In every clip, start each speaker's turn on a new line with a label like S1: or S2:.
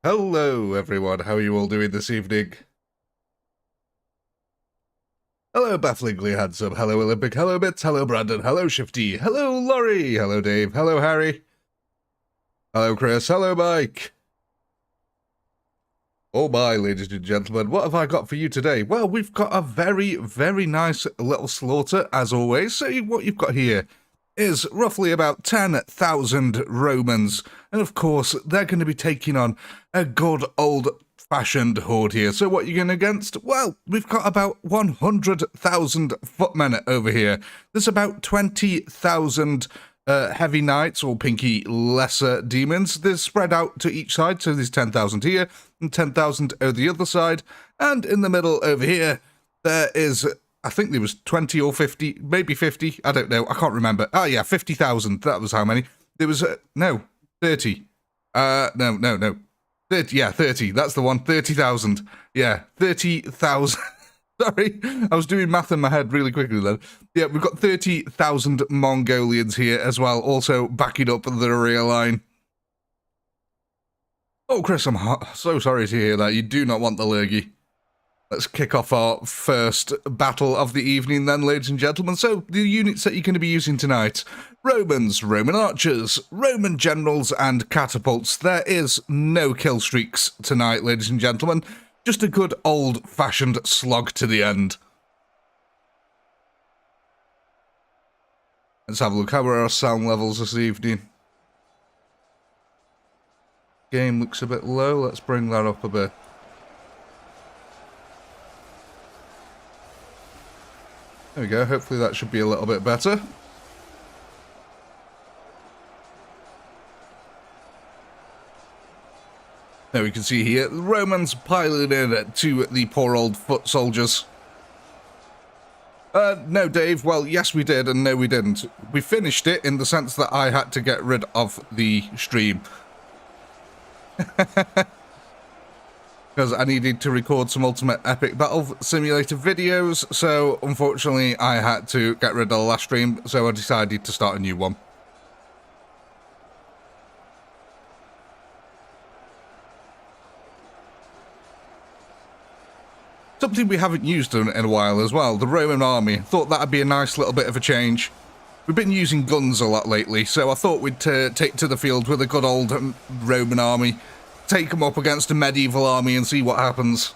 S1: Hello, everyone. How are you all doing this evening? Hello, Bafflingly Handsome. Hello, Olympic. Hello, Bits. Hello, Brandon. Hello, Shifty. Hello, Laurie. Hello, Dave. Hello, Harry. Hello, Chris. Hello, Mike. Oh my, ladies and gentlemen, what have I got for you today? Well, we've got a very, very nice little slaughter, as always. So what you've got here is roughly about 10,000 Romans. And of course, they're going to be taking on a good old-fashioned horde here. So what are you going against? Well, we've got about 100,000 footmen over here. There's about 20,000 heavy knights or pinky lesser demons. They're spread out to each side, so there's 10,000 here and 10,000 over the other side. And in the middle over here, there is, I think there was 20 or 50, maybe 50, I don't know, I can't remember. Oh yeah, 50,000, that was how many. There was, no, 30. No. 30, yeah, 30, that's the one, 30,000. Yeah, 30,000. Sorry, I was doing math in my head really quickly then. Yeah, we've got 30,000 Mongolians here as well, also backing up the rear line. Oh, Chris, I'm so sorry to hear that. You do not want the lurgy. Let's kick off our first battle of the evening then, ladies and gentlemen. So, the units that you're going to be using tonight. Romans, Roman archers, Roman generals, and catapults. There is no kill streaks tonight, ladies and gentlemen. Just a good old-fashioned slog to the end. Let's have a look. How are our sound levels this evening? Game looks a bit low. Let's bring that up a bit. There we go. Hopefully that should be a little bit better. There we can see here, the Romans piling in to the poor old foot soldiers. No, Dave. Well, yes, we did, and no, we didn't. We finished it in the sense that I had to get rid of the stream. Because I needed to record some Ultimate Epic Battle Simulator videos, so unfortunately I had to get rid of the last stream, so I decided to start a new one. Something we haven't used in a while as well, the Roman army. Thought that'd be a nice little bit of a change. We've been using guns a lot lately, so I thought we'd take to the field with a good old Roman army. Take them up against a medieval army and see what happens.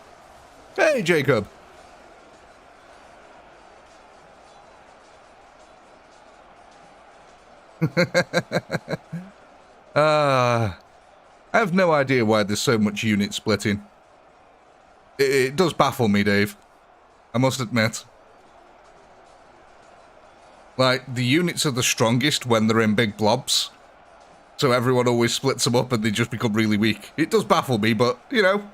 S1: Hey, Jacob. I have no idea why there's so much unit splitting. It does baffle me, Dave. I must admit. Like, the units are the strongest when they're in big blobs. So everyone always splits them up and they just become really weak. It does baffle me, but, you know.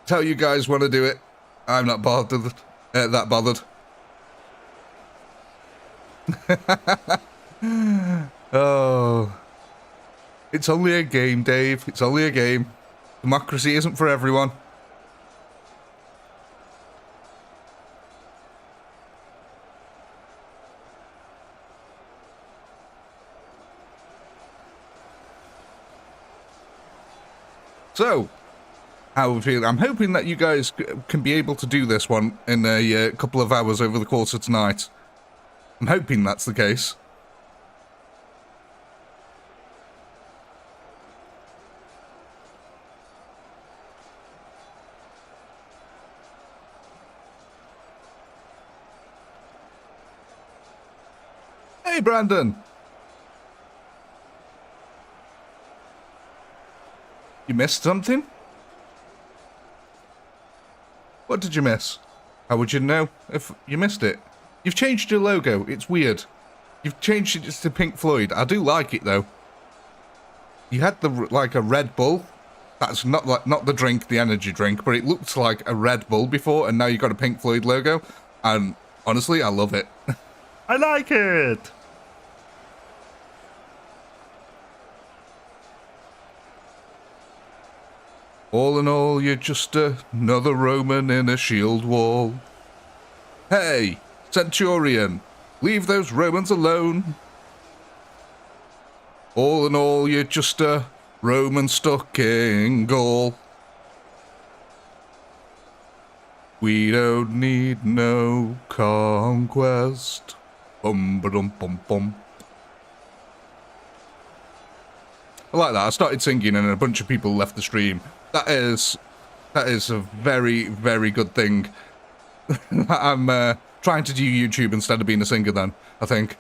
S1: It's how you guys want to do it. I'm not bothered, that bothered. Oh. It's only a game, Dave. It's only a game. Democracy isn't for everyone. So, how are we feeling? I'm hoping that you guys can be able to do this one in a couple of hours over the course of tonight. I'm hoping that's the case. Hey, Brandon! You missed something? What did you miss? How would you know if you missed it? You've changed your logo. It's weird. You've changed it to Pink Floyd. I do like it, though. You had like a Red Bull. That's not the drink, the energy drink, but it looked like a Red Bull before, and now you've got a Pink Floyd logo. And honestly, I love it.
S2: I like it!
S1: All in all, you're just another Roman in a shield wall. Hey, Centurion, leave those Romans alone. All in all, you're just Roman stuck in Gaul. We don't need no conquest. Bum ba dum bum bum. I like that. I started singing and a bunch of people left the stream. That is a very, very good thing. I'm trying to do YouTube instead of being a singer then, I think.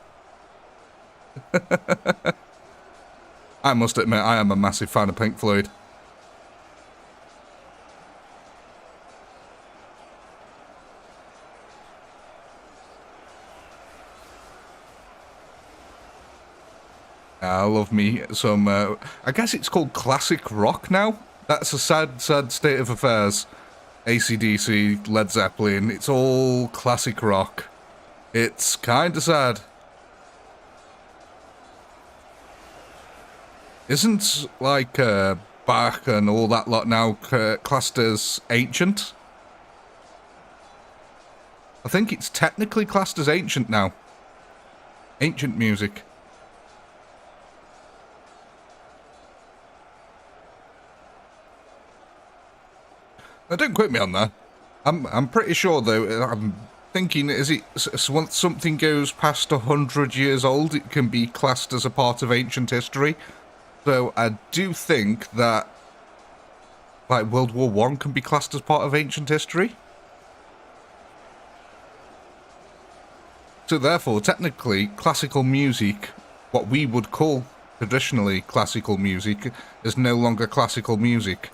S1: I must admit, I am a massive fan of Pink Floyd. I love me some, I guess it's called classic rock now. That's a sad, sad state of affairs. AC/DC, Led Zeppelin, it's all classic rock. It's kinda sad. Isn't, like, Bach and all that lot now classed as ancient? I think it's technically classed as ancient now. Ancient music. Now, don't quote me on that. I'm pretty sure, though, I'm thinking, is it once something goes past 100 years old, it can be classed as a part of ancient history? So I do think that, like, World War I can be classed as part of ancient history. So therefore, technically, classical music, what we would call traditionally classical music, is no longer classical music.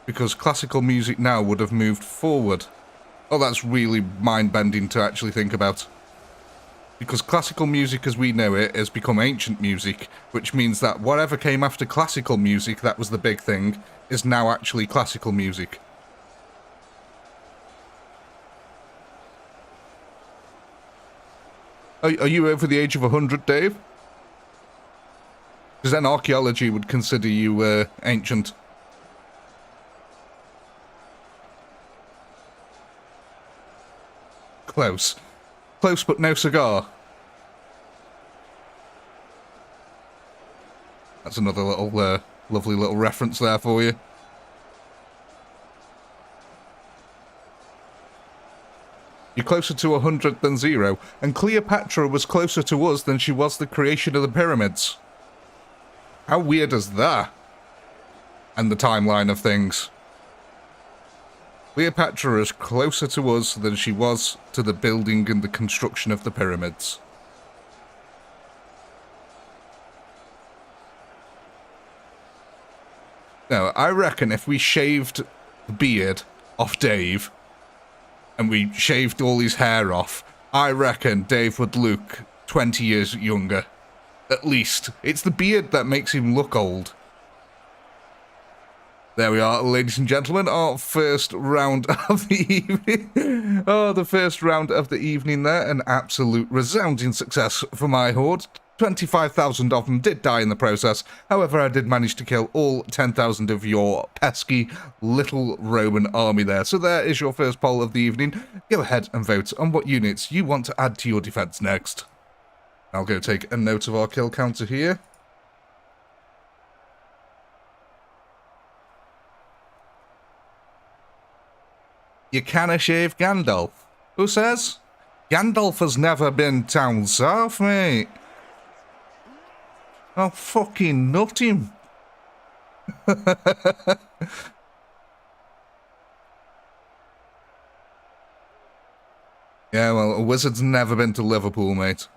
S1: Because classical music now would have moved forward. Oh, that's really mind-bending to actually think about. Because classical music as we know it has become ancient music, which means that whatever came after classical music, that was the big thing, is now actually classical music. Are you over the age of 100, Dave? Because then archaeology would consider you ancient. Close. Close, but no cigar. That's another little, lovely little reference there for you. You're closer to 100 than 0, and Cleopatra was closer to us than she was the creation of the pyramids. How weird is that? And the timeline of things. Cleopatra is closer to us than she was to the building and the construction of the pyramids. Now, I reckon if we shaved the beard off Dave, and we shaved all his hair off, I reckon Dave would look 20 years younger. At least. It's the beard that makes him look old. There we are, ladies and gentlemen, our first round of the evening. Oh, the first round of the evening there. An absolute resounding success for my horde. 25,000 of them did die in the process. However, I did manage to kill all 10,000 of your pesky little Roman army there. So there is your first poll of the evening. Go ahead and vote on what units you want to add to your defense next. I'll go take a note of our kill counter here. You canna shave Gandalf. Who says? Gandalf has never been down south, mate. I'll fucking nut him. Yeah, well, a wizard's never been to Liverpool, mate.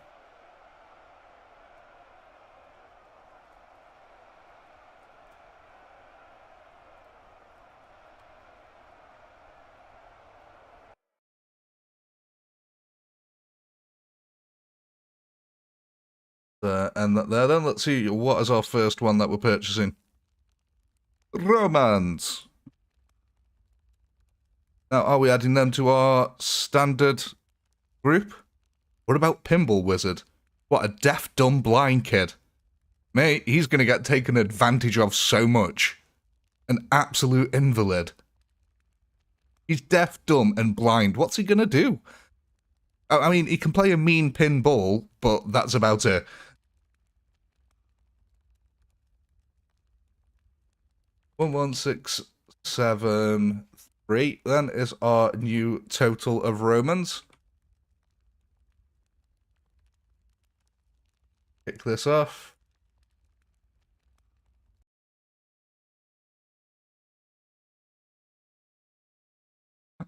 S1: And there then, let's see, what is our first one that we're purchasing? Romans. Now, are we adding them to our standard group? What about Pinball Wizard? What a deaf, dumb, blind kid. Mate, he's going to get taken advantage of so much. An absolute invalid. He's deaf, dumb, and blind. What's he going to do? I mean, he can play a mean pinball, but that's about it. 11673 then is our new total of Romans. Kick this off.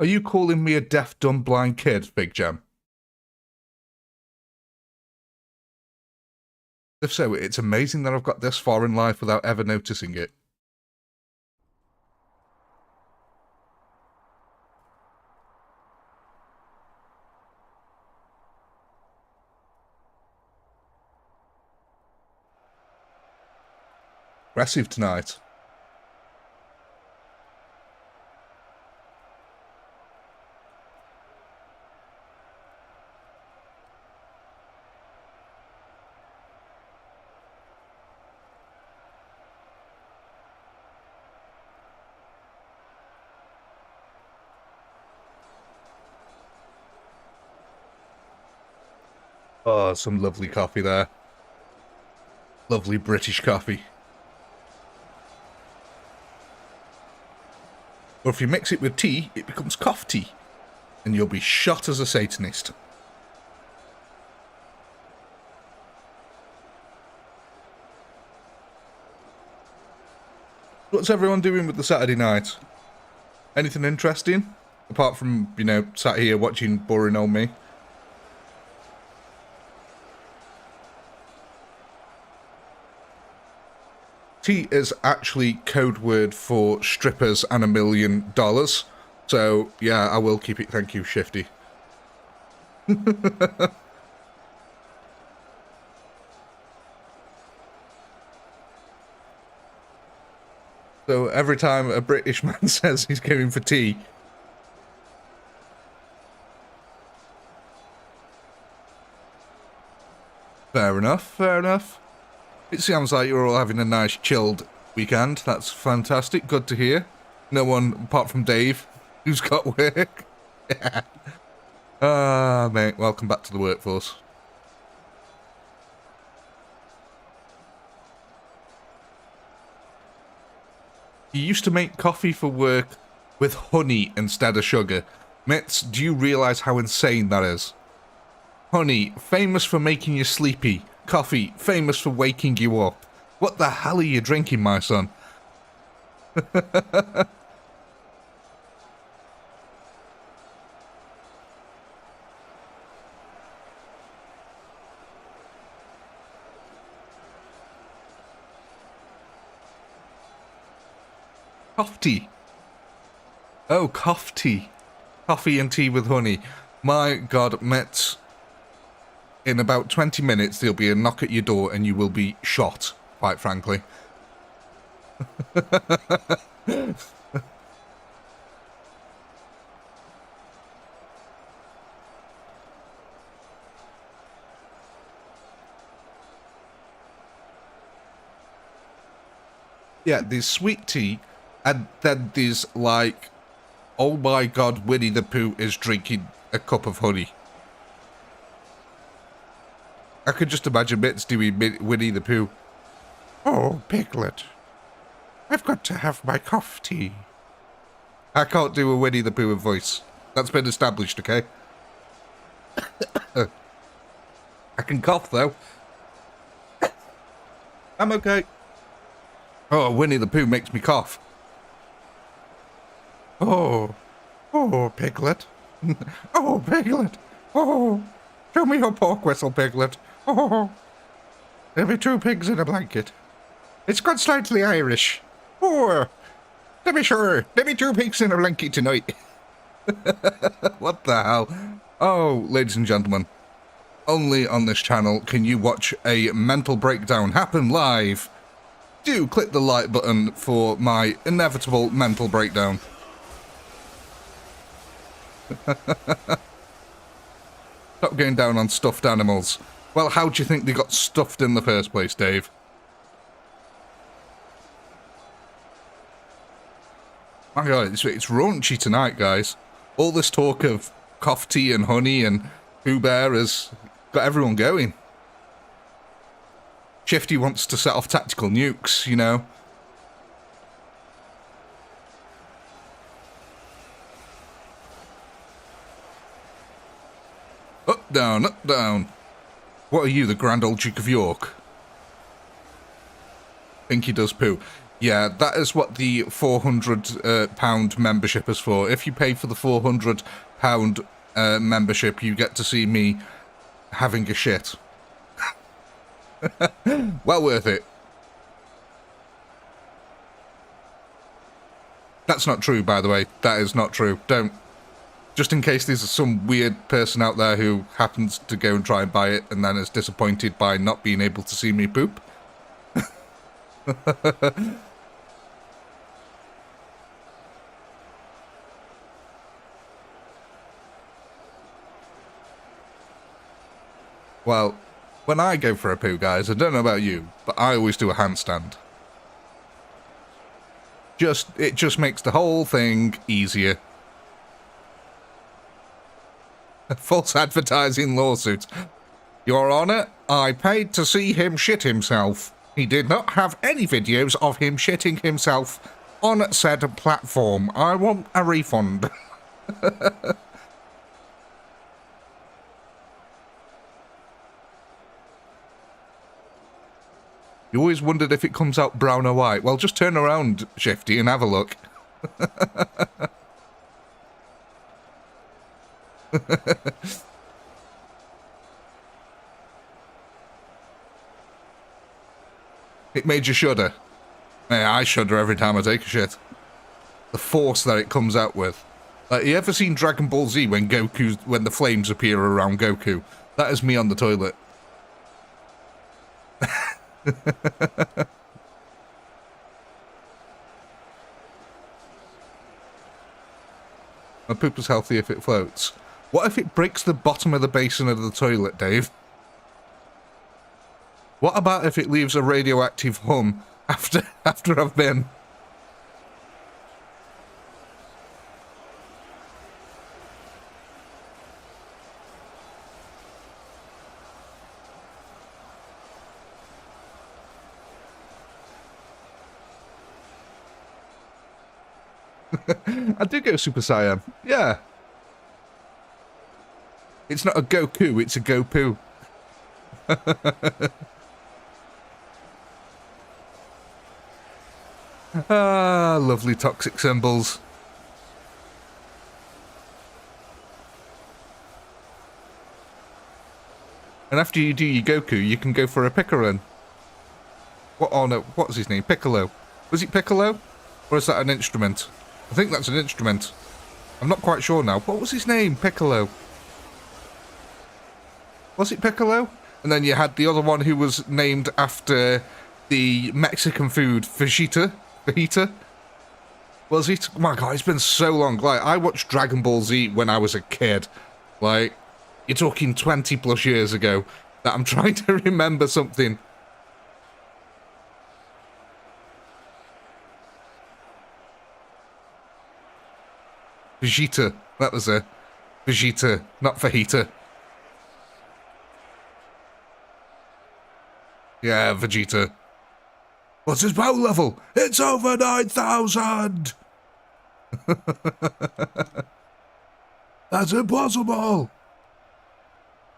S1: Are you calling me a deaf, dumb, blind kid, Big Jam? If so, it's amazing that I've got this far in life without ever noticing it. Aggressive tonight. Oh, some lovely coffee there. Lovely British coffee. Or if you mix it with tea, it becomes cough tea. And you'll be shot as a Satanist. What's everyone doing with the Saturday night? Anything interesting? Apart from, you know, sat here watching boring old me. T is actually code word for strippers and $1 million. So, yeah, I will keep it. Thank you, Shifty. So every time a British man says he's going for tea, fair enough, fair enough. It sounds like you're all having a nice chilled weekend. That's fantastic. Good to hear. No one apart from Dave who's got work. Yeah. Ah, mate, welcome back to the workforce. You used to make coffee for work with honey instead of sugar. Mitts, do you realise how insane that is? Honey, famous for making you sleepy. Coffee, famous for waking you up. What the hell are you drinking, my son? Cough tea. Oh, cough tea. Coffee and tea with honey. My God, Mitts. In about 20 minutes, there'll be a knock at your door and you will be shot, quite frankly. Yeah, there's sweet tea, and then there's like, oh my God, Winnie the Pooh is drinking a cup of honey. I could just imagine Mitts doing Winnie the Pooh. Oh, Piglet. I've got to have my cough tea. I can't do a Winnie the Pooh voice. That's been established, okay? I can cough, though. I'm okay. Oh, Winnie the Pooh makes me cough. Oh. Oh, Piglet. Oh, Piglet. Oh. Show me your pork whistle, Piglet. Oh, there'll be 2 pigs in a blanket. It's got slightly Irish. Oh, to be sure, there'll be 2 pigs in a blanket tonight. What the hell? Oh, ladies and gentlemen, only on this channel can you watch a mental breakdown happen live. Do click the like button for my inevitable mental breakdown. Stop going down on stuffed animals. Well, how do you think they got stuffed in the first place, Dave? My God, it's raunchy tonight, guys. All this talk of cough tea and honey and Pooh Bear has got everyone going. Shifty wants to set off tactical nukes, you know. up, down, up, down. What are you, the Grand Old Duke of York? Think he does poo. Yeah, that is what the £400 membership is for. If you pay for the £400 membership, you get to see me having a shit. Well worth it. That's not true, by the way. That is not true. Don't. Just in case there's some weird person out there who happens to go and try and buy it and then is disappointed by not being able to see me poop. Well, when I go for a poo, guys, I don't know about you, but I always do a handstand. It just makes the whole thing easier. False advertising lawsuit. Your Honour, I paid to see him shit himself. He did not have any videos of him shitting himself on said platform. I want a refund. You always wondered if it comes out brown or white. Well, just turn around, Shifty, and have a look. It made you shudder. Yeah, I shudder every time I take a shit. The force that it comes out with. Like, you ever seen Dragon Ball Z when the flames appear around Goku? That is me on the toilet. My poop is healthy if it floats. What if it breaks the bottom of the basin of the toilet, Dave? What about if it leaves a radioactive hum after I've been? I do go Super Saiyan. Yeah. It's not a Goku, it's a Go-Poo. Ah, lovely toxic symbols. And after you do your Goku, you can go for a Picarin. What? Oh no, what's his name? Piccolo. Was it Piccolo? Or is that an instrument? I think that's an instrument. I'm not quite sure now. What was his name? Piccolo. Was it Piccolo? And then you had the other one who was named after the Mexican food, Fajita. Was it? Oh my god, it's been so long. Like, I watched Dragon Ball Z when I was a kid. Like, you're talking 20 plus years ago that I'm trying to remember something. Vegeta. That was a Vegeta, not fajita. Yeah, Vegeta. What's his power level? It's over 9,000! That's impossible!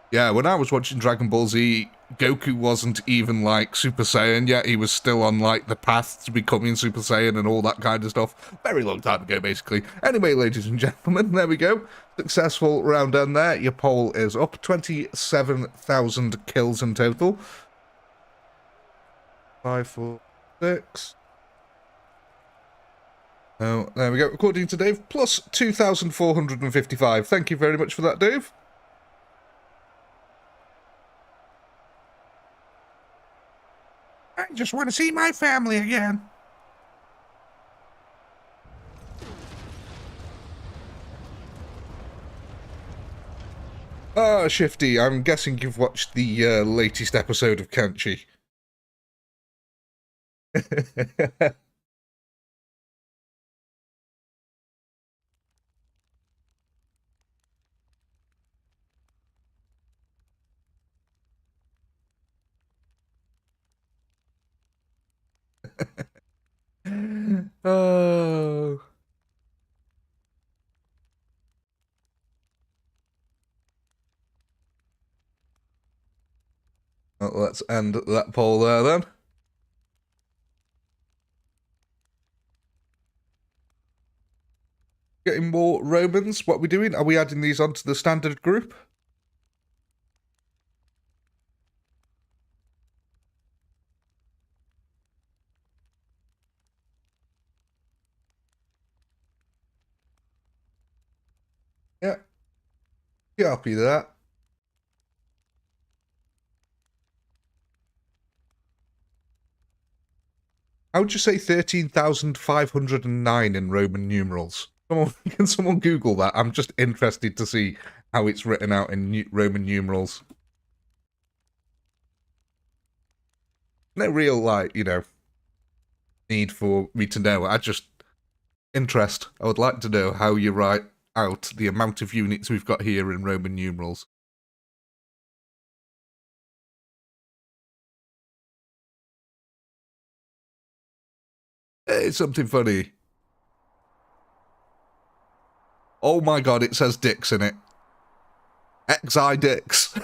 S1: Yeah, when I was watching Dragon Ball Z, Goku wasn't even, like, Super Saiyan yet. He was still on, like, the path to becoming Super Saiyan and all that kind of stuff. Very long time ago, basically. Anyway, ladies and gentlemen, there we go. Successful round down there. Your poll is up. 27,000 kills in total. 5, 4, 6. Oh, there we go. According to Dave, plus 2,455. Thank you very much for that, Dave. I just want to see my family again. Ah, Shifty, I'm guessing you've watched the latest episode of Kanchi. Oh. Well, let's end that poll there then. Getting more Romans. What are we doing? Are we adding these onto the standard group? Yeah. Copy that. How would you say 13,509 in Roman numerals? Can someone Google that? I'm just interested to see how it's written out in Roman numerals. No real, like, need for me to know. Interest. I would like to know how you write out the amount of units we've got here in Roman numerals. It's something funny. Oh my god, it says dicks in it. XI dicks.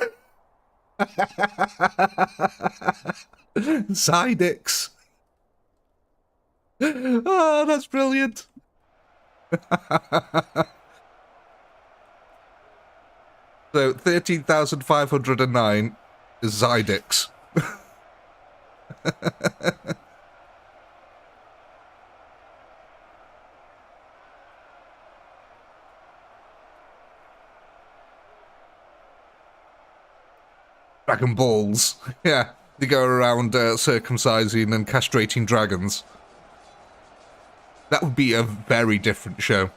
S1: Psydicks. Oh, that's brilliant. So 13,509 is Zydix. Dragon Balls. Yeah, they go around circumcising and castrating dragons. That would be a very different show.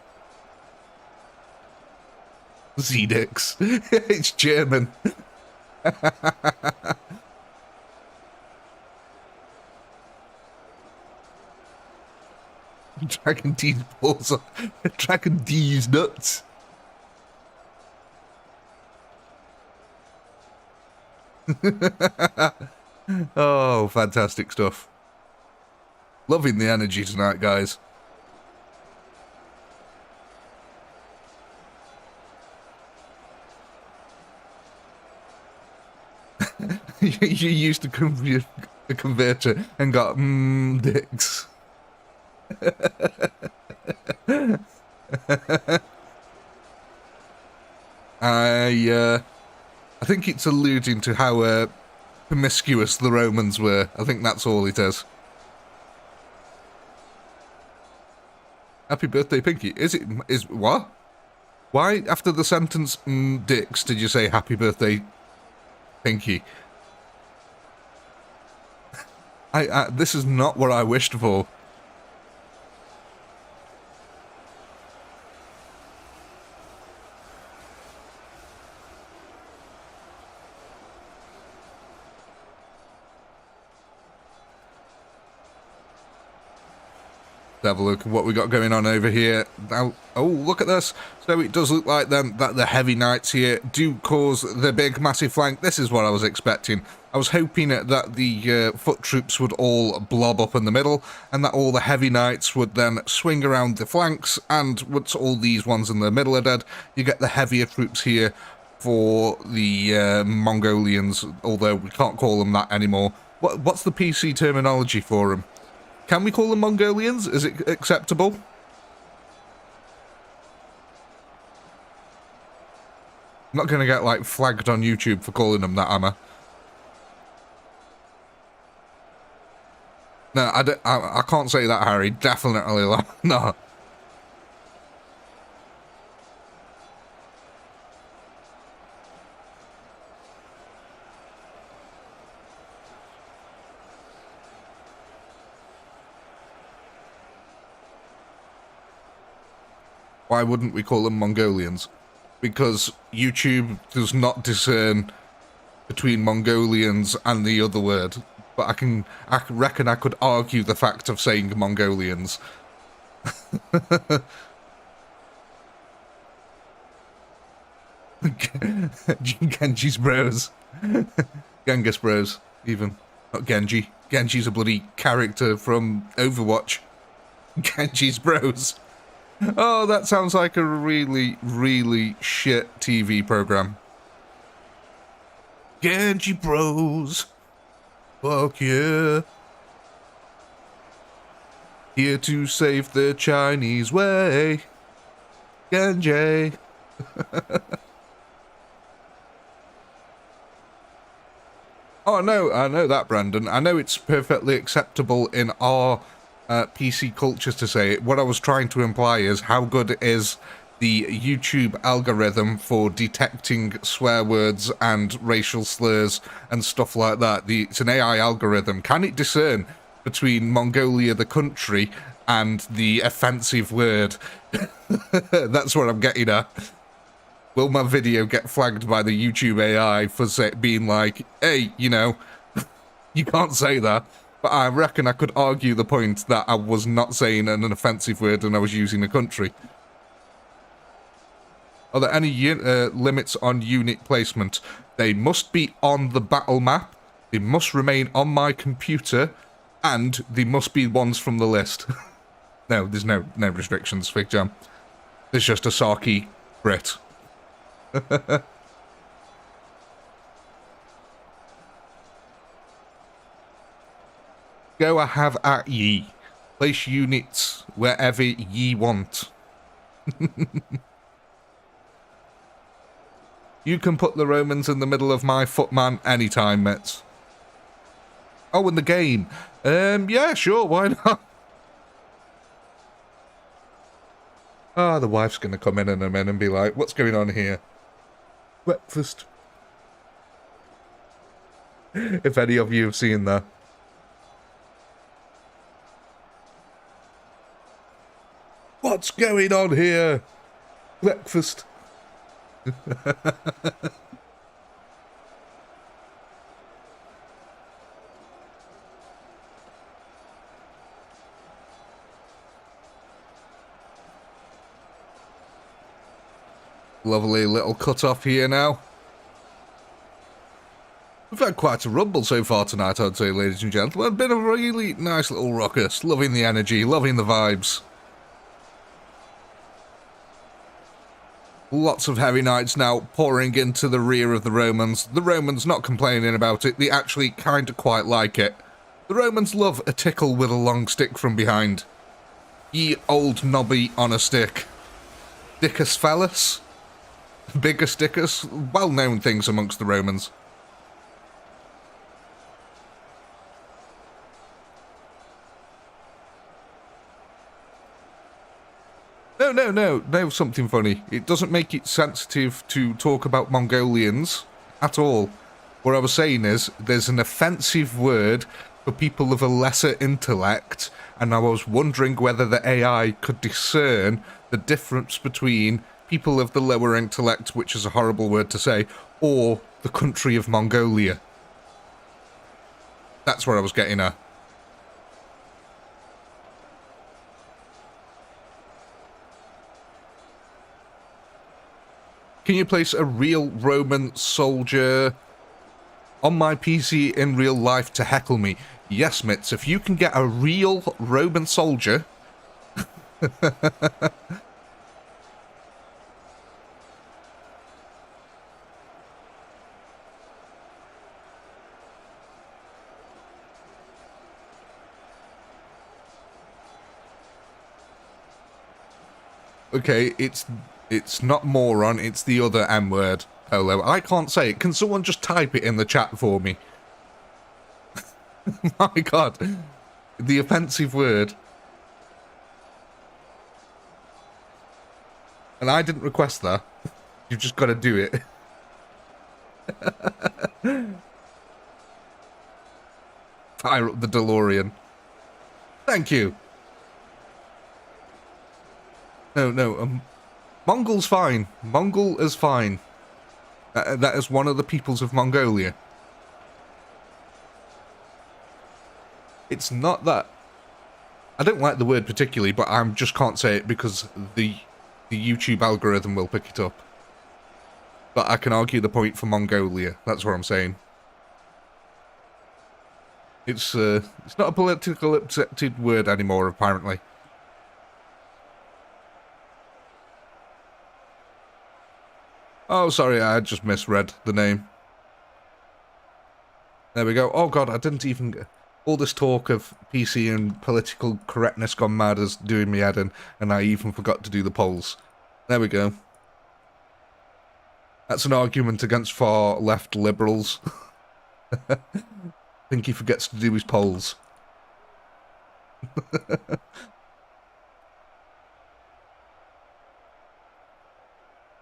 S1: Zedix. It's German. Dragon D's balls. Dragon D's nuts. Oh, fantastic stuff. Loving the energy tonight, guys. You used a converter and got dicks. I think it's alluding to how promiscuous the Romans were. I think that's all it is. Happy birthday, Pinky. Is what? Why, after the sentence dicks, did you say happy birthday, Pinky? This is not what I wished for. Have a look at what we got going on over here now. Oh, look at this. So it does look like then that the heavy knights here do cause the big massive flank. This is what I was expecting. I was hoping that the foot troops would all blob up in the middle and that all the heavy knights would then swing around the flanks, and once all these ones in the middle are dead, you get the heavier troops here for the Mongolians, although we can't call them that anymore. What's the PC terminology for them? Can we call them Mongolians? Is it acceptable? I'm not going to get, like, flagged on YouTube for calling them that, am I? No, I can't say that, Harry. Definitely no. Why wouldn't we call them Mongolians? Because YouTube does not discern between Mongolians and the other word. But I reckon I could argue the fact of saying Mongolians. Genji's bros. Genghis bros, even. Not Genji. Genji's a bloody character from Overwatch. Genji's bros. Oh, that sounds like a really, really shit TV program. Genji bros. Fuck yeah. Here to save the Chinese way. Genji. Oh, no, I know that, Brandon. I know it's perfectly acceptable in our PC cultures to say it. What I was trying to imply is how good is the YouTube algorithm for detecting swear words and racial slurs and stuff like that. It's an AI algorithm. Can it discern between Mongolia, the country, and the offensive word? That's what I'm getting at. Will my video get flagged by the YouTube AI for being like, hey, you know, you can't say that? But I reckon I could argue the point that I was not saying an offensive word and I was using a country. Are there any limits on unit placement? They must be on the battle map, they must remain on my computer, and they must be ones from the list. No, there's no restrictions, Fig Jam. There's just a Saki Brit. Go I have at ye. Place units wherever ye want. You can put the Romans in the middle of my footman anytime, mates. Oh, in the game. Yeah, sure, why not? Ah, the wife's gonna come in a minute and be like, what's going on here? Breakfast. If any of you have seen that. What's going on here? Breakfast. Lovely little cut-off here now. We've had quite a rumble so far tonight, I'd say, ladies and gentlemen. Been a really nice little ruckus. Loving the energy, loving the vibes. Lots of heavy knights now pouring into the rear of the Romans. The Romans not complaining about it. They actually kind of quite like it. The Romans love a tickle with a long stick from behind. Ye old knobby on a stick. Dickus phallus. Bigger stickers. Well-known things amongst the Romans. No, something funny. It doesn't make it sensitive to talk about Mongolians at all. What I was saying is, there's an offensive word for people of a lesser intellect, and I was wondering whether the AI could discern the difference between people of the lower intellect, which is a horrible word to say, or the country of Mongolia. That's what I was getting at. Can you place a real Roman soldier on my PC in real life to heckle me? Yes, Mitz, if you can get a real Roman soldier... Okay, it's not moron, it's the other M word, Polo. I can't say it. Can someone just type it in the chat for me? My god. The offensive word. And I didn't request that. You've just got to do it. Fire up the DeLorean. Thank you. No, Mongol's fine. Mongol is fine. That is one of the peoples of Mongolia. It's not that... I don't like the word particularly, but I just can't say it because the YouTube algorithm will pick it up. But I can argue the point for Mongolia. That's what I'm saying. It's not a politically accepted word anymore, apparently. Oh, sorry, I just misread the name. There we go. Oh god, I didn't even... All this talk of PC and political correctness gone mad is doing me head in, and I even forgot to do the polls. There we go. That's an argument against far left liberals. I think he forgets to do his polls.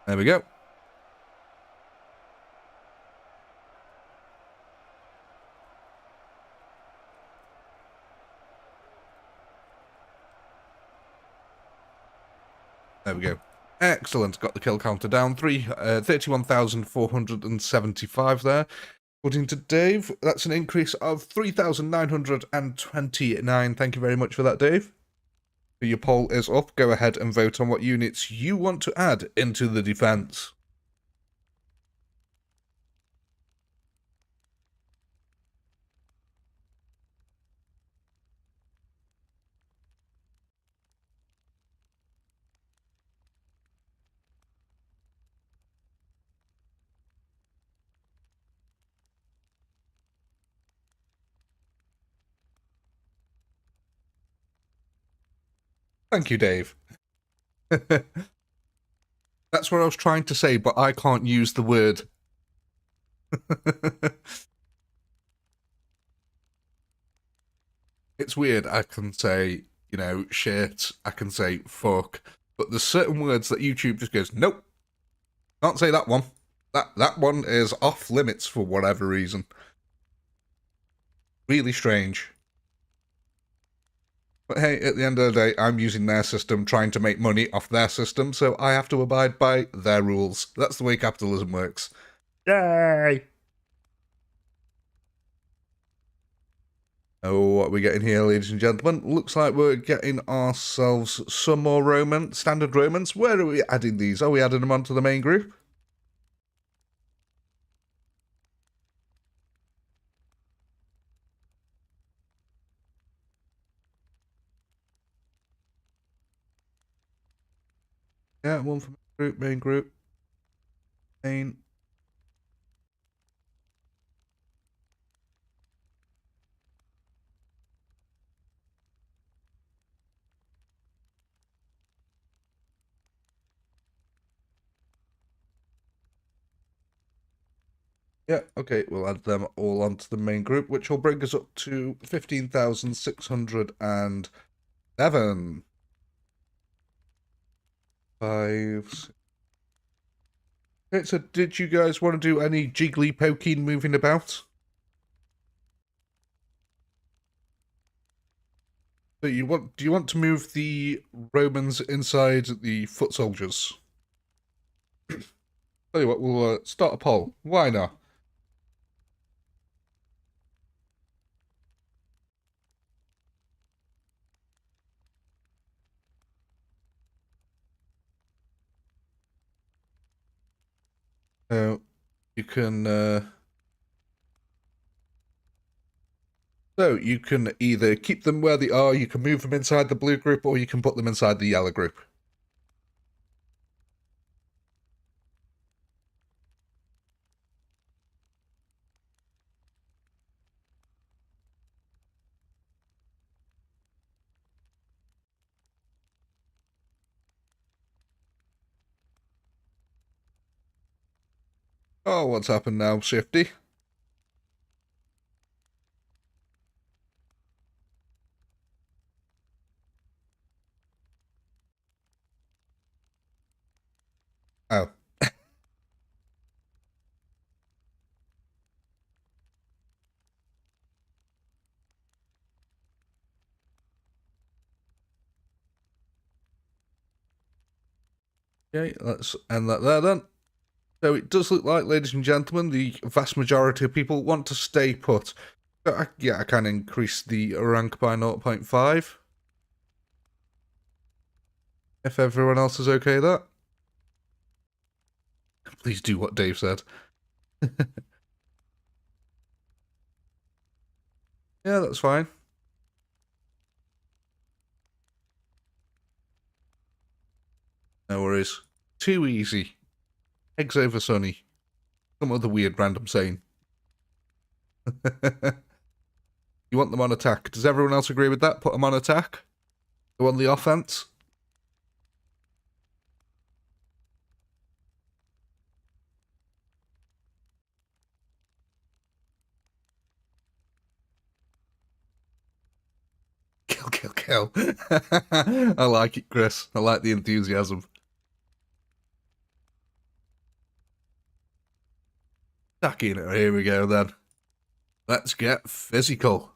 S1: There we go. There we go. Excellent. Got the kill counter down. 31,475 there. According to Dave, that's an increase of 3,929. Thank you very much for that, Dave. Your poll is up. Go ahead and vote on what units you want to add into the defense. Thank you, Dave. That's what I was trying to say, but I can't use the word. It's weird. I can say, you know, shit. I can say fuck. But there's certain words that YouTube just goes, nope. Can't say that one. That one is off limits for whatever reason. Really strange. But hey, at the end of the day, I'm using their system, trying to make money off their system, so I have to abide by their rules. That's the way capitalism works.
S2: Yay!
S1: Oh, what are we getting here, ladies and gentlemen? Looks like we're getting ourselves some more Roman, standard Romans. Where are we adding these? Are we adding them onto the main group? Yeah, one for main group, main. Yeah, okay, we'll add them all onto the main group, which will bring us up to 15,607. 5. Okay, so did you guys want to do any jiggly poking moving about? So do you want to move the Romans inside the foot soldiers? Tell you what, we'll start a poll. Why not? So you can either keep them where they are, you can move them inside the blue group, or you can put them inside the yellow group. Oh, what's happened now, Shifty? Oh. Okay, let's end that there then. So it does look like, ladies and gentlemen, the vast majority of people want to stay put. So I can increase the rank by 0.5. If everyone else is okay with that. Please do what Dave said. Yeah, that's fine. No worries. Too easy. Eggs over sunny. Some other weird random saying. You want them on attack. Does everyone else agree with that? Put them on attack. Go on the offense. Kill, kill, kill. I like it, Chris. I like the enthusiasm. Stacking it. Here we go, then. Let's get physical.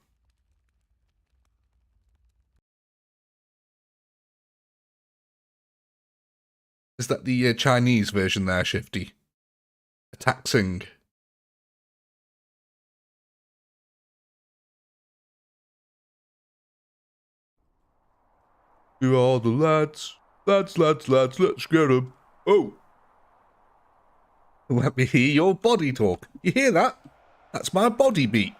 S1: Is that the Chinese version there, Shifty? Taxing. You are the lads. Lads, let's get 'em. Oh! Let me hear your body talk. You hear that? That's my body beat.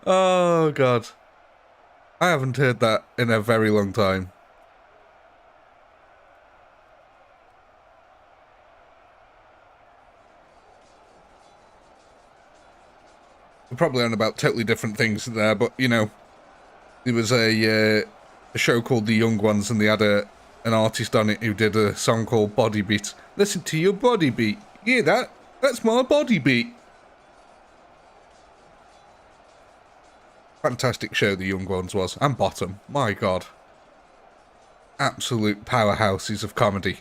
S1: Oh, God. I haven't heard that in a very long time. We're probably on about totally different things there, but, you know, there was a show called The Young Ones, and they had an artist on it who did a song called Body Beat. Listen to your body beat. You hear that? That's my body beat. Fantastic show The Young Ones was. And Bottom. My God. Absolute powerhouses of comedy.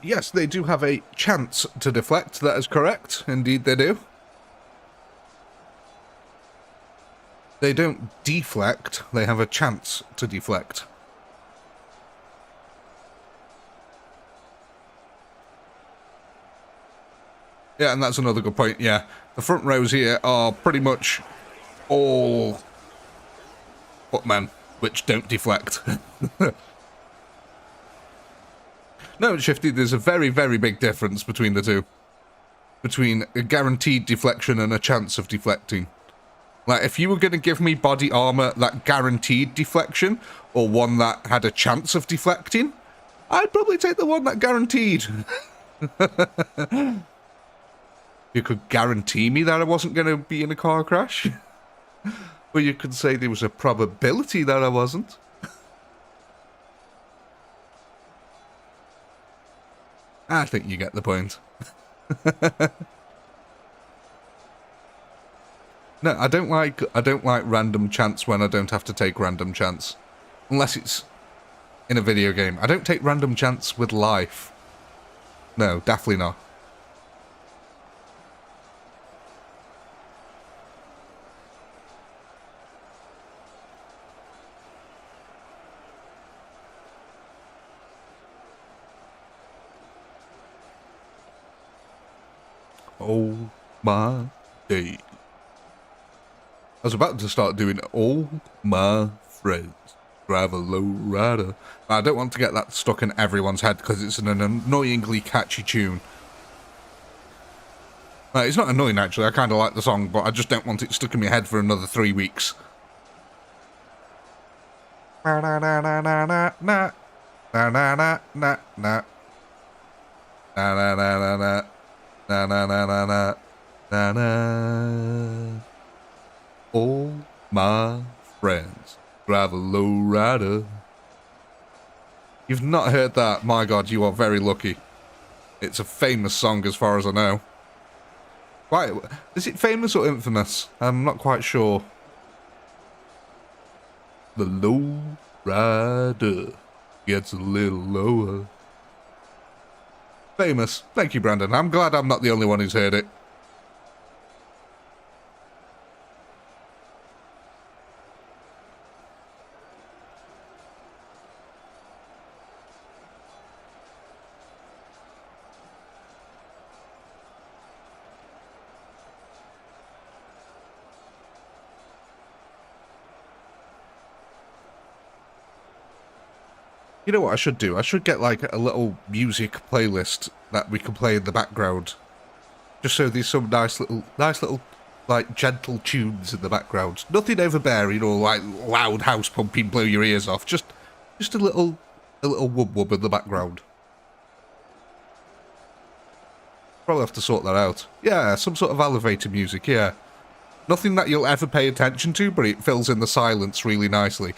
S1: Yes, they do have a chance to deflect. That is correct. Indeed, they do. They don't deflect. They have a chance to deflect. Yeah, and that's another good point. Yeah, the front rows here are pretty much all footmen, which don't deflect. No, Shifty, there's a very, very big difference between the two. Between a guaranteed deflection and a chance of deflecting. Like, if you were going to give me body armor that guaranteed deflection, or one that had a chance of deflecting, I'd probably take the one that guaranteed. You could guarantee me that I wasn't going to be in a car crash. Or you could say there was a probability that I wasn't. I think you get the point. No, I don't like random chance when I don't have to take random chance. Unless it's in a video game. I don't take random chance with life. No, definitely not. Oh my day. I was about to start doing all my friends drive a low rider. I don't want to get that stuck in everyone's head because it's an annoyingly catchy tune. It's not annoying actually, I kind of like the song, but I just don't want it stuck in my head for another 3 weeks. Na na na na na na na na na na na na na na na na. Na na na na na na na. All my friends drive a low rider. You've not heard that? My God, you are very lucky. It's a famous song as far as I know. Why? Is it famous or infamous? I'm not quite sure. The low rider gets a little lower. Famous. Thank you, Brandon. I'm glad I'm not the only one who's heard it. You know what I should do? I should get like a little music playlist that we can play in the background. Just so there's some nice little, like, gentle tunes in the background. Nothing overbearing or like loud house pumping, blow your ears off. Just a little wub wub in the background. Probably have to sort that out. Yeah, some sort of elevator music, yeah. Nothing that you'll ever pay attention to, but it fills in the silence really nicely.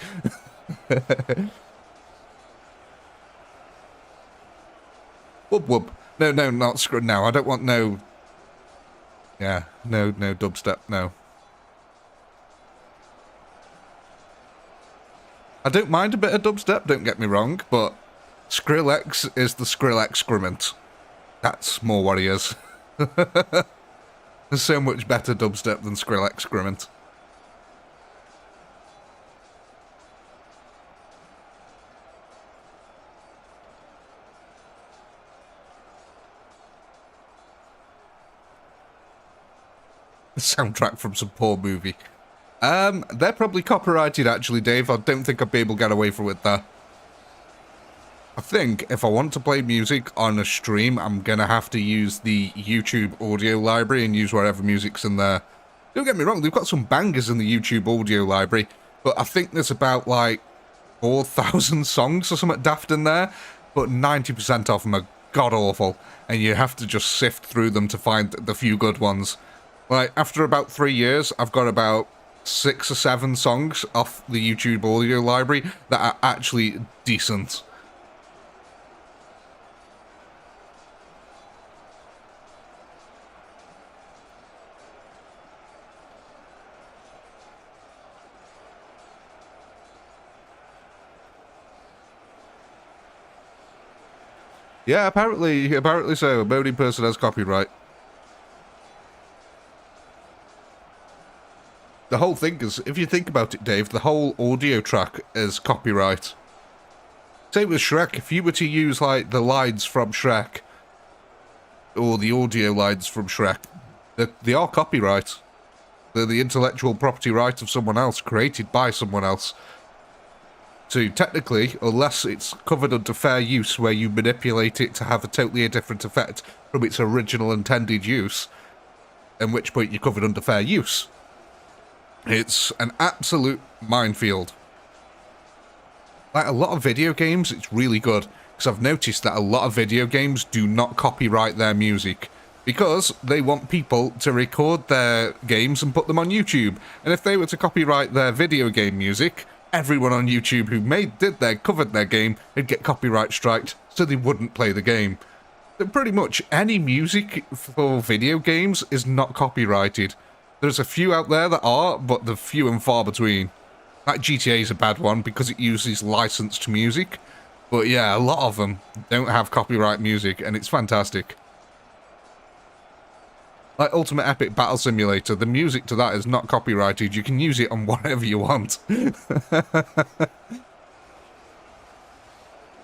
S1: Wub wub. No, not screw. No, I don't want no. Yeah, no dubstep, no. I don't mind a bit of dubstep, don't get me wrong, but Skrillex is the Skrill excrement. That's more what he is. There's so much better dubstep than Skrill excrement. The soundtrack from some poor movie. They're probably copyrighted actually, Dave. I don't think I'd be able to get away from it there. I think if I want to play music on a stream, I'm gonna have to use the YouTube audio library and use whatever music's in there. Don't get me wrong, they've got some bangers in the YouTube audio library, but I think there's about like 4,000 songs or something daft in there, but 90% of them are god-awful, and you have to just sift through them to find the few good ones. Like, after about 3 years, I've got about 6 or 7 songs off the YouTube audio library that are actually decent. Yeah, apparently so. A moaning person has copyright. The whole thing is, if you think about it, Dave, the whole audio track is copyright. Same with Shrek. If you were to use, like, the lines from Shrek, or the audio lines from Shrek, they are copyright. They're the intellectual property right of someone else, created by someone else. So technically, unless it's covered under fair use, where you manipulate it to have a totally different effect from its original intended use, in which point you're covered under fair use. It's an absolute minefield. Like a lot of video games, it's really good, because I've noticed that a lot of video games do not copyright their music, because they want people to record their games and put them on YouTube. And if they were to copyright their video game music, everyone on YouTube who covered their game would get copyright striked, so they wouldn't play the game. So pretty much any music for video games is not copyrighted. There's a few out there that are, but they're few and far between. Like GTA is a bad one because it uses licensed music. But yeah, a lot of them don't have copyright music, and it's fantastic. Like Ultimate Epic Battle Simulator, the music to that is not copyrighted. You can use it on whatever you want.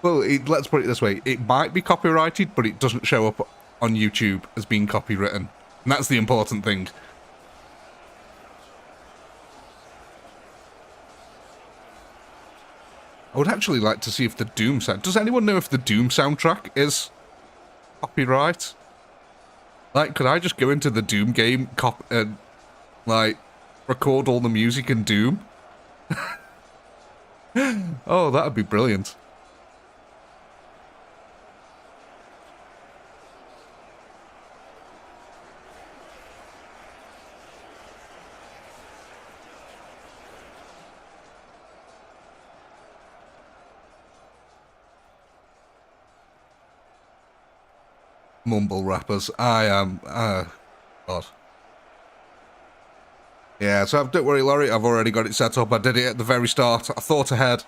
S1: Well, let's put it this way. It might be copyrighted, but it doesn't show up on YouTube as being copywritten. And that's the important thing. I would actually like to see if the Doom sound... Does anyone know if the Doom soundtrack is copyright? Like, could I just go into the Doom game and, like, record all the music in Doom? Oh, that'd be brilliant. Mumble rappers. I am. God. Yeah, so don't worry, Laurie. I've already got it set up. I did it at the very start. I thought ahead.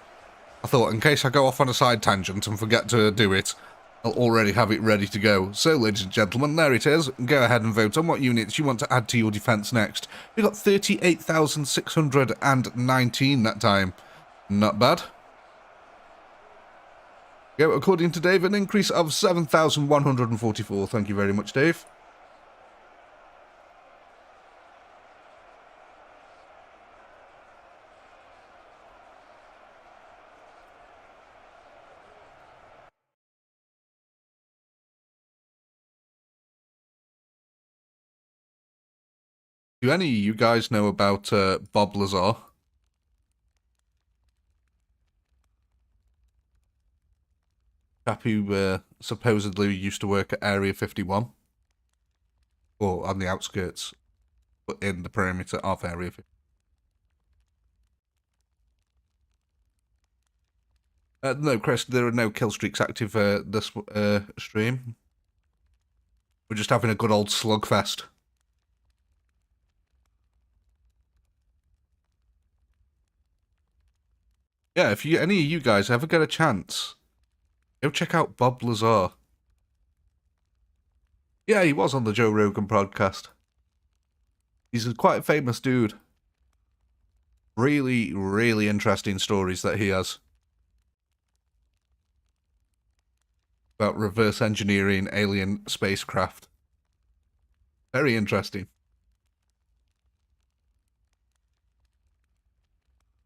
S1: I thought, in case I go off on a side tangent and forget to do it, I'll already have it ready to go. So, ladies and gentlemen, there it is. Go ahead and vote on what units you want to add to your defence next. We got 38,619 that time. Not bad. Go, according to Dave, an increase of 7,144. Thank you very much, Dave. Do any of you guys know about Bob Lazar? Chap who supposedly used to work at Area 51. Or on the outskirts, but in the perimeter of Area 51. No, Chris, there are no kill streaks active this stream. We're just having a good old slugfest. Yeah, if any of you guys ever get a chance, go check out Bob Lazar. Yeah, he was on the Joe Rogan podcast. He's a quite famous dude. Really, really interesting stories that he has. About reverse engineering alien spacecraft. Very interesting.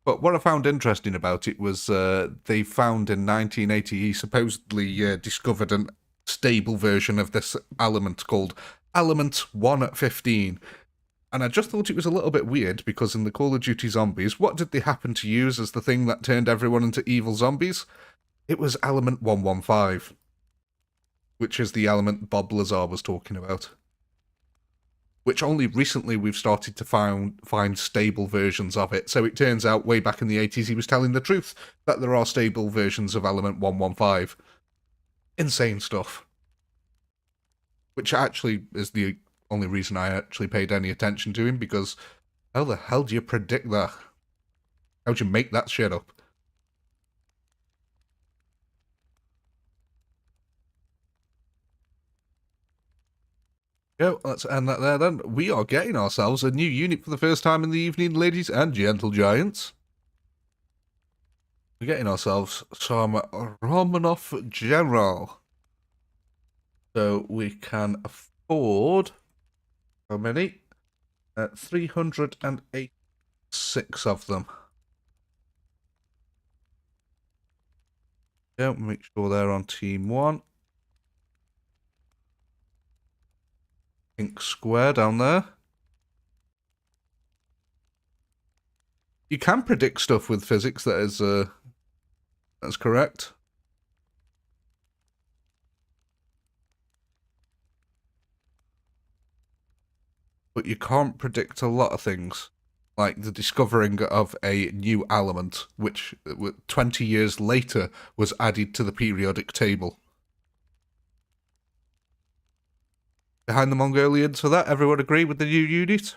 S1: But what I found interesting about it was they found in 1980 he supposedly discovered a stable version of this element called Element 115. And I just thought it was a little bit weird because in the Call of Duty Zombies, what did they happen to use as the thing that turned everyone into evil zombies? It was Element 115, which is the element Bob Lazar was talking about. Which only recently we've started to find stable versions of it. So it turns out way back in the 80s he was telling the truth that there are stable versions of Element 115. Insane stuff. Which actually is the only reason I actually paid any attention to him, because how the hell do you predict that? How'd you make that shit up? Go, let's end that there then. We are getting ourselves a new unit for the first time in the evening, ladies and gentle giants. We're getting ourselves some Romanov General. So we can afford... how many? 386 of them. Yeah, make sure they're on team 1. Pink square down there. You can predict stuff with physics that is that's correct. But you can't predict a lot of things, like the discovering of a new element, which 20 years later was added to the periodic table. Behind the Mongolians for that, everyone agree with the new unit?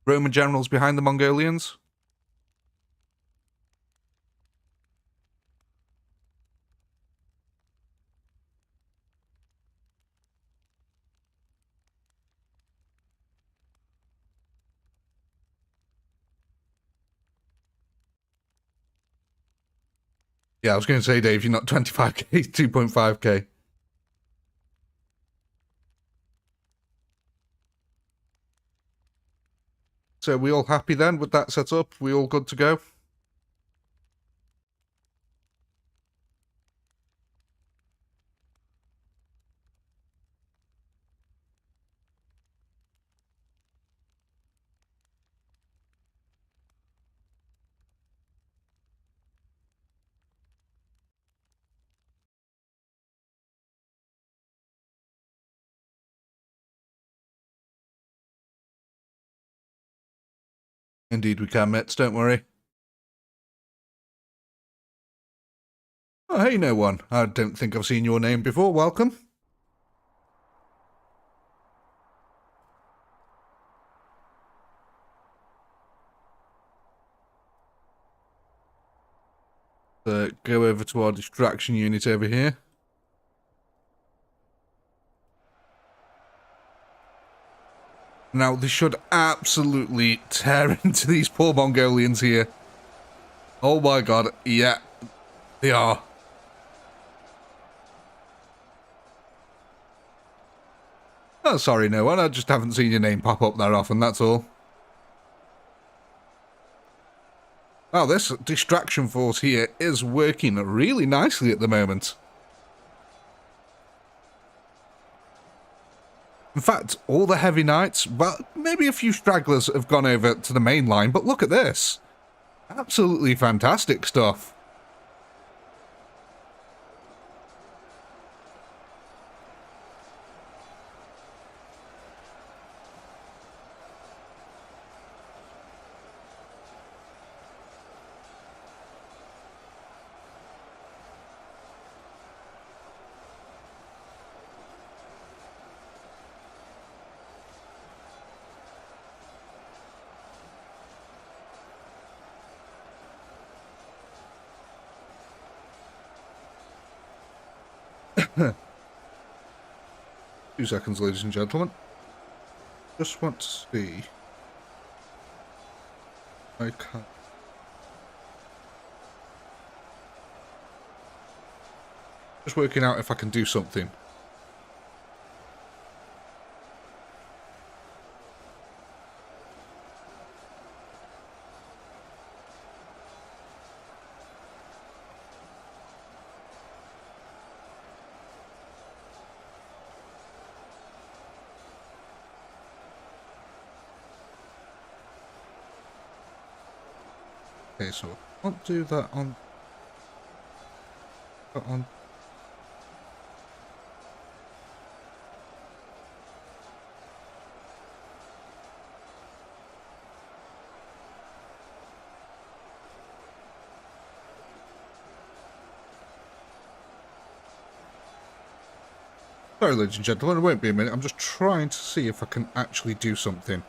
S1: Roman generals behind the Mongolians? Yeah, I was going to say, Dave, you're not 25k, 2.5k. So we all happy then with that setup? We all good to go? Indeed we can, Mitts, don't worry. Oh, hey, no one. I don't think I've seen your name before. Welcome. Go over to our distraction unit over here. Now, they should absolutely tear into these poor Mongolians here. Oh my god, yeah, they are. Oh, sorry, no one. I just haven't seen your name pop up that often, that's all. Wow, this distraction force here is working really nicely at the moment. In fact, all the heavy knights, well, maybe a few stragglers have gone over to the main line, but look at this. Absolutely fantastic stuff. Two seconds, ladies and gentlemen. Just want to see. I can't. Just working out if I can do something. Okay, so I can't do that on. Sorry, ladies and gentlemen, it won't be a minute. I'm just trying to see if I can actually do something.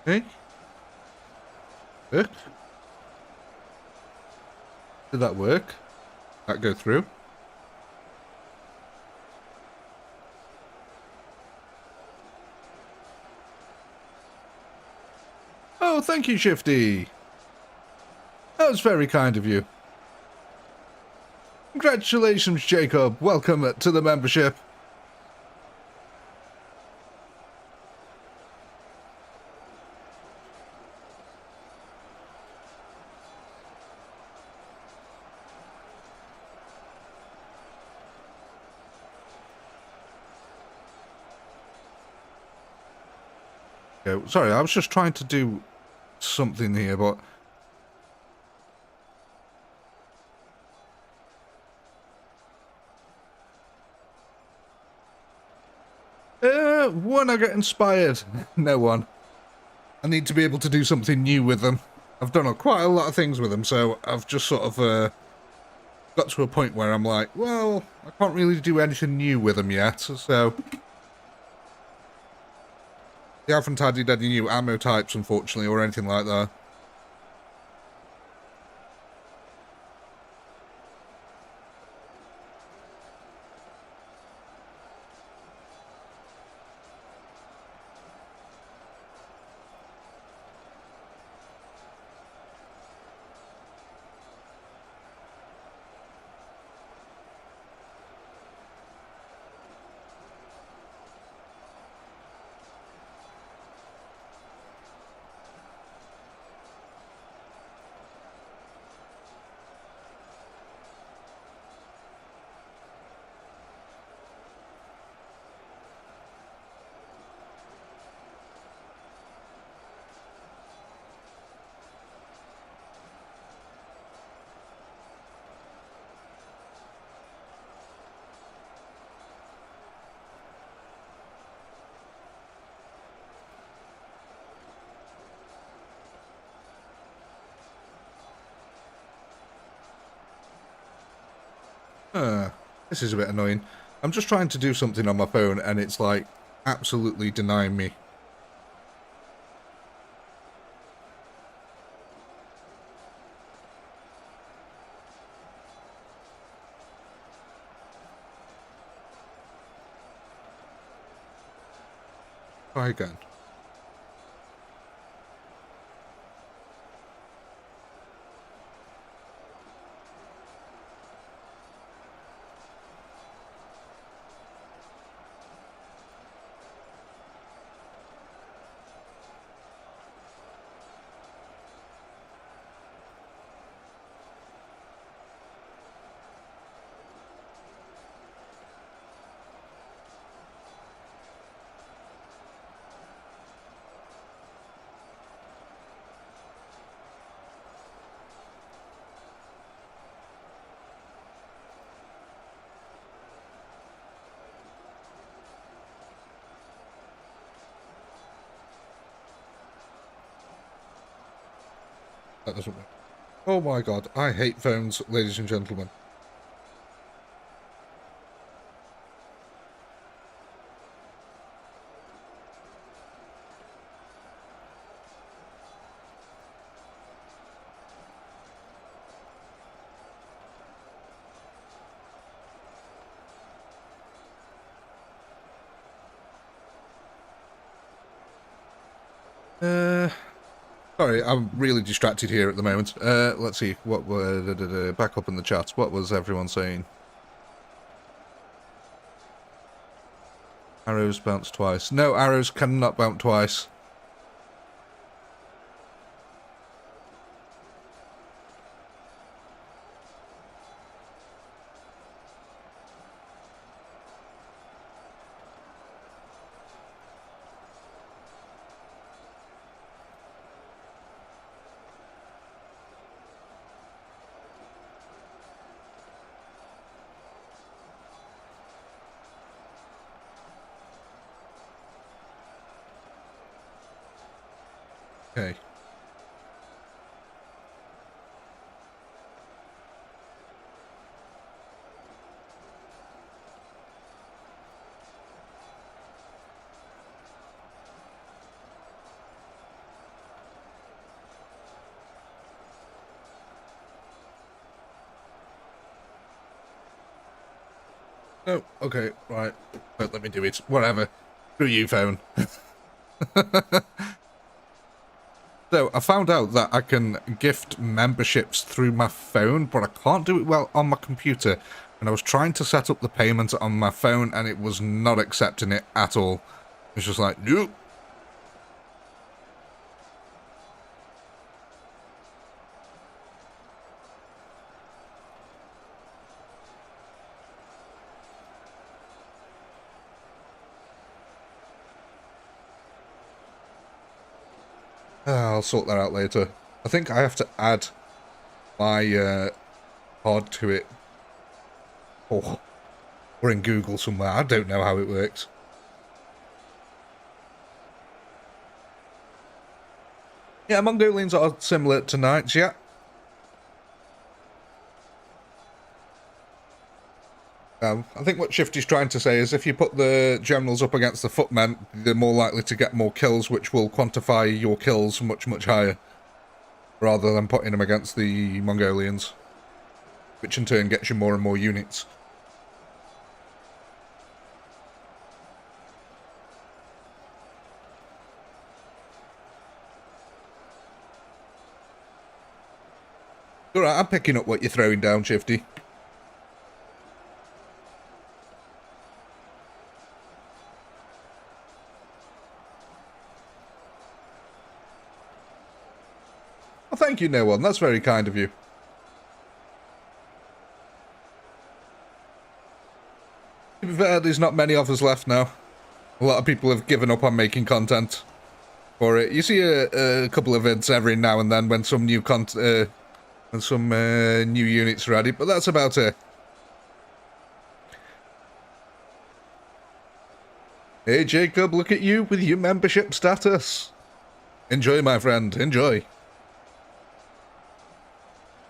S1: Okay. Work. Did that work? That go through? Oh, thank you, Shifty. That was very kind of you. Congratulations, Jacob. Welcome to the membership. Okay, sorry, I was just trying to do something here, but... When I get inspired? No one. I need to be able to do something new with them. I've done quite a lot of things with them, so I've just sort of got to a point where I'm like, well, I can't really do anything new with them yet, so... They haven't added any new ammo types, unfortunately, or anything like that. This is a bit annoying. I'm just trying to do something on my phone and it's like absolutely denying me. Try again. That doesn't work. Oh my god, I hate phones, ladies and gentlemen. Sorry, I'm really distracted here at the moment. Let's see, what were... back up in the chat, what was everyone saying? Arrows bounce twice. No, arrows cannot bounce twice. Okay. No, okay, right. Don't let me do it. Whatever. Screw you, phone. So, I found out that I can gift memberships through my phone, but I can't do it well on my computer. And I was trying to set up the payment on my phone, and it was not accepting it at all. It's just like, nope. I'll sort that out later. I think I have to add my horde to it. Oh, or in Google somewhere. I don't know how it works. Yeah, Mongolians are similar to knights, yeah. I think what Shifty's trying to say is if you put the generals up against the footmen, they're more likely to get more kills, which will quantify your kills much, much higher. Rather than putting them against the Mongolians. Which in turn gets you more and more units. Alright, I'm picking up what you're throwing down, Shifty. Well, thank you, no one. That's very kind of you. To be fair, there's not many of us left now. A lot of people have given up on making content for it. You see a couple of vids every now and then when some new new units are added, but that's about it. Hey Jacob, look at you with your membership status. Enjoy, my friend, enjoy.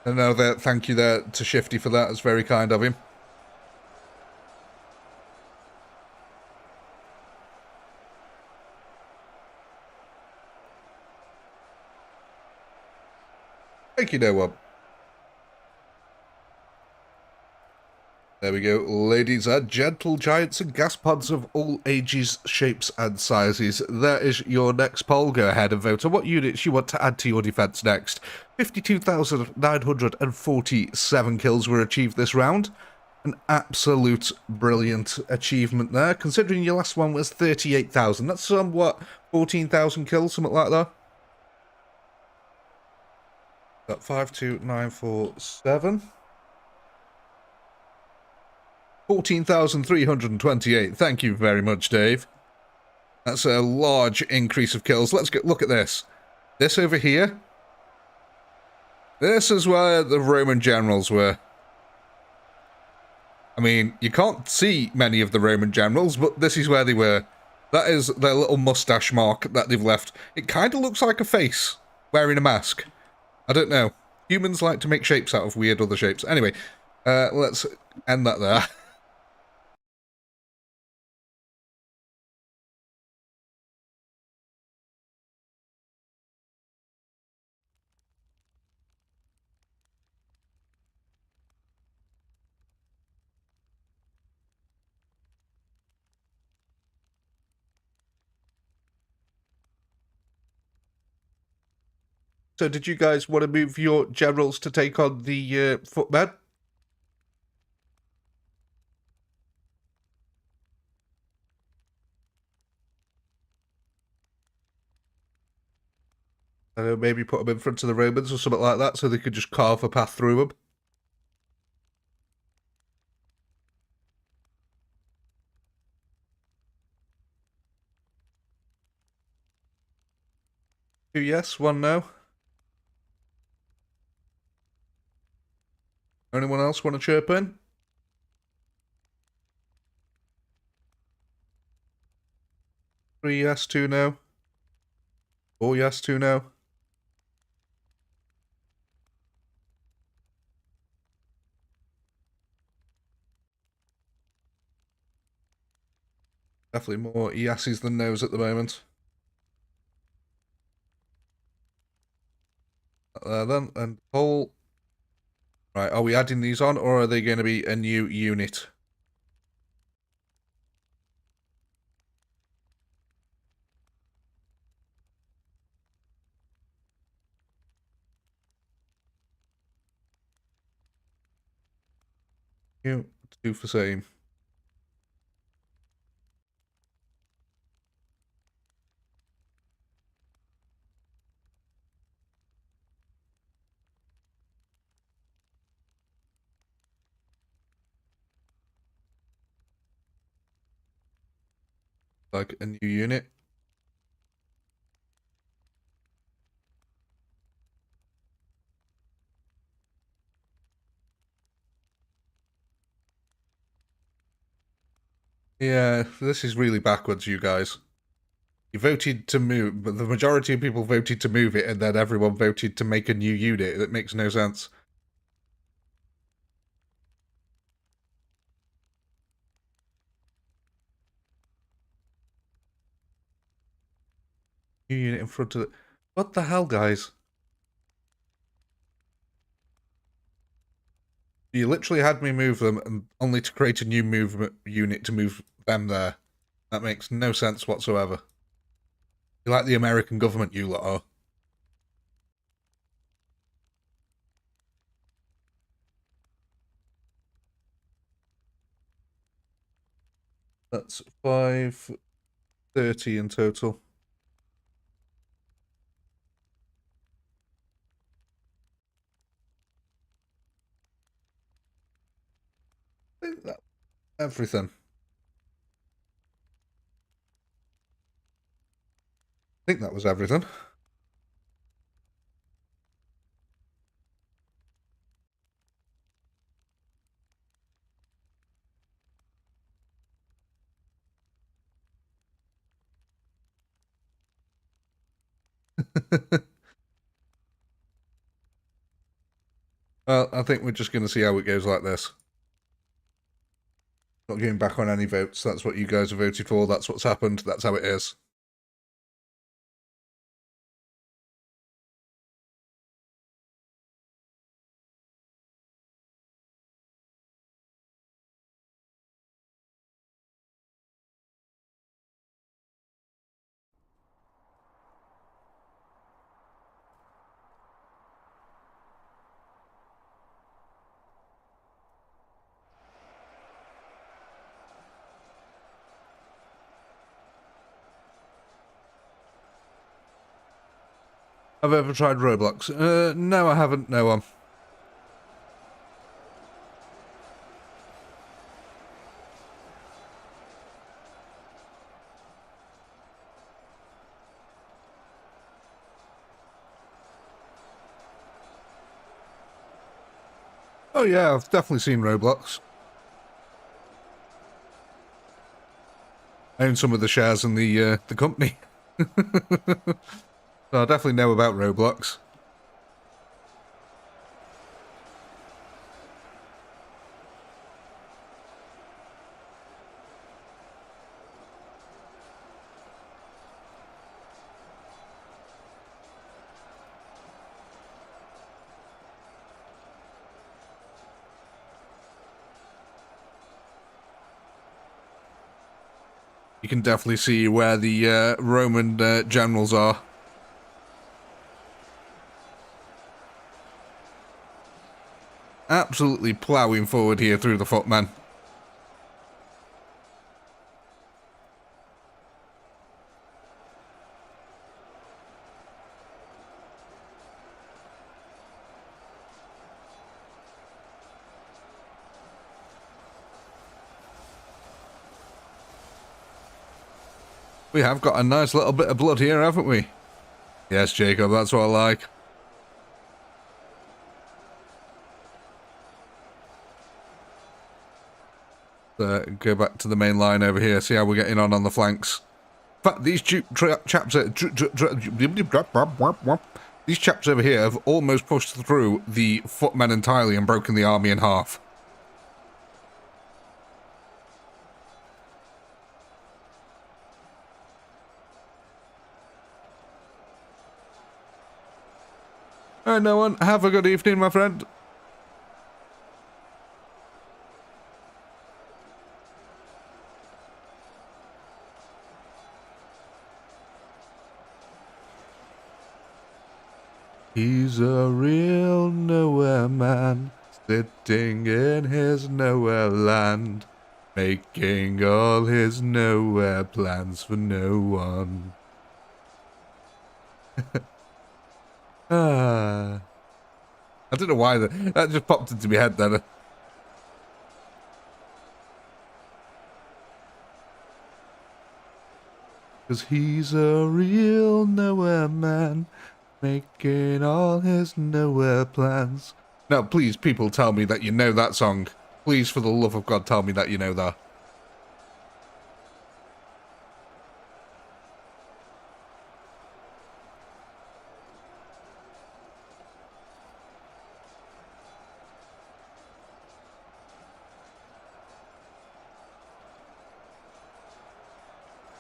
S1: And now that, thank you there to Shifty for that. It's very kind of him. Thank you, no one. There we go, ladies and gentle giants and gas pods of all ages, shapes and sizes. There is your next poll. Go ahead and vote on what units you want to add to your defence next. 52,947 kills were achieved this round. An absolute brilliant achievement there, considering your last one was 38,000. That's somewhat 14,000 kills, something like that. Got 52947. 14,328. Thank you very much, Dave. That's a large increase of kills. Let's look at this. This over here. This is where the Roman generals were. I mean, you can't see many of the Roman generals, but this is where they were. That is their little mustache mark that they've left. It kind of looks like a face wearing a mask. I don't know. Humans like to make shapes out of weird other shapes. Anyway, let's end that there. So did you guys want to move your generals to take on the footmen? I don't know, maybe put them in front of the Romans or something like that so they could just carve a path through them. Two yes, one no. Anyone else want to chirp in? Three yes, two no. Four yes, two no. Definitely more yeses than nos at the moment. There then, and poll. Right, are we adding these on, or are they going to be a new unit? Two for same. Like a new unit. Yeah, this is really backwards, you guys. You voted to move, but the majority of people voted to move it, and then everyone voted to make a new unit. That makes no sense. New unit in front of the... What the hell, guys? You literally had me move them, and only to create a new movement unit to move them there. That makes no sense whatsoever. You like the American government, you lot are. That's 530 in total. I think that everything. I think that was everything. Well, I think we're just going to see how it goes like this. Not going back on any votes. That's what you guys have voted for. That's what's happened. That's how it is. Have I ever tried Roblox? No, I haven't. No one. Oh yeah, I've definitely seen Roblox. I own some of the shares in the company. So I definitely know about Roblox. You can definitely see where the Roman generals are. Absolutely ploughing forward here through the footmen. We have got a nice little bit of blood here, haven't we? Yes, Jacob, that's what I like. Go back to the main line over here, see how we're getting on the flanks. In fact, these chaps these chaps over here have almost pushed through the footmen entirely and broken the army in half. Alright, no one. Have a good evening, my friend. He's a real nowhere man, sitting in his nowhere land, making all his nowhere plans for no one. I don't know why that just popped into my head then. Cause he's a real nowhere man, making all his nowhere plans. Now, please, people, tell me that you know that song. Please, for the love of God, tell me that you know that.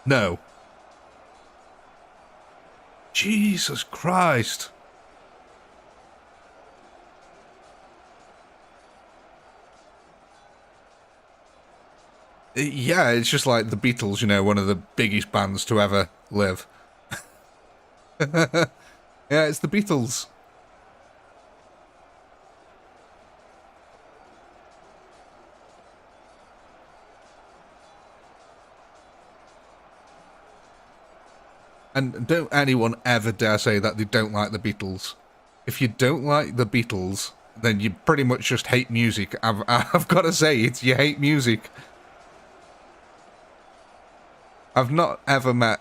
S1: No. Jesus Christ. Yeah, it's just like the Beatles, you know, one of the biggest bands to ever live. Yeah, it's the Beatles. And don't anyone ever dare say that they don't like the Beatles. If you don't like the Beatles, then you pretty much just hate music. I've got to say, you hate music. I've not ever met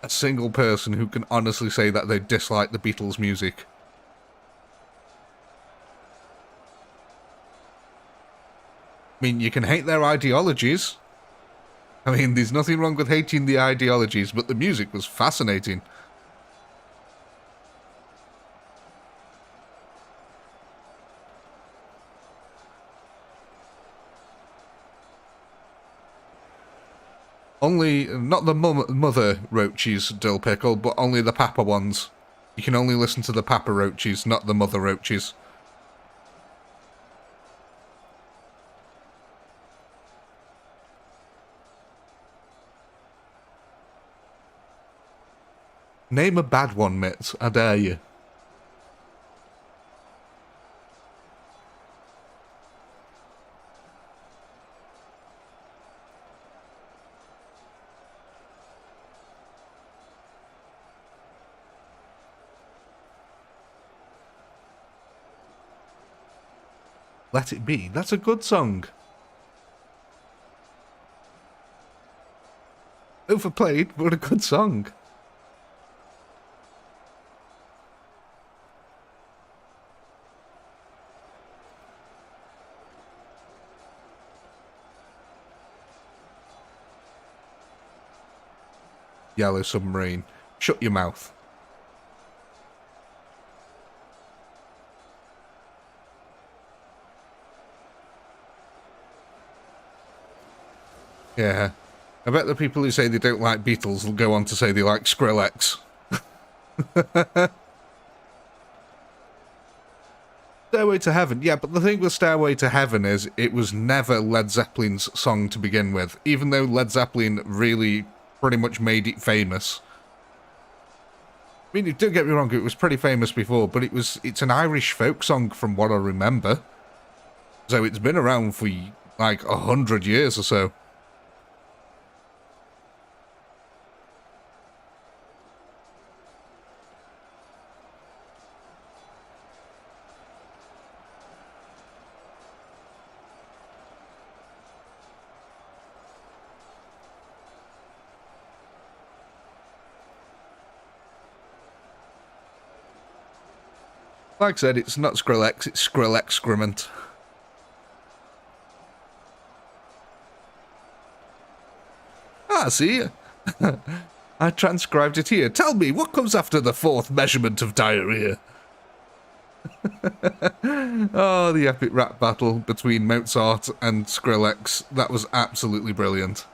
S1: a single person who can honestly say that they dislike the Beatles' music. I mean, you can hate their ideologies. I mean, there's nothing wrong with hating the ideologies, but the music was fascinating. Only, not the mother roaches, dill pickle, but only the papa ones. You can only listen to the papa roaches, not the mother roaches. Name a bad one, Mitz, I dare you. Let It Be. That's a good song. Overplayed, but a good song. Yellow Submarine. Shut your mouth. Yeah. I bet the people who say they don't like Beatles will go on to say they like Skrillex. Stairway to Heaven. Yeah, but the thing with Stairway to Heaven is it was never Led Zeppelin's song to begin with, even though Led Zeppelin really pretty much made it famous. I mean, don't get me wrong, it was pretty famous before, but it's an Irish folk song from what I remember. So it's been around for like 100 years or so. Like I said, it's not Skrillex, it's Skrill-excrement. Ah, see? I transcribed it here. Tell me, what comes after the fourth measurement of diarrhea? Oh, the epic rap battle between Mozart and Skrillex. That was absolutely brilliant.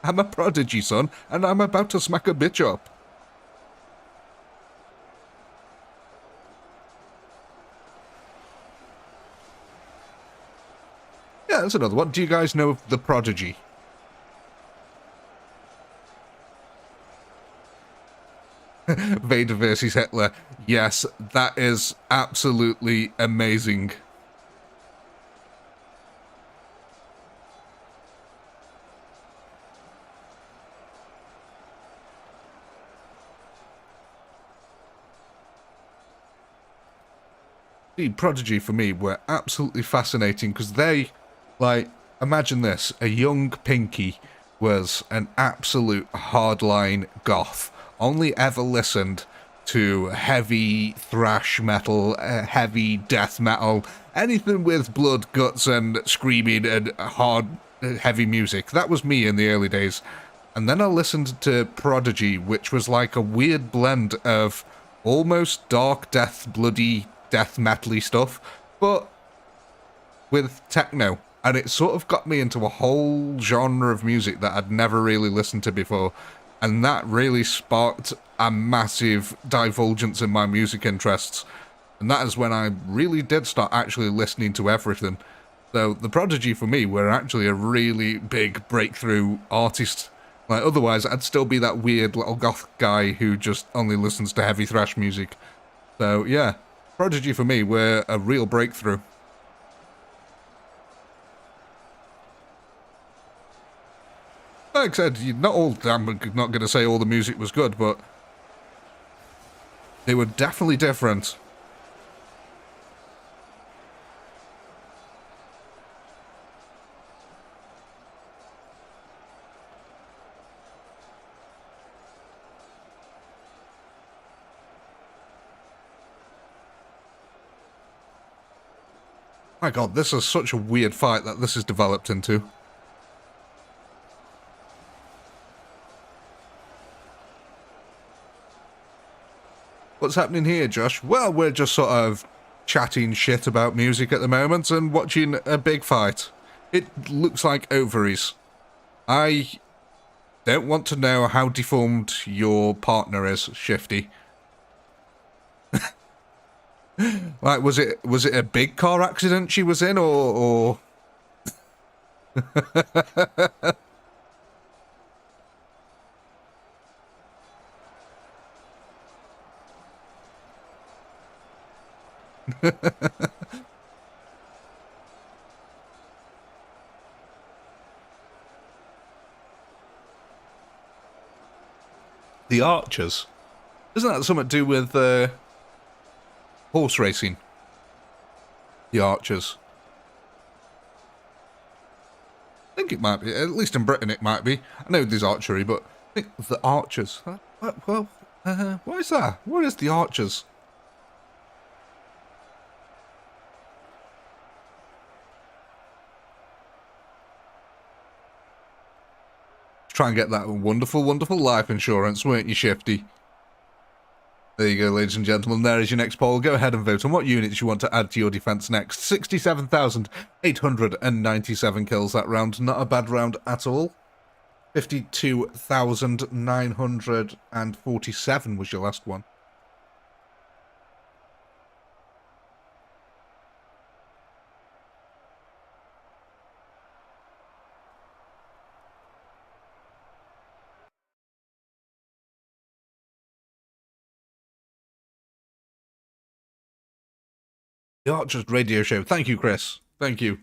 S1: I'm a prodigy, son, and I'm about to smack a bitch up. Yeah, that's another one. Do you guys know of The Prodigy? Vader versus Hitler. Yes, that is absolutely amazing. The Prodigy, for me, were absolutely fascinating because they, like, imagine this, a young Pinky was an absolute hardline goth, only ever listened to heavy thrash metal, heavy death metal, anything with blood, guts, and screaming and hard, heavy music. That was me in the early days. And then I listened to Prodigy, which was like a weird blend of almost dark death, bloody death metal-y stuff, but with techno. And it sort of got me into a whole genre of music that I'd never really listened to before. And that really sparked a massive divulgence in my music interests. And that is when I really did start actually listening to everything. So the Prodigy for me were actually a really big breakthrough artist. Like, otherwise I'd still be that weird little goth guy who just only listens to heavy thrash music. So yeah, Prodigy for me were a real breakthrough. Like I said, I'm not going to say all the music was good, but they were definitely different. My god, this is such a weird fight that this has developed into. What's happening here, Josh? Well, we're just sort of chatting shit about music at the moment and watching a big fight. It looks like ovaries. I don't want to know how deformed your partner is, Shifty. Like, was it a big car accident she was in, or... The Archers. Isn't that something to do with horse racing. The archers. I think it might be, at least in Britain it might be. I know there's archery, but I think the archers. What is that? What is the archers? Try and get that wonderful, wonderful life insurance, weren't you, Shifty? There you go, ladies and gentlemen. There is your next poll. Go ahead and vote on what units you want to add to your defence next. 67,897 kills that round. Not a bad round at all. 52,947 was your last one. The Archers Radio Show. Thank you, Chris. Thank you.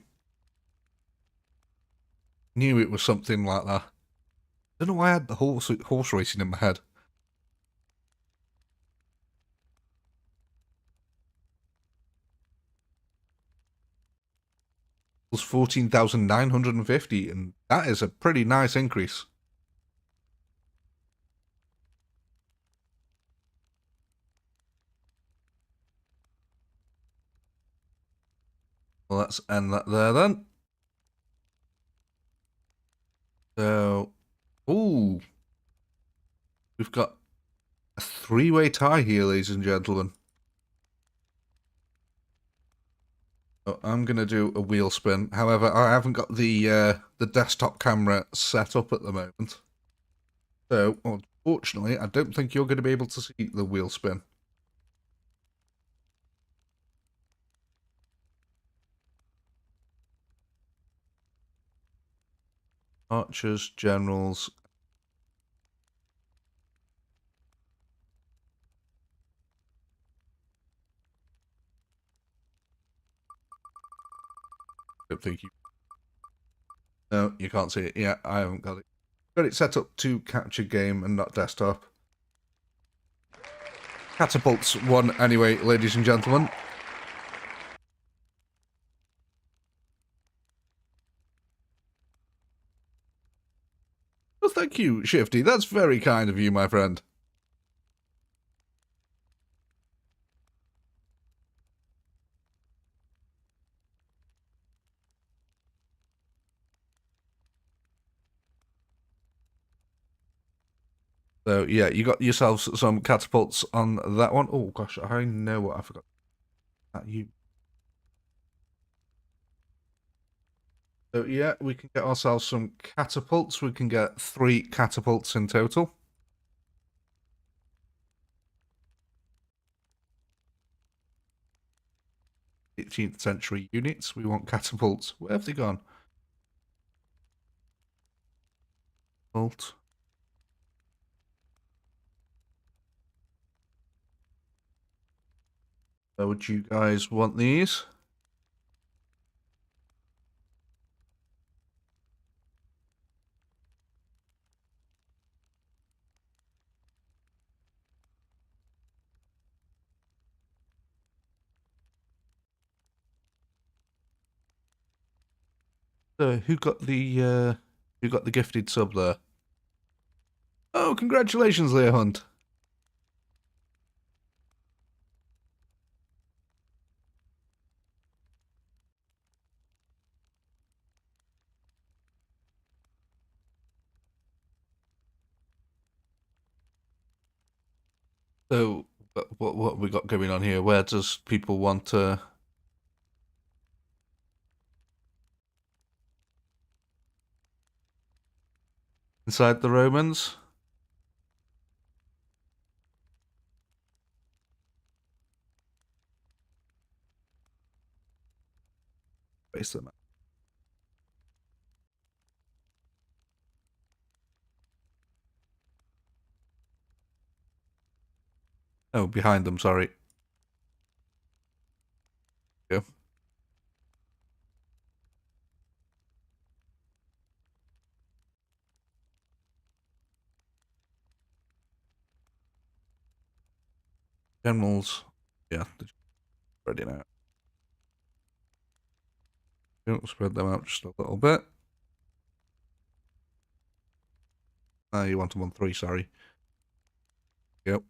S1: Knew it was something like that. Don't know why I had the horse racing in my head. It was 14,950, and that is a pretty nice increase. Well, let's end that there then. So, ooh, we've got a three-way tie here, ladies and gentlemen. So I'm gonna do a wheel spin. However, I haven't got the desktop camera set up at the moment. So, unfortunately, I don't think you're going to be able to see the wheel spin. Archers, generals. Don't think you. No, you can't see it. Yeah, I haven't got it. Got it set up to capture game and not desktop. Catapults won anyway, ladies and gentlemen. Well, thank you, Shifty. That's very kind of you, my friend. So, yeah, you got yourselves some catapults on that one. Oh, gosh, I know what I forgot. You. So, yeah, we can get ourselves some catapults. We can get 3 catapults in total. 18th century units. We want catapults. Where have they gone? Bolt. So would you guys want these? So who got the gifted sub there? Oh, congratulations, Leah Hunt. So what we got going on here? Where does people want to? Inside the Romans? Base them. Oh, behind them, sorry. Yeah. Generals. Yeah. spreading out. Don't spread them out just a little bit. Ah, you want them on 3, sorry. Yep.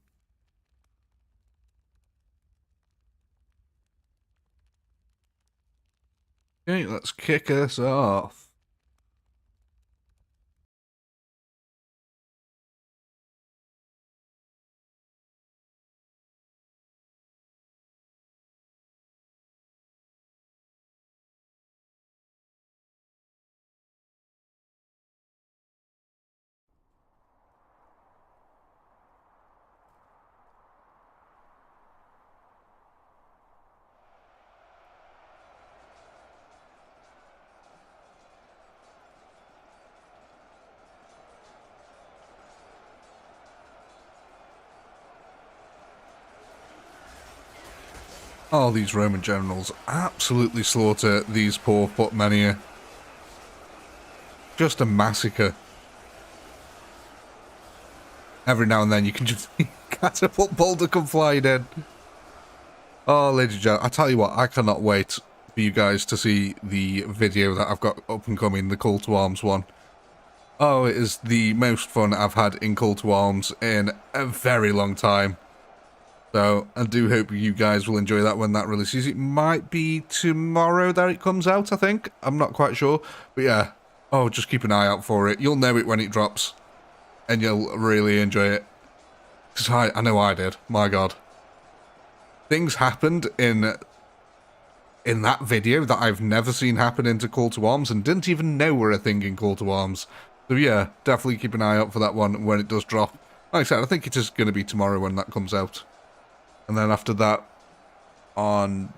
S1: Okay, let's kick us off. Oh, these Roman generals absolutely slaughter these poor foot men here. Just a massacre. Every now and then you can just see a catapult boulder come flying in. Oh, ladies and gentlemen, I tell you what, I cannot wait for you guys to see the video that I've got up and coming, the Call to Arms one. Oh, it is the most fun I've had in Call to Arms in a very long time. So, I do hope you guys will enjoy that when that releases. It might be tomorrow that it comes out, I think. I'm not quite sure. But yeah, oh, just keep an eye out for it. You'll know it when it drops. And you'll really enjoy it. Because I know I did. My God. Things happened in that video that I've never seen happen into Call to Arms and didn't even know were a thing in Call to Arms. So yeah, definitely keep an eye out for that one when it does drop. Like I said, I think it is going to be tomorrow when that comes out. And then after that, on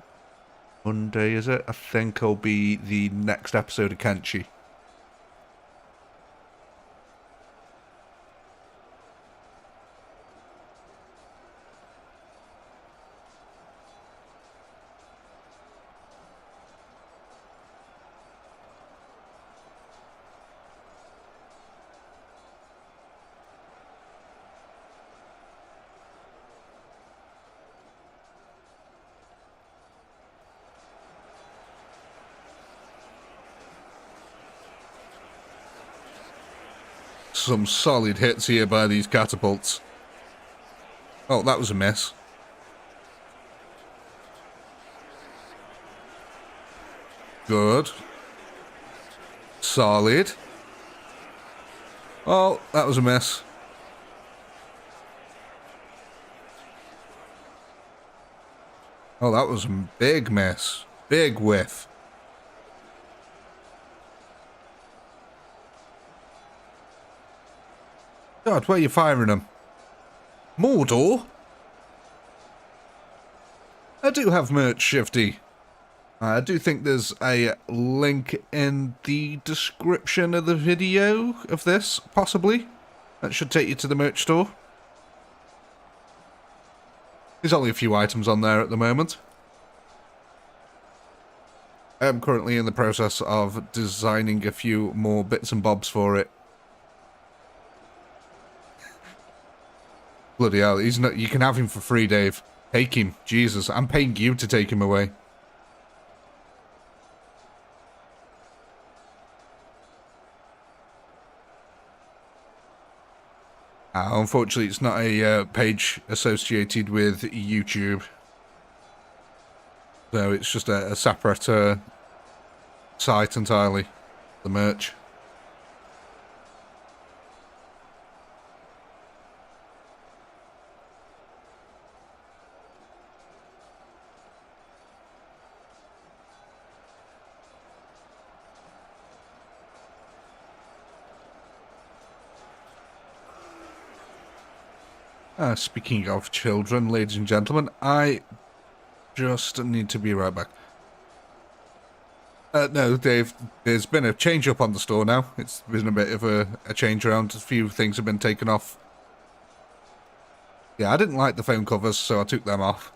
S1: Monday, is it? I think will be the next episode of Kenshi. Some solid hits here by these catapults. Oh, that was a miss. Good. Solid. Oh, that was a miss. Oh, that was a big miss. Big whiff. God, where are you firing them? Mordor? I do have merch, Shifty. I do think there's a link in the description of the video of this, possibly. That should take you to the merch store. There's only a few items on there at the moment. I am currently in the process of designing a few more bits and bobs for it. Bloody hell, he's not, you can have him for free, Dave. Take him. Jesus, I'm paying you to take him away. Unfortunately, it's not a page associated with YouTube. So it's just a separate site entirely. The merch. Speaking of children, ladies and gentlemen, I just need to be right back. No, Dave, there's been a change up on the store now. It's been a bit of a change around. A few things have been taken off. Yeah, I didn't like the phone covers, so I took them off.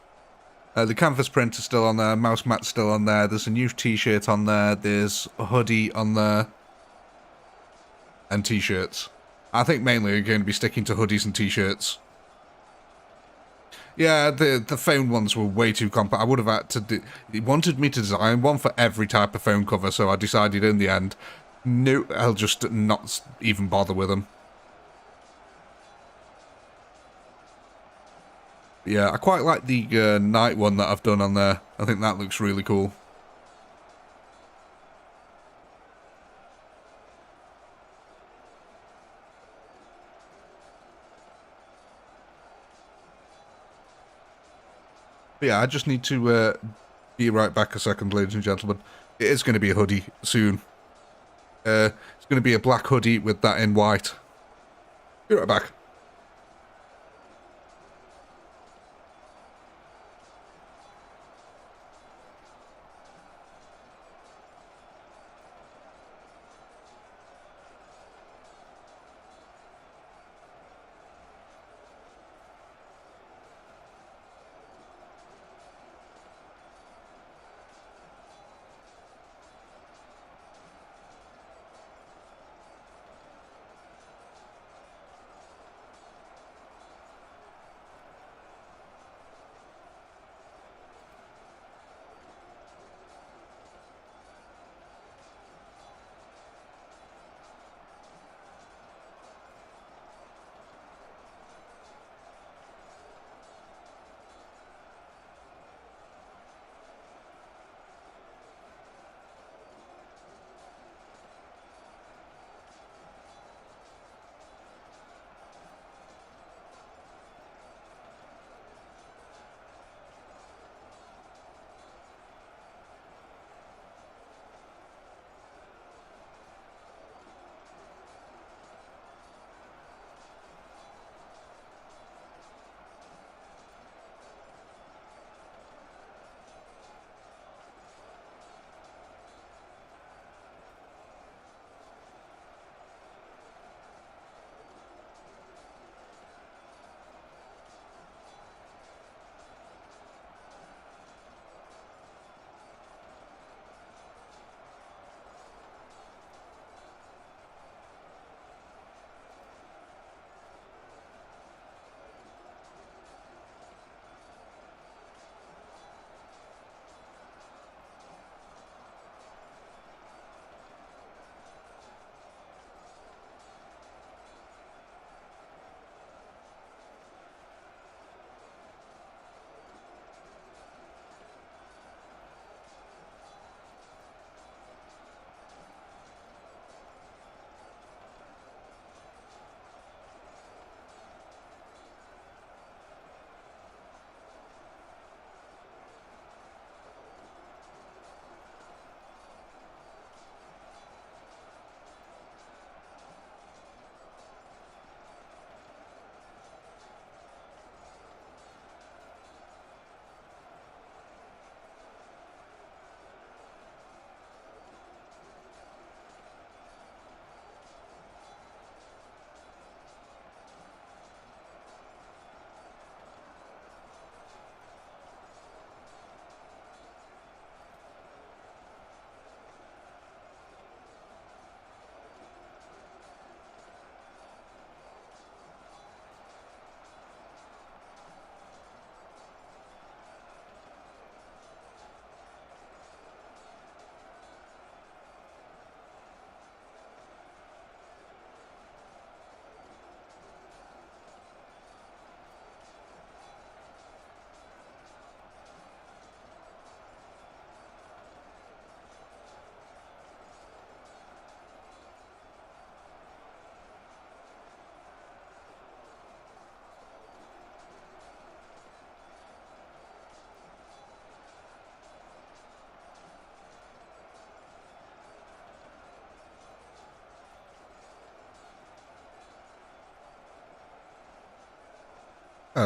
S1: The canvas print is still on there. Mouse mat's still on there. There's a new t-shirt on there. There's a hoodie on there. And t-shirts. I think mainly we're going to be sticking to hoodies and t-shirts. Yeah, the phone ones were way too compact. I would have had to he wanted me to design one for every type of phone cover, so I decided in the end, no, I'll just not even bother with them. Yeah, I quite like the night one that I've done on there. I think that looks really cool. But yeah, I just need to be right back a second, ladies and gentlemen. It is going to be a hoodie soon. It's going to be a black hoodie with that in white. Be right back.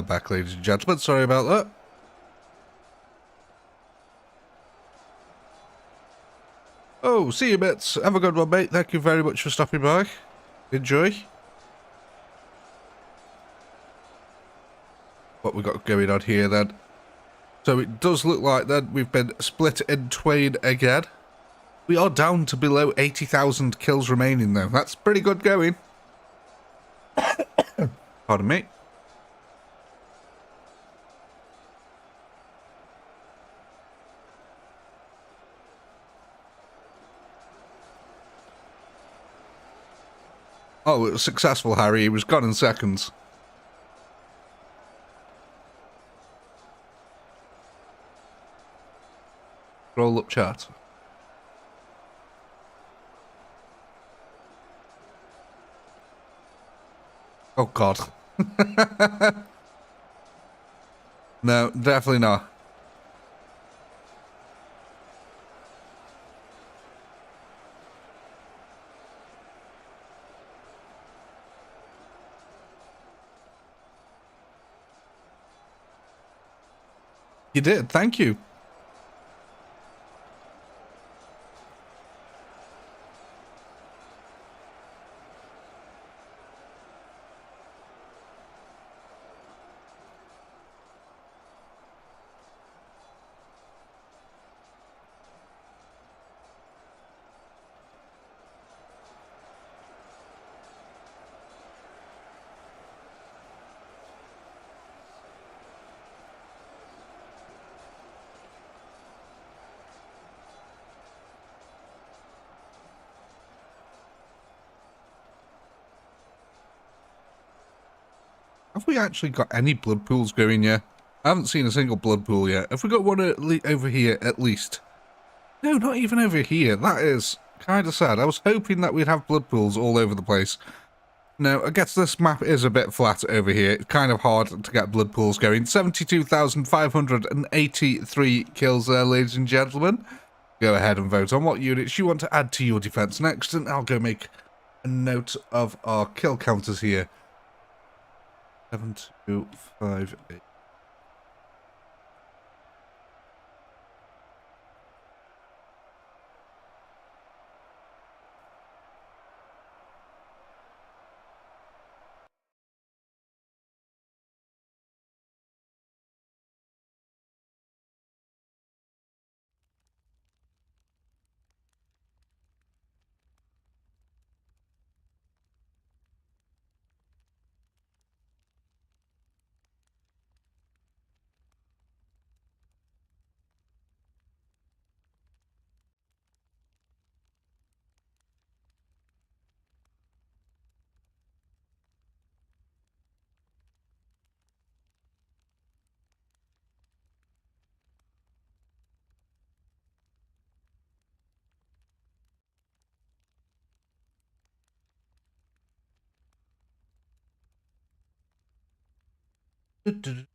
S1: Back, ladies and gentlemen. Sorry about that. Oh, see you, bits. Have a good one, mate. Thank you very much for stopping by. Enjoy. What we got going on here, then? So it does look like, then, we've been split in twain again. We are down to below 80,000 kills remaining, though. That's pretty good going. Pardon me. Oh, it was successful, Harry. He was gone in seconds. Roll up chat. Oh, God. No, definitely not. You did, thank you. Have we actually got any blood pools going yet? I haven't seen a single blood pool yet. Have we got one over here at least? No, not even over here. That is kind of sad. I was hoping that we'd have blood pools all over the place. No, I guess this map is a bit flat over here. It's kind of hard to get blood pools going. 72,583 kills there, ladies and gentlemen. Go ahead and vote on what units you want to add to your defense next, and I'll go make a note of our kill counters here. 7, 2, 5, 8. Do.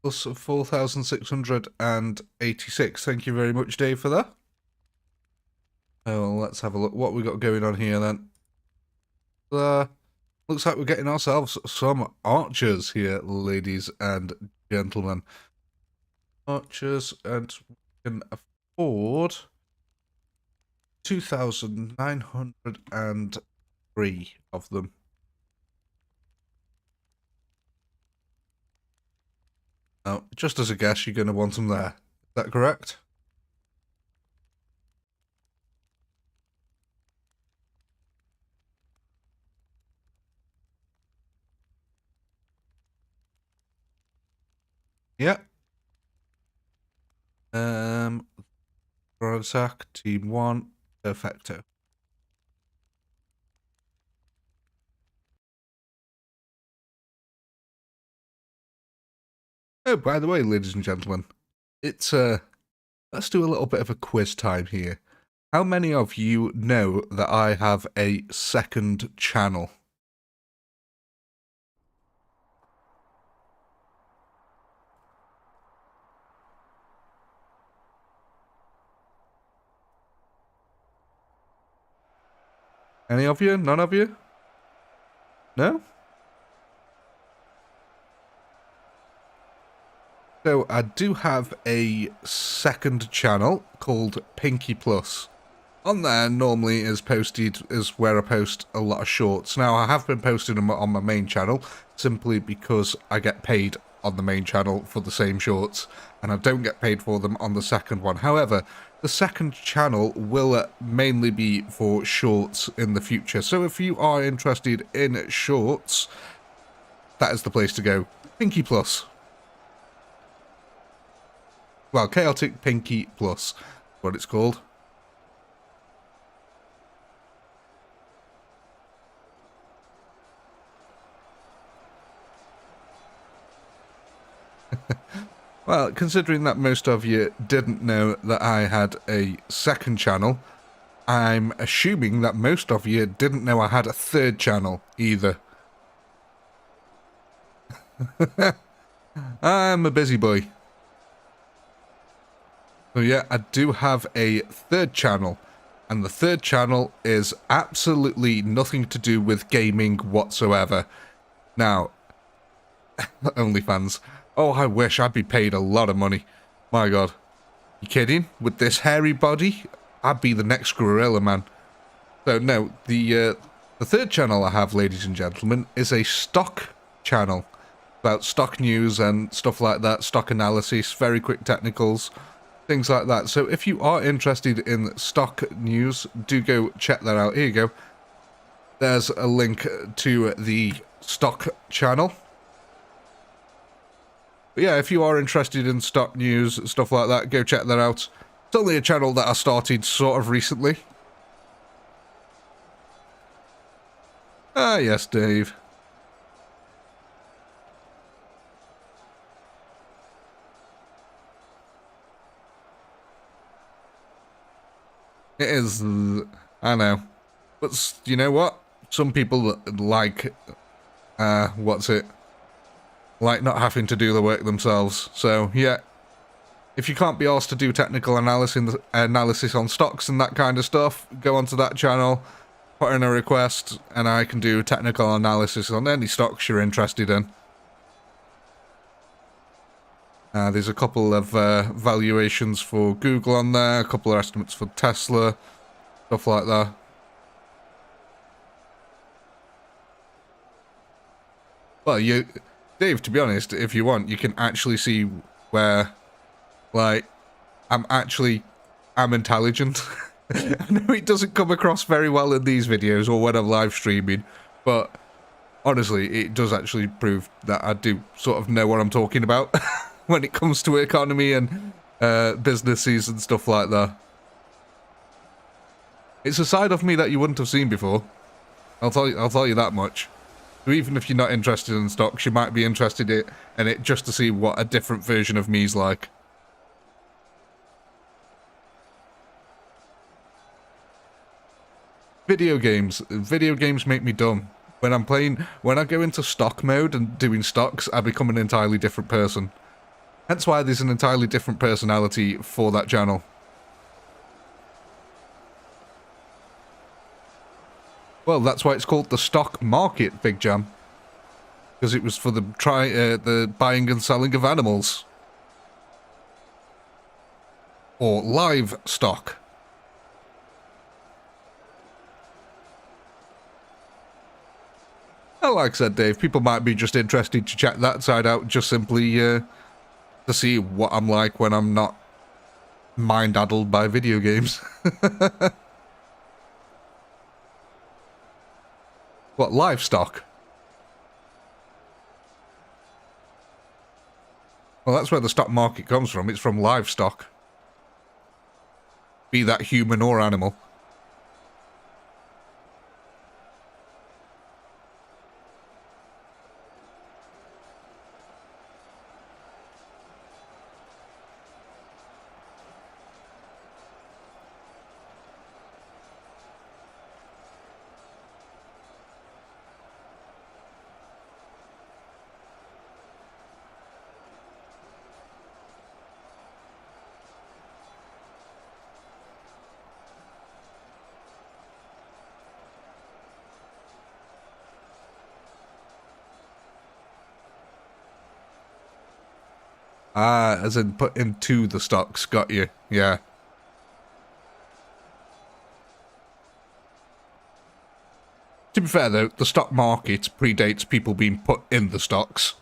S1: Plus 4,686. Thank you very much, Dave, for that. Oh, let's have a look. What we got going on here then? Looks like we're getting ourselves some archers here, ladies and gentlemen. Archers, and we can afford 2,903 of them. Now, just as a guess, you're going to want them there. Is that correct? Yeah. Ground attack, team 1, perfecto. Oh, by the way, ladies and gentlemen, it's let's do a little bit of a quiz time here. How many of you know that I have a second channel? Any of you? None of you? No? So I do have a second channel called Pinky Plus. On there normally is where I post a lot of shorts. Now I have been posting them on my main channel simply because I get paid on the main channel for the same shorts and I don't get paid for them on the second one. However, the second channel will mainly be for shorts in the future. So if you are interested in shorts, that is the place to go. Pinky Plus. Well, Chaotic Pinky Plus. what it's called. Well, considering that most of you didn't know that I had a second channel, I'm assuming that most of you didn't know I had a third channel either. I'm a busy boy. So yeah, I do have a third channel, and the third channel is absolutely nothing to do with gaming whatsoever. Now, OnlyFans. Oh, I wish I'd be paid a lot of money. My God. You kidding? With this hairy body, I'd be the next gorilla, man. So no, the third channel I have, ladies and gentlemen, is a stock channel. About stock news and stuff like that, stock analysis, very quick technicals, things like that. So if you are interested in stock news, do go check that out. Here you go. There's a link to the stock channel. But yeah, if you are interested in stock news, stuff like that, go check that out. It's only a channel that I started sort of recently. Ah, yes, Dave. It is, I know. But you know what? Some people like, like not having to do the work themselves. So, yeah. If you can't be asked to do technical analysis on stocks and that kind of stuff, go onto that channel, put in a request, and I can do technical analysis on any stocks you're interested in. There's a couple of valuations for Google on there, a couple of estimates for Tesla, stuff like that. Well, Dave, to be honest, if you want, you can actually see where, like, I'm intelligent. I know it doesn't come across very well in these videos or when I'm live streaming, but honestly, it does actually prove that I do sort of know what I'm talking about when it comes to economy and businesses and stuff like that. It's a side of me that you wouldn't have seen before. I'll tell you that much. So even if you're not interested in stocks, you might be interested in it just to see what a different version of me's like. Video games make me dumb. When I go into stock mode and doing stocks, I become an entirely different person. Hence why there's an entirely different personality for that channel. Well, that's why it's called the stock market, Big Jam. Because it was for the buying and selling of animals. Or livestock. Well, like I said, Dave, people might be just interested to check that side out, just simply to see what I'm like when I'm not mind-addled by video games. What, livestock? Well, that's where the stock market comes from. It's from livestock. Be that human or animal. Ah, as in put into the stocks. Got you. Yeah. To be fair, though, the stock market predates people being put in the stocks.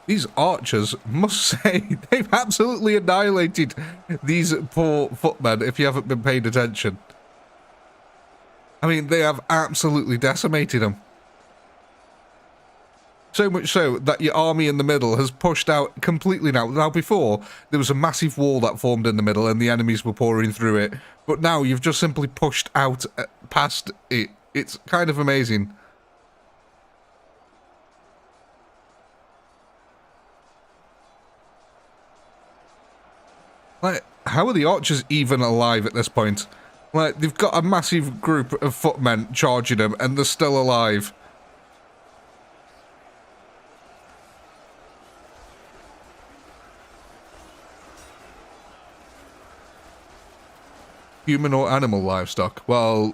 S1: These archers, must say, they've absolutely annihilated these poor footmen if you haven't been paying attention. I mean, they have absolutely decimated them. So much so that your army in the middle has pushed out completely now. Now, before, there was a massive wall that formed in the middle and the enemies were pouring through it. But now you've just simply pushed out past it. It's kind of amazing. Like, how are the archers even alive at this point? Like, they've got a massive group of footmen charging them and they're still alive. Human or animal livestock? Well,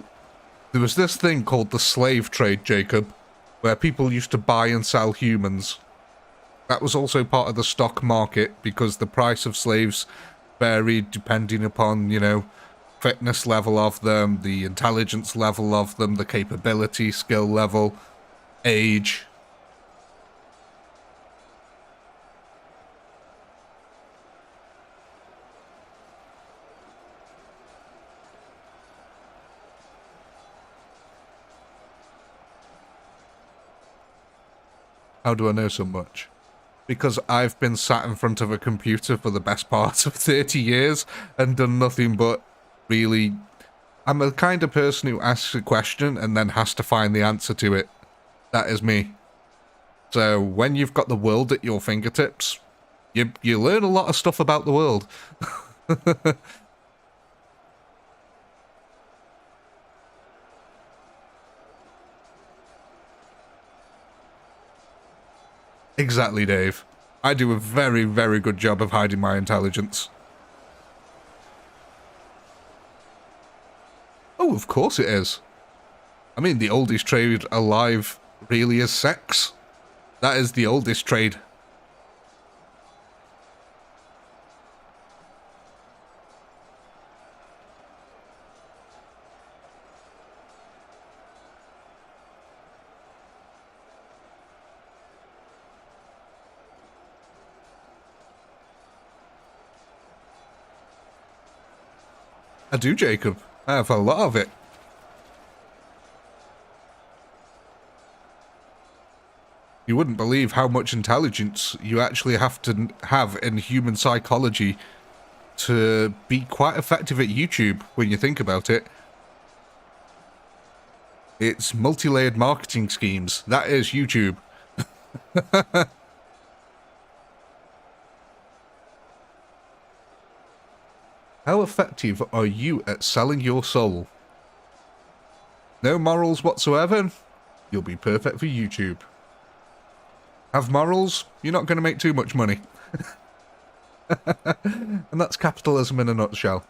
S1: there was this thing called the slave trade, Jacob, where people used to buy and sell humans. That was also part of the stock market because the price of slaves varied depending upon, you know, fitness level of them, the intelligence level of them, the capability, skill level, age. How do I know so much? Because I've been sat in front of a computer for the best part of 30 years and done nothing but really... I'm the kind of person who asks a question and then has to find the answer to it. That is me. So when you've got the world at your fingertips, you learn a lot of stuff about the world. Exactly, Dave. I do a very, very good job of hiding my intelligence. Oh, of course it is. I mean, the oldest trade alive really is sex. That is the oldest trade. I do, Jacob. I have a lot of it. You wouldn't believe how much intelligence you actually have to have in human psychology to be quite effective at YouTube when you think about it. It's multi-layered marketing schemes. That is YouTube. How effective are you at selling your soul? No morals whatsoever? You'll be perfect for YouTube. Have morals? You're not going to make too much money. And that's capitalism in a nutshell.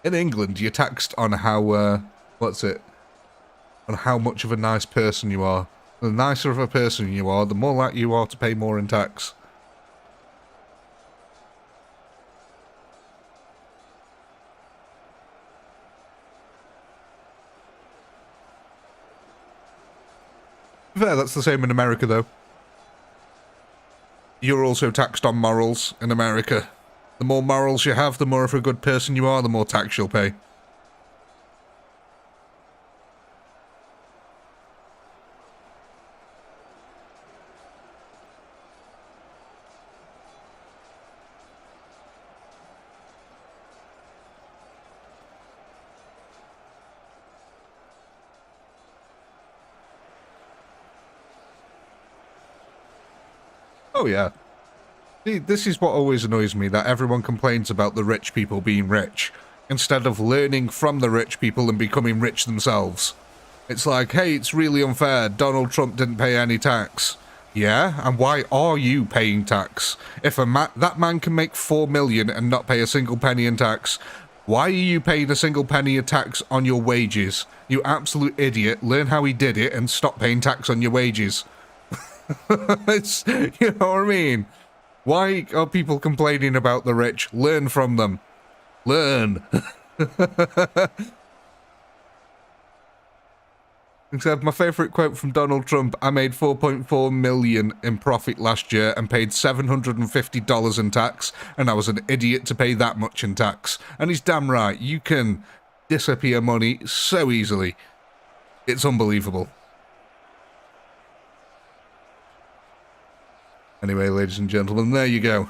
S1: In England, you're taxed on how, what's it? On how much of a nice person you are. The nicer of a person you are, the more likely you are to pay more in tax. Fair, that's the same in America, though. You're also taxed on morals in America. The more morals you have, the more of a good person you are, the more tax you'll pay. Oh, yeah. See, this is what always annoys me, that everyone complains about the rich people being rich, instead of learning from the rich people and becoming rich themselves. It's like, hey, it's really unfair, Donald Trump didn't pay any tax. Yeah, and why are you paying tax? If that man can make $4 million and not pay a single penny in tax, why are you paying a single penny of tax on your wages? You absolute idiot, learn how he did it and stop paying tax on your wages. It's, you know what I mean? Why are people complaining about the rich? Learn from them. Learn. Except my favourite quote from Donald Trump, I made $4.4 million in profit last year and paid $750 in tax, and I was an idiot to pay that much in tax. And he's damn right, you can disappear money so easily. It's unbelievable. Anyway, ladies and gentlemen, there you go.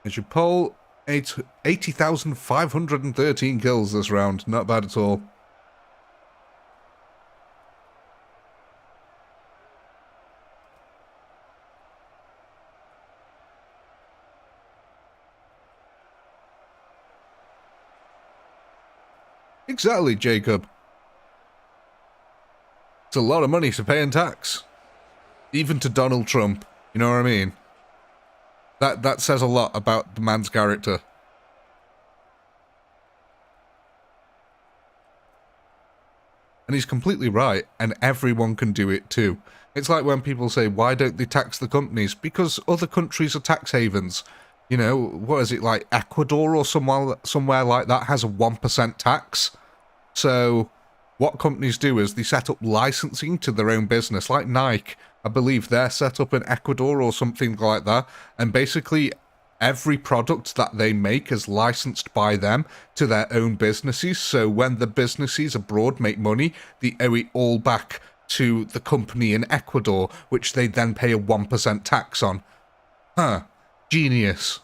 S1: As your poll, 80,513 kills this round. Not bad at all. Exactly, Jacob. It's a lot of money to pay in tax. Even to Donald Trump. You know what I mean? That says a lot about the man's character. And he's completely right, and everyone can do it too. It's like when people say, why don't they tax the companies? Because other countries are tax havens. You know, what is it, like Ecuador or somewhere like that has a 1% tax? So what companies do is they set up licensing to their own business, like Nike. I believe they're set up in Ecuador or something like that, and basically every product that they make is licensed by them to their own businesses, so when the businesses abroad make money, they owe it all back to the company in Ecuador, which they then pay a 1% tax on. Huh. Genius.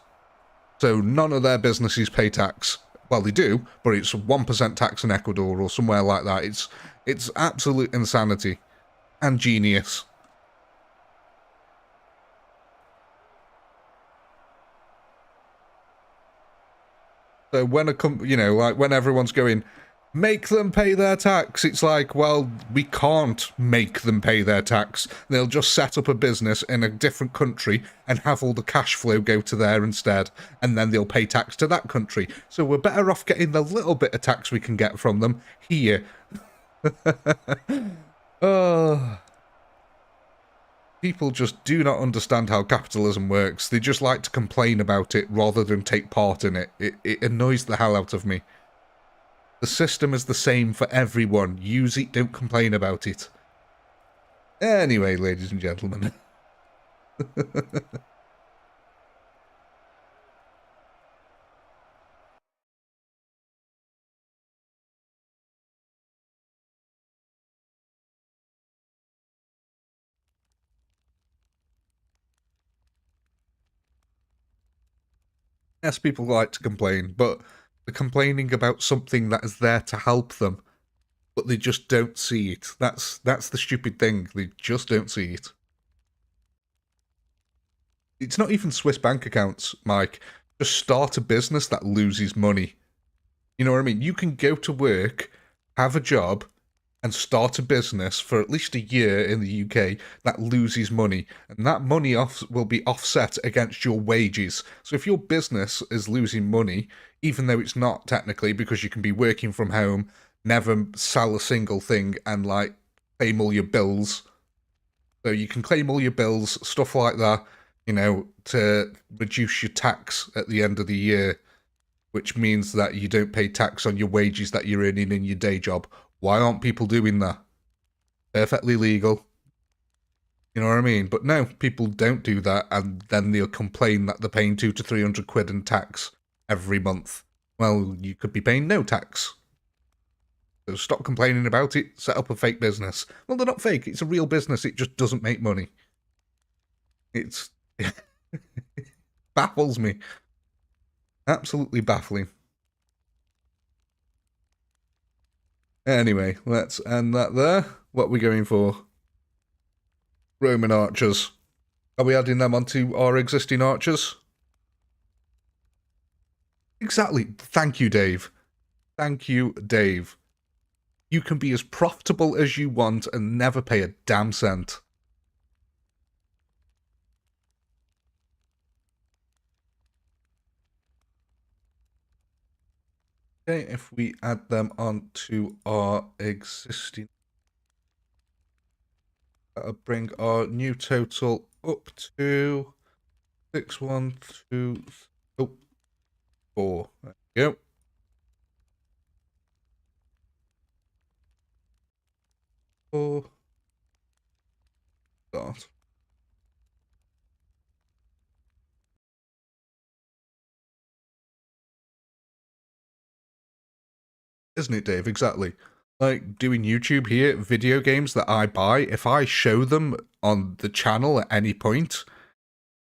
S1: So none of their businesses pay tax. Well, they do, but it's 1% tax in Ecuador or somewhere like that. It's absolute insanity. And genius. So when like when everyone's going, make them pay their tax, it's like, well, we can't make them pay their tax. They'll just set up a business in a different country and have all the cash flow go to there instead, and then they'll pay tax to that country. So we're better off getting the little bit of tax we can get from them here. Oh. People just do not understand how capitalism works. They just like to complain about it rather than take part in it. It annoys the hell out of me. The system is the same for everyone. Use it, don't complain about it. Anyway, ladies and gentlemen. Yes, people like to complain, but they're complaining about something that is there to help them. But they just don't see it. That's the stupid thing. They just don't see it. It's not even Swiss bank accounts, Mike. Just start a business that loses money. You know what I mean? You can go to work, have a job, and start a business for at least a year in the UK that loses money, and that money will be offset against your wages. So if your business is losing money, even though it's not technically, because you can be working from home, never sell a single thing, and like claim all your bills. So you can claim all your bills, stuff like that, you know, to reduce your tax at the end of the year, which means that you don't pay tax on your wages that you're earning in your day job. Why aren't people doing that? Perfectly legal. You know what I mean? But no, people don't do that, and then they'll complain that they're paying 200 to 300 quid in tax every month. Well, you could be paying no tax. So stop complaining about it, set up a fake business. Well, they're not fake, it's a real business, it just doesn't make money. It's... baffles me. Absolutely baffling. Anyway, let's end that there. What are we going for? Roman archers. Are we adding them onto our existing archers? Exactly. Thank you, Dave. Thank you, Dave. You can be as profitable as you want and never pay a damn cent. Okay, if we add them onto our existing... that'll bring our new total up to 6124. There we go. Start. Isn't it, Dave? Exactly. Like, doing YouTube here, video games that I buy, if I show them on the channel at any point,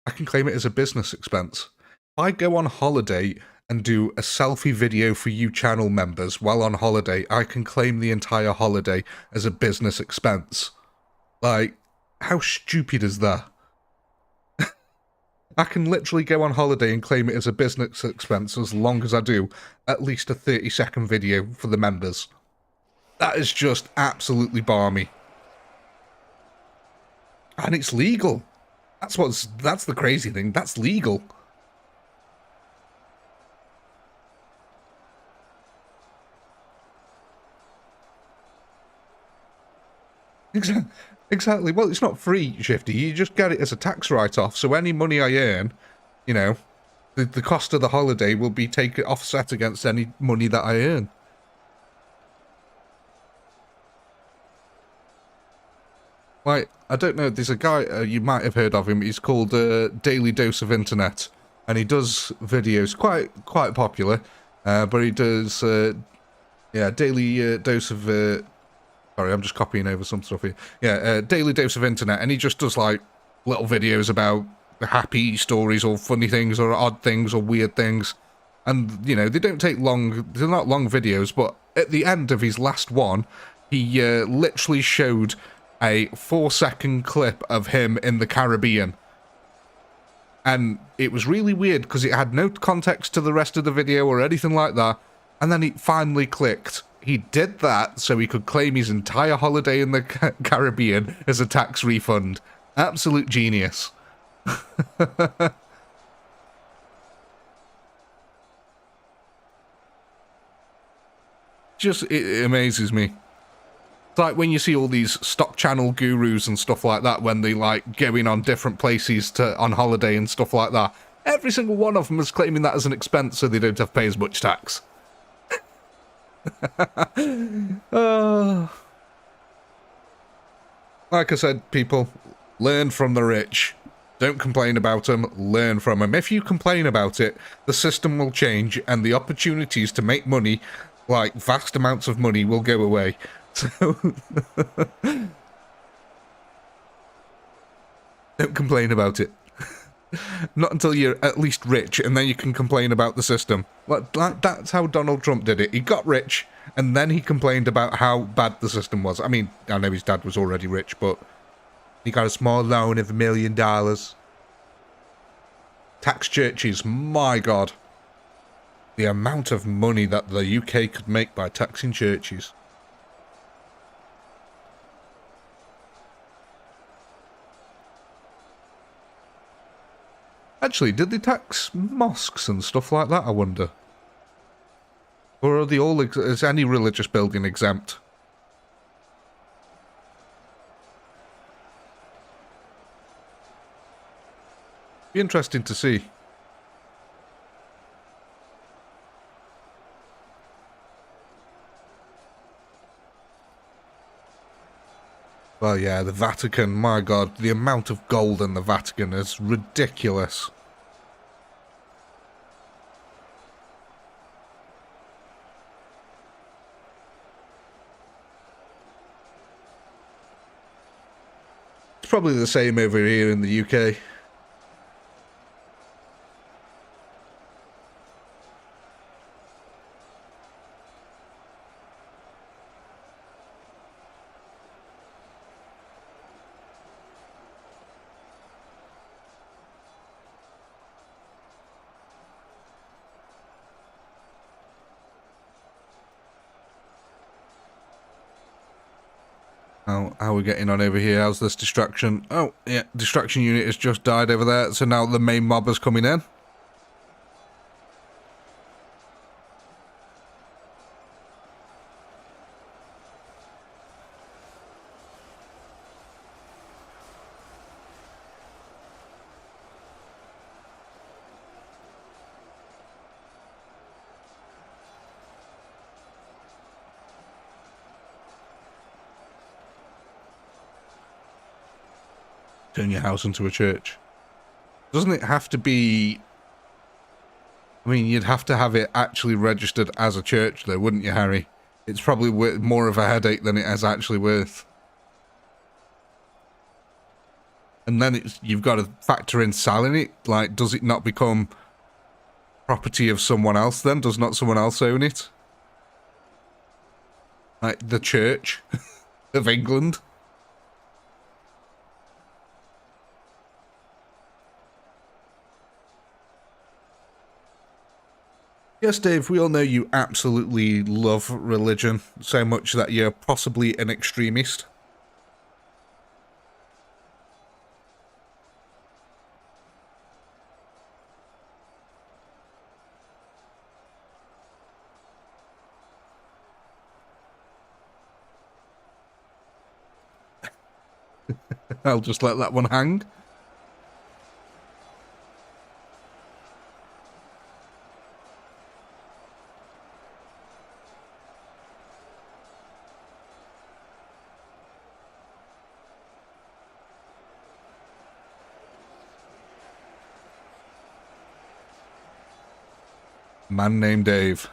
S1: I can claim it as a business expense. If I go on holiday and do a selfie video for you channel members while on holiday, I can claim the entire holiday as a business expense. Like, how stupid is that? I can literally go on holiday and claim it as a business expense as long as I do at least a 30-second video for the members. That is just absolutely balmy. And it's legal. That's the crazy thing. That's legal. Exactly. Well, it's not free, Shifty. You just get it as a tax write-off. So any money I earn, you know, the cost of the holiday will be offset against any money that I earn. Like, I don't know, there's a guy, you might have heard of him, he's called Daily Dose of Internet, and he does videos, quite popular, but he does, Daily Dose of, sorry, I'm just copying over some stuff here, Daily Dose of Internet, and he just does, like, little videos about happy stories, or funny things, or odd things, or weird things, and, you know, they don't take long, they're not long videos, but at the end of his last one, he literally showed a 4-second clip of him in the Caribbean. And it was really weird because it had no context to the rest of the video or anything like that. And then it finally clicked. He did that so he could claim his entire holiday in the Caribbean as a tax refund. Absolute genius. It amazes me. Like when you see all these stock channel gurus and stuff like that when they like going on different places on holiday and stuff like that, every single one of them is claiming that as an expense so they don't have to pay as much tax. Like I said, people, learn from the rich. Don't complain about them, learn from them. If you complain about it, the system will change and the opportunities to make money, like vast amounts of money, will go away. So, don't complain about it. Not until you're at least rich, and then you can complain about the system. Like, that's how Donald Trump did it. He got rich, and then he complained about how bad the system was. I mean, I know his dad was already rich, but he got a small loan of $1 million. Tax churches, my God. The amount of money that the UK could make by taxing churches. Actually, did they tax mosques and stuff like that, I wonder? Or are they all, is any religious building exempt? Be interesting to see. Well, yeah, the Vatican, my God, the amount of gold in the Vatican is ridiculous. It's probably the same over here in the UK. How are we getting on over here? How's this distraction? Oh, yeah, distraction unit has just died over there, so now the main mob is coming in. Turn your house into a church. Doesn't it have to be... I mean, you'd have to have it actually registered as a church, though, wouldn't you, Harry? it's probably more of a headache than it is actually worth. And then you've got to factor in selling it. Like, does it not become property of someone else then? Does not someone else own it? Like the Church of England? Yes, Dave, we all know you absolutely love religion so much that you're possibly an extremist. I'll just let that one hang. Man named Dave.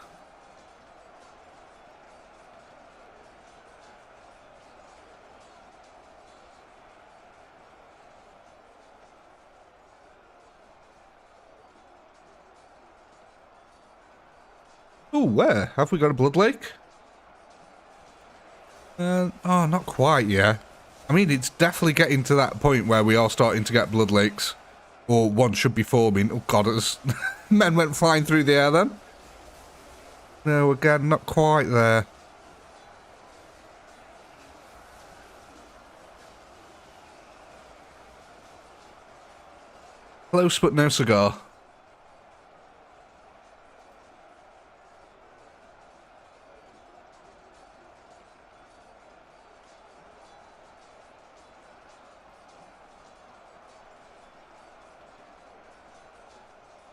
S1: Oh, where? Have we got a blood lake? Oh, not quite, yeah. I mean, it's definitely getting to that point where we are starting to get blood lakes. Or one should be forming. Oh, God, it's men went flying through the air then. No, again, not quite there. Close, but no cigar.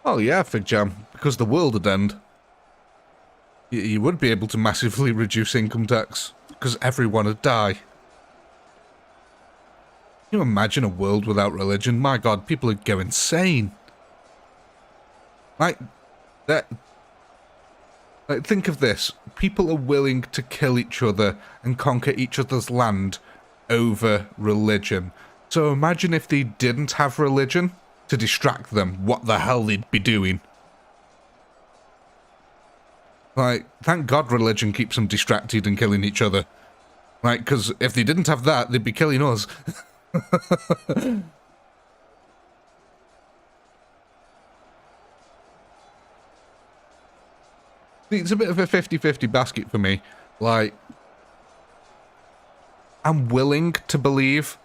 S1: Oh yeah, Fig Jam, because the world would end. You would be able to massively reduce income tax, because everyone would die. Can you imagine a world without religion? My God, people would go insane. Like, think of this. People are willing to kill each other and conquer each other's land over religion. So imagine if they didn't have religion to distract them, what the hell they'd be doing. Like, thank God religion keeps them distracted and killing each other. Like, because if they didn't have that, they'd be killing us. It's a bit of a 50-50 basket for me. Like, I'm willing to believe,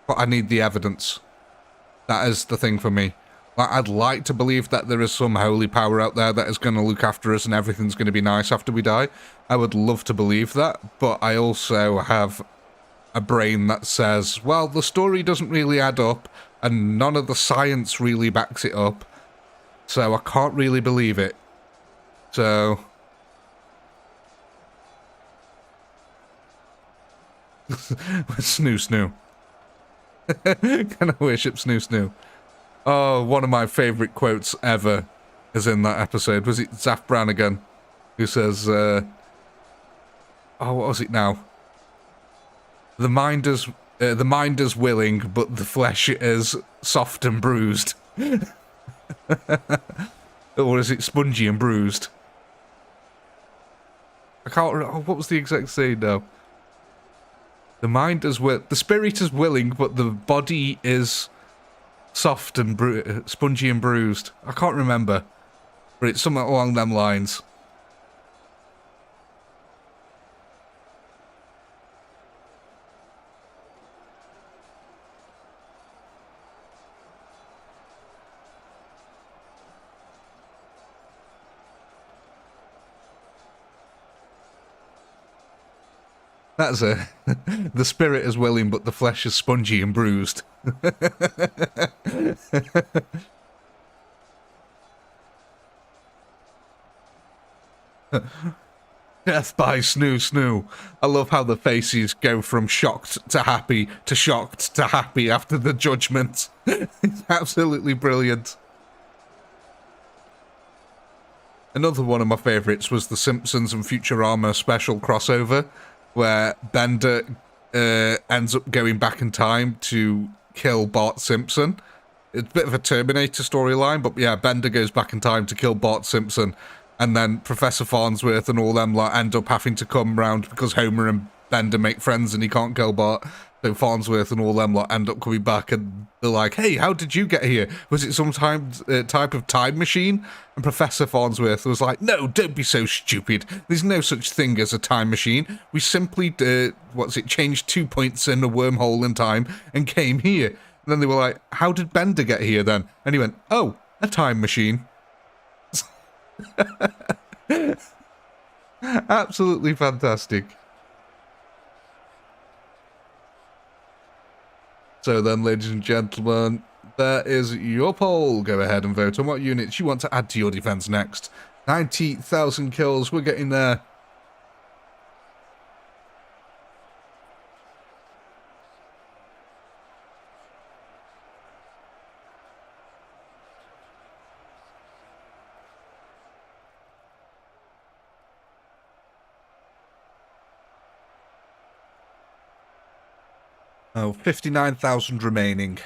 S1: but I need the evidence. That is the thing for me. Like, I'd like to believe that there is some holy power out there that is going to look after us and everything's going to be nice after we die. I would love to believe that, but I also have a brain that says, well, the story doesn't really add up, and none of the science really backs it up, so I can't really believe it. So... Snoo Snoo. Can I worship Snoo Snoo? Oh, one of my favourite quotes ever is in that episode. Was it Zaf Brannigan who says, oh, what was it now? The mind is willing, but the flesh is soft and bruised. Or is it spongy and bruised? I can't remember. Oh, what was the exact saying now? The mind is the spirit is willing, but the body is soft and spongy and bruised. I can't remember, but it's something along them lines. That's it. The spirit is willing, but the flesh is spongy and bruised. Death by Snoo Snoo. I love how the faces go from shocked to happy to shocked to happy after the judgment. It's absolutely brilliant. Another one of my favourites was the Simpsons and Futurama special crossover, where Bender ends up going back in time to kill Bart Simpson. It's a bit of a Terminator storyline, but yeah, Bender goes back in time to kill Bart Simpson, and then Professor Farnsworth and all them like end up having to come round because Homer and Bender make friends and he can't kill Bart. So Farnsworth and all them lot end up coming back and they're like, hey, how did you get here? Was it some type of time machine? And Professor Farnsworth was like, no, don't be so stupid. There's no such thing as a time machine. We simply, changed 2 points in a wormhole in time and came here. And then they were like, how did Bender get here then? And he went, oh, a time machine. Absolutely fantastic. So then, ladies and gentlemen, there is your poll. Go ahead and vote on what units you want to add to your defense next. 90,000 kills, we're getting there. Oh, 59,000 remaining.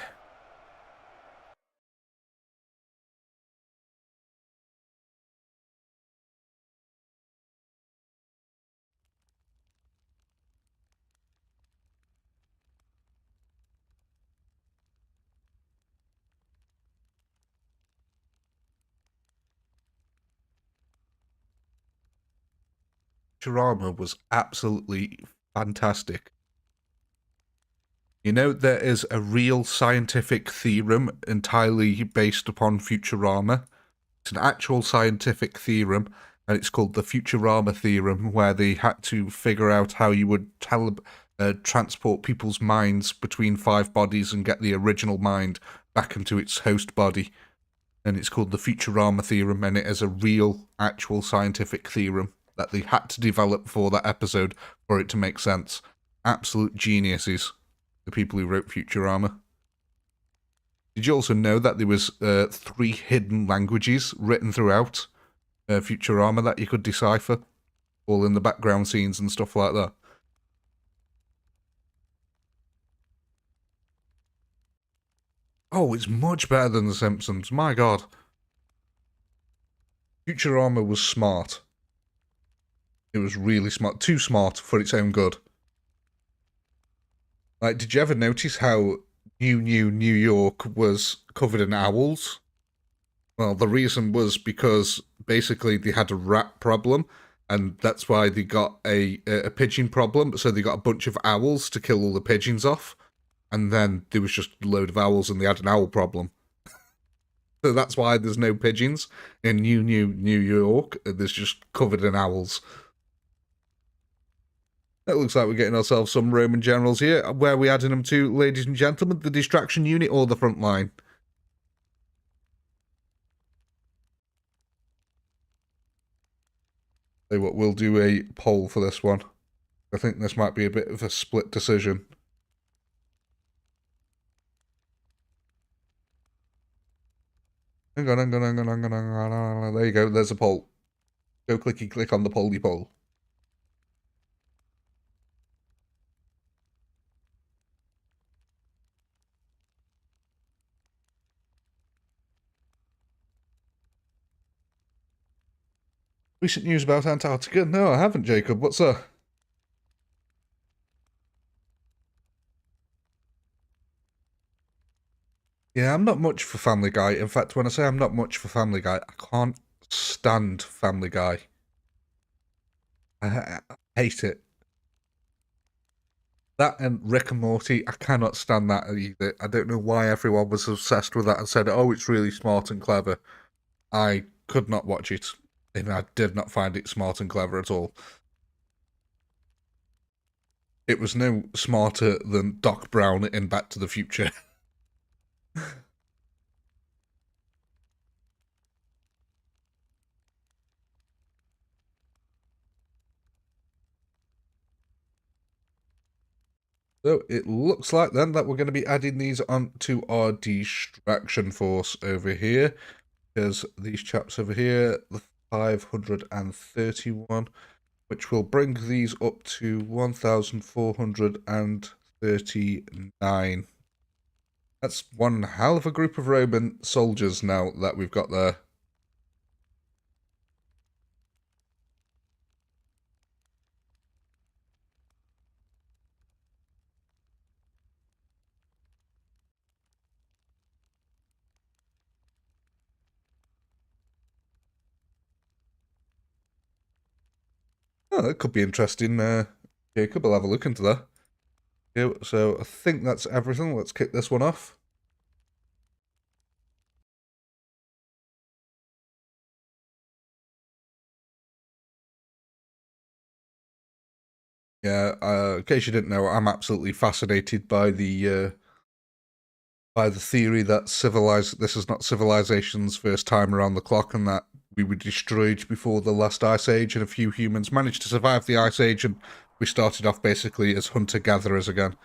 S1: Futurama was absolutely fantastic. You know, there is a real scientific theorem entirely based upon Futurama. It's an actual scientific theorem, and it's called the Futurama theorem, where they had to figure out how you would transport people's minds between 5 bodies and get the original mind back into its host body. And it's called the Futurama theorem, and it is a real, actual scientific theorem that they had to develop for that episode for it to make sense. Absolute geniuses, the people who wrote Futurama. Did you also know that there was 3 hidden languages written throughout Futurama that you could decipher? All in the background scenes and stuff like that. Oh, it's much better than The Simpsons, my god. Futurama was smart. It was really smart. Too smart for its own good. Like, did you ever notice how New York was covered in owls? Well, the reason was because basically they had a rat problem, and that's why they got a pigeon problem. So they got a bunch of owls to kill all the pigeons off, and then there was just a load of owls, and they had an owl problem. So that's why there's no pigeons in New York. There's just covered in owls. It looks like we're getting ourselves some Roman generals here. Where are we adding them to, ladies and gentlemen? The distraction unit or the front line? So what, we'll do a poll for this one. I think this might be a bit of a split decision. Hang on. There you go, there's a poll. Go click on the polly poll. Recent news about Antarctica? No, I haven't, Jacob. What's that? Yeah, I'm not much for Family Guy. In fact, when I say I'm not much for Family Guy, I can't stand Family Guy. I hate it. That and Rick and Morty, I cannot stand that either. I don't know why everyone was obsessed with that and said, oh, it's really smart and clever. I could not watch it, and I did not find it smart and clever at all. It was no smarter than Doc Brown in Back to the Future. So it looks like then that we're going to be adding these onto our distraction force over here, because these chaps over here, the 1,531, which will bring these up to 1,439. That's one hell of a group of Roman soldiers now that we've got there. Oh, that could be interesting. Jacob, I'll have a look into that. Yeah, so I think that's everything. Let's kick this one off. Yeah, in case you didn't know, I'm absolutely fascinated by the theory that this is not civilization's first time around the clock, and that we were destroyed before the last ice age, and a few humans managed to survive the ice age, and we started off basically as hunter-gatherers again.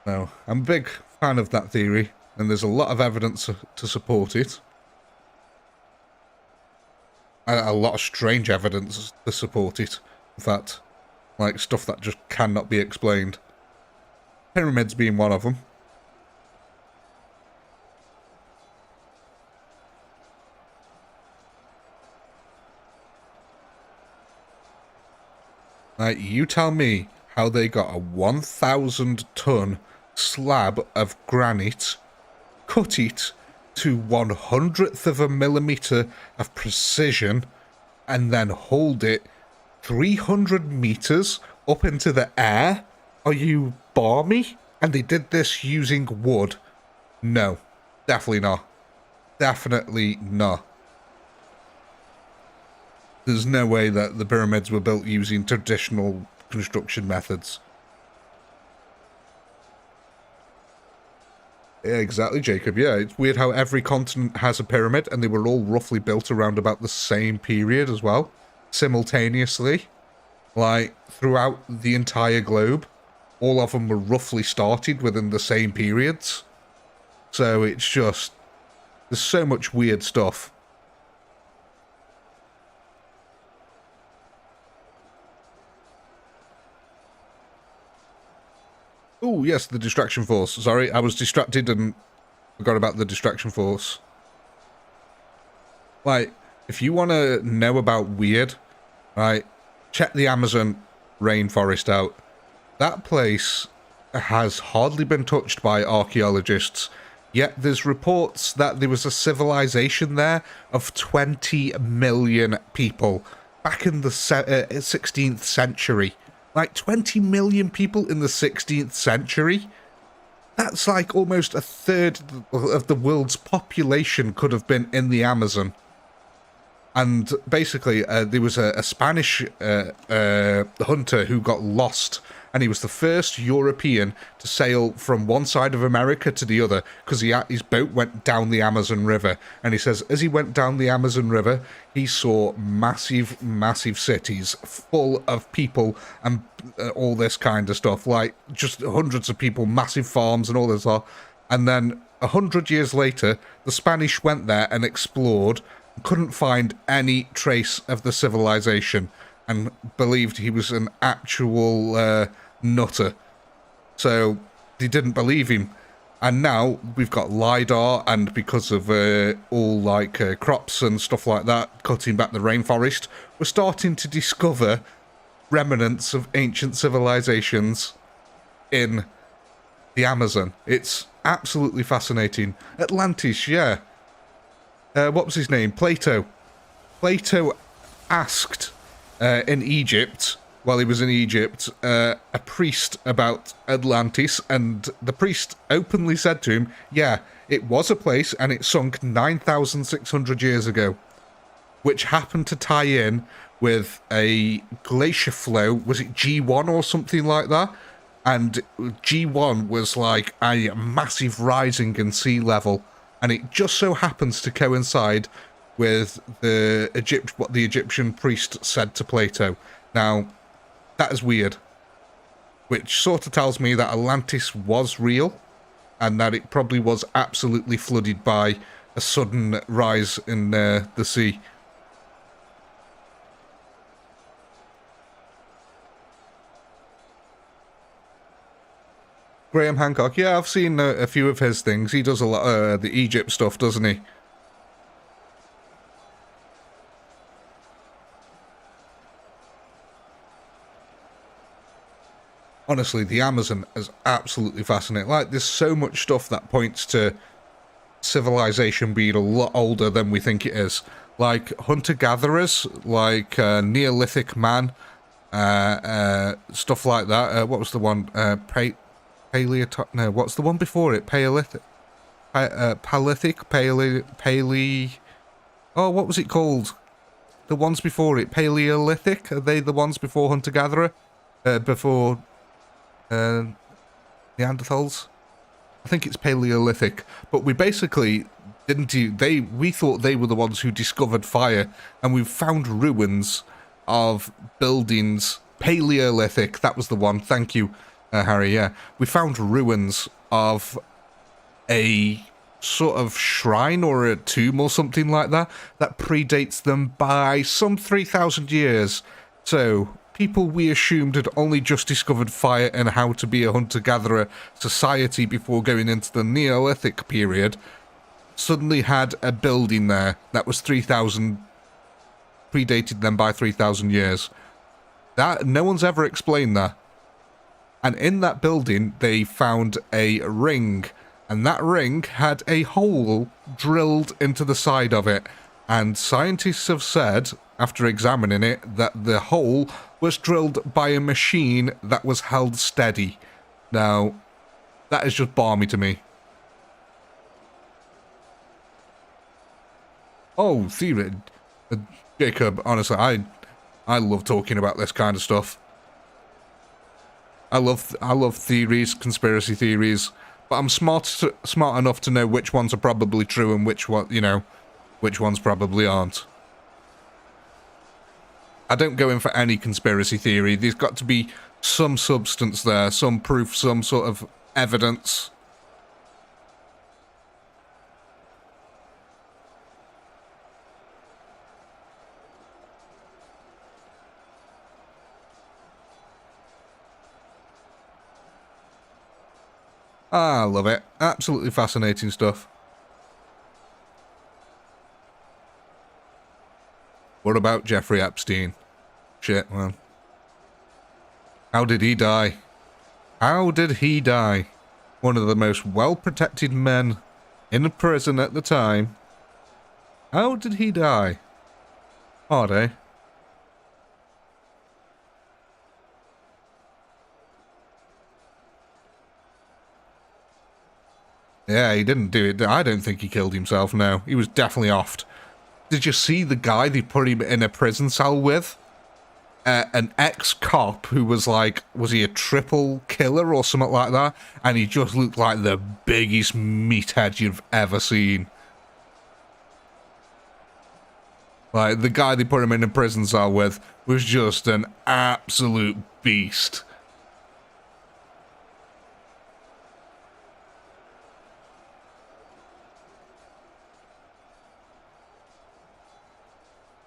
S1: No, I'm a big fan of that theory, and there's a lot of evidence to support it. A lot of strange evidence to support it. In fact, like stuff that just cannot be explained. Pyramids being one of them. Like, you tell me how they got a 1,000-ton slab of granite, cut it to 1/100th of a millimeter of precision, and then hold it 300 meters up into the air? Are you balmy? And they did this using wood? No, definitely not. Definitely not. There's no way that the pyramids were built using traditional construction methods. Yeah, exactly, Jacob. Yeah, it's weird how every continent has a pyramid, and they were all roughly built around about the same period as well, simultaneously. Like, throughout the entire globe, all of them were roughly started within the same periods. So it's just, there's so much weird stuff. Oh, yes, the distraction force. Sorry, I was distracted and forgot about the distraction force. Like, if you want to know about weird, right, check the Amazon rainforest out. That place has hardly been touched by archaeologists, yet there's reports that there was a civilization there of 20 million people back in the 16th century. Like, 20 million people in the 16th century? That's like almost a third of the world's population could have been in the Amazon. And basically, there was a Spanish hunter who got lost, and he was the first European to sail from one side of America to the other, because his boat went down the Amazon River. And he says, as he went down the Amazon River, he saw massive, massive cities full of people and all this kind of stuff, like just hundreds of people, massive farms and all this stuff. And then 100 years later, the Spanish went there and explored, couldn't find any trace of the civilization, and believed he was an actual nutter. So they didn't believe him. And now we've got LiDAR, and because of all like crops and stuff like that, cutting back the rainforest, we're starting to discover remnants of ancient civilizations in the Amazon. It's absolutely fascinating. Atlantis, yeah. What was his name? Plato. Plato asked in Egypt, while he was in Egypt, a priest about Atlantis, and the priest openly said to him, yeah, it was a place and it sunk 9,600 years ago, which happened to tie in with a glacier flow. Was it G1 or something like that? And G1 was like a massive rising in sea level. And it just so happens to coincide with what the Egyptian priest said to Plato. Now, that is weird. Which sort of tells me that Atlantis was real, and that it probably was absolutely flooded by a sudden rise in the sea. Graham Hancock. Yeah, I've seen a few of his things. He does a lot of the Egypt stuff, doesn't he? Honestly, the Amazon is absolutely fascinating. Like, there's so much stuff that points to civilization being a lot older than we think it is. Like hunter-gatherers, like Neolithic man, stuff like that. What was the one? Paleolithic? No, what's the one before it? Paleolithic? Paleolithic? Oh, what was it called? The ones before it? Paleolithic? Are they the ones before hunter-gatherer? Before Neanderthals? I think it's Paleolithic, but we basically we thought they were the ones who discovered fire, and we've found ruins of buildings. Paleolithic, that was the one. Thank you, Harry. Yeah, we found ruins of a sort of shrine or a tomb or something like that predates them by some 3,000 years. So people we assumed had only just discovered fire and how to be a hunter-gatherer society before going into the Neolithic period suddenly had a building there that was 3,000, predated them by 3,000 years. That no one's ever explained that. And in that building they found a ring, and that ring had a hole drilled into the side of it, and scientists have said, after examining it, that the hole was drilled by a machine that was held steady. Now, that is just balmy to me. Oh, theory. Jacob, honestly, I love talking about this kind of stuff. I love theories, conspiracy theories, but I'm smart enough to know which ones are probably true and which ones probably aren't. I don't go in for any conspiracy theory. There's got to be some substance there, some proof, some sort of evidence. I love it. Absolutely fascinating stuff. What about Jeffrey Epstein? Shit, man. How did he die? How did he die? One of the most well-protected men in a prison at the time. How did he die? Horde. Yeah, he didn't do it. I don't think he killed himself, no. He was definitely offed. Did you see the guy they put him in a prison cell with? An ex-cop who was like, was he a triple killer or something like that? And he just looked like the biggest meathead you've ever seen. Like, the guy they put him in a prison cell with was just an absolute beast.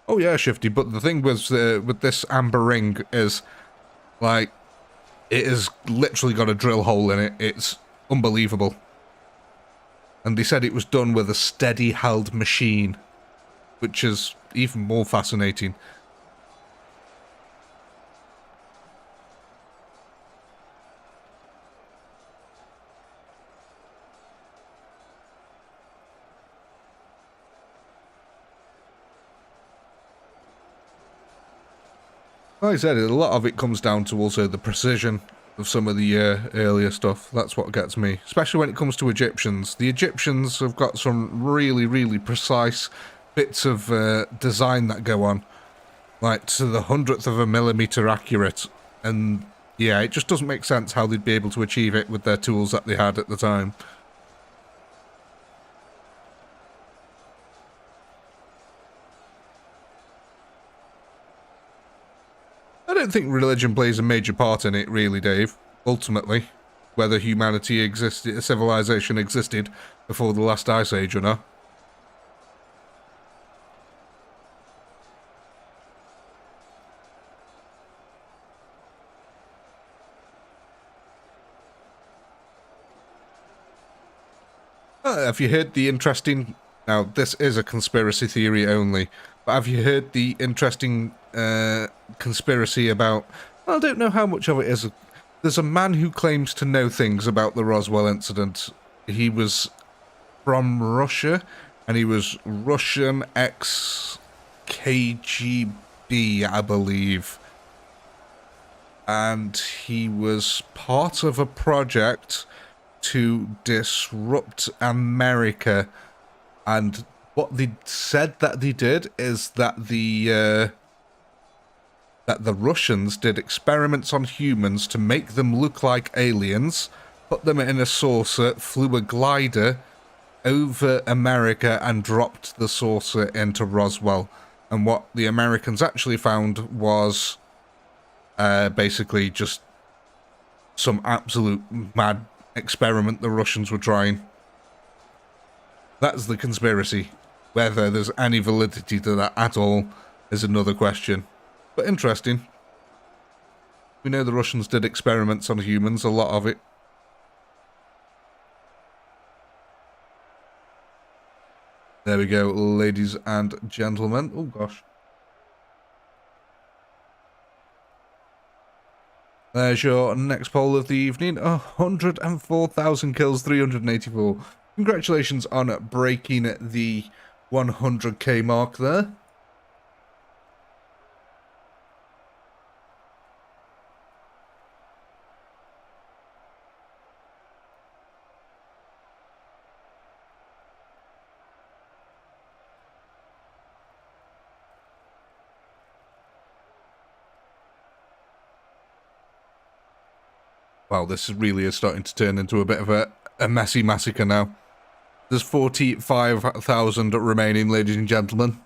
S1: Oh yeah, Shifty, but the thing was, with this amber ring is, like, it has literally got a drill hole in it. It's unbelievable. And they said it was done with a steady-held machine, which is even more fascinating. Like I said, a lot of it comes down to also the precision of some of the earlier stuff. That's what gets me, especially when it comes to Egyptians. The Egyptians have got some really, really precise bits of design that go on, like to the 100th of a millimeter accurate. And yeah, it just doesn't make sense how they'd be able to achieve it with their tools that they had at the time. I don't think religion plays a major part in it, really, Dave. Ultimately, whether humanity existed, civilization existed before the last ice age or not. Have you heard the interesting... Now, this is a conspiracy theory only, but have you heard the interesting conspiracy about... I don't know how much of it is. There's a man who claims to know things about the Roswell incident. He was from Russia, and he was Russian ex-KGB, I believe. And he was part of a project to disrupt America, and what they said that they did is that the Russians did experiments on humans to make them look like aliens, put them in a saucer, flew a glider over America and dropped the saucer into Roswell. And what the Americans actually found was basically just some absolute mad experiment the Russians were trying. That's the conspiracy. Whether there's any validity to that at all is another question. But interesting. We know the Russians did experiments on humans, a lot of it. There we go, ladies and gentlemen. Oh, gosh. There's your next poll of the evening. 104,000 kills, 384. Congratulations on breaking the 100k mark there. Wow, this really is starting to turn into a bit of a messy massacre now. There's 45,000 remaining, ladies and gentlemen.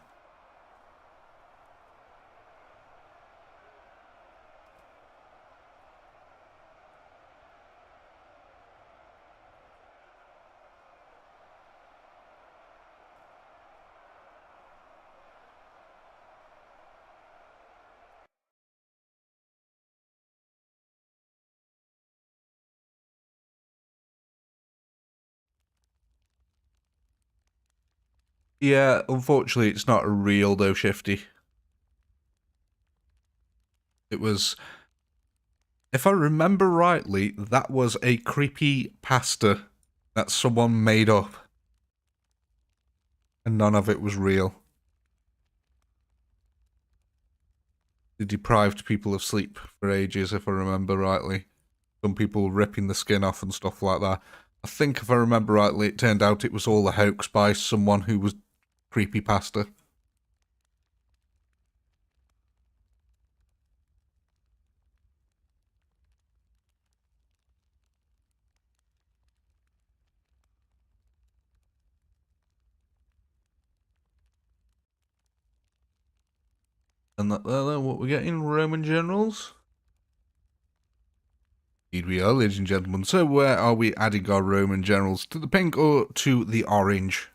S1: Yeah, unfortunately, it's not real though, Shifty. It was, if I remember rightly, that was a creepy pasta that someone made up. And none of it was real. They deprived people of sleep for ages, if I remember rightly. Some people ripping the skin off and stuff like that. I think if I remember rightly, it turned out it was all a hoax by someone who was creepypasta. And that there, what we're getting, Roman generals? Indeed we are, ladies and gentlemen. So where are we adding our Roman generals? To the pink or to the orange?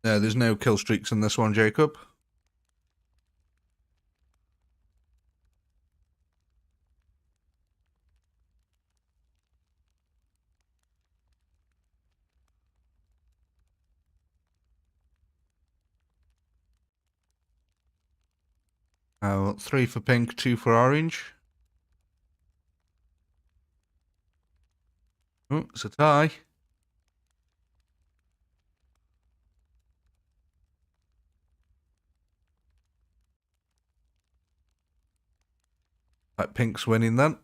S1: No, there's no kill streaks in this one, Jacob. Oh, 3 for pink, 2 for orange. Oh, it's a tie. Right, pink's winning then.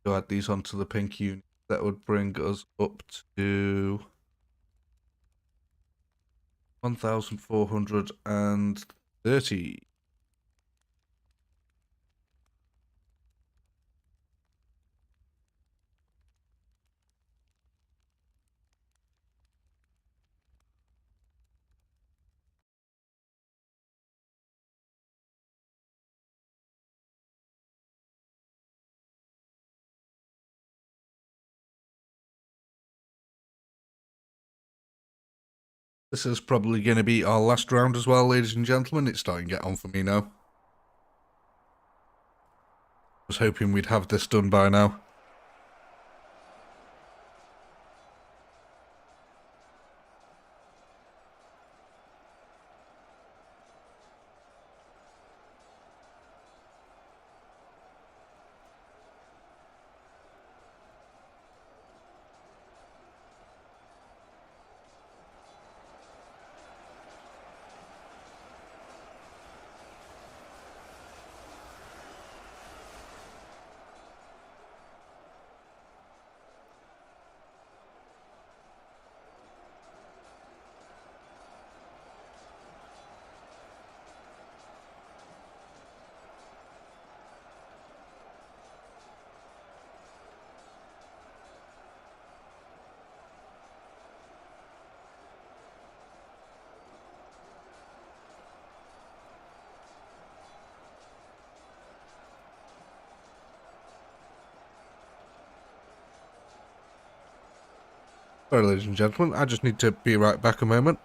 S1: Go add these onto the pink unit. That would bring us up to 1,430. This is probably going to be our last round as well, ladies and gentlemen. It's starting to get on for me now. I was hoping we'd have this done by now. Sorry, ladies and gentlemen, I just need to be right back a moment.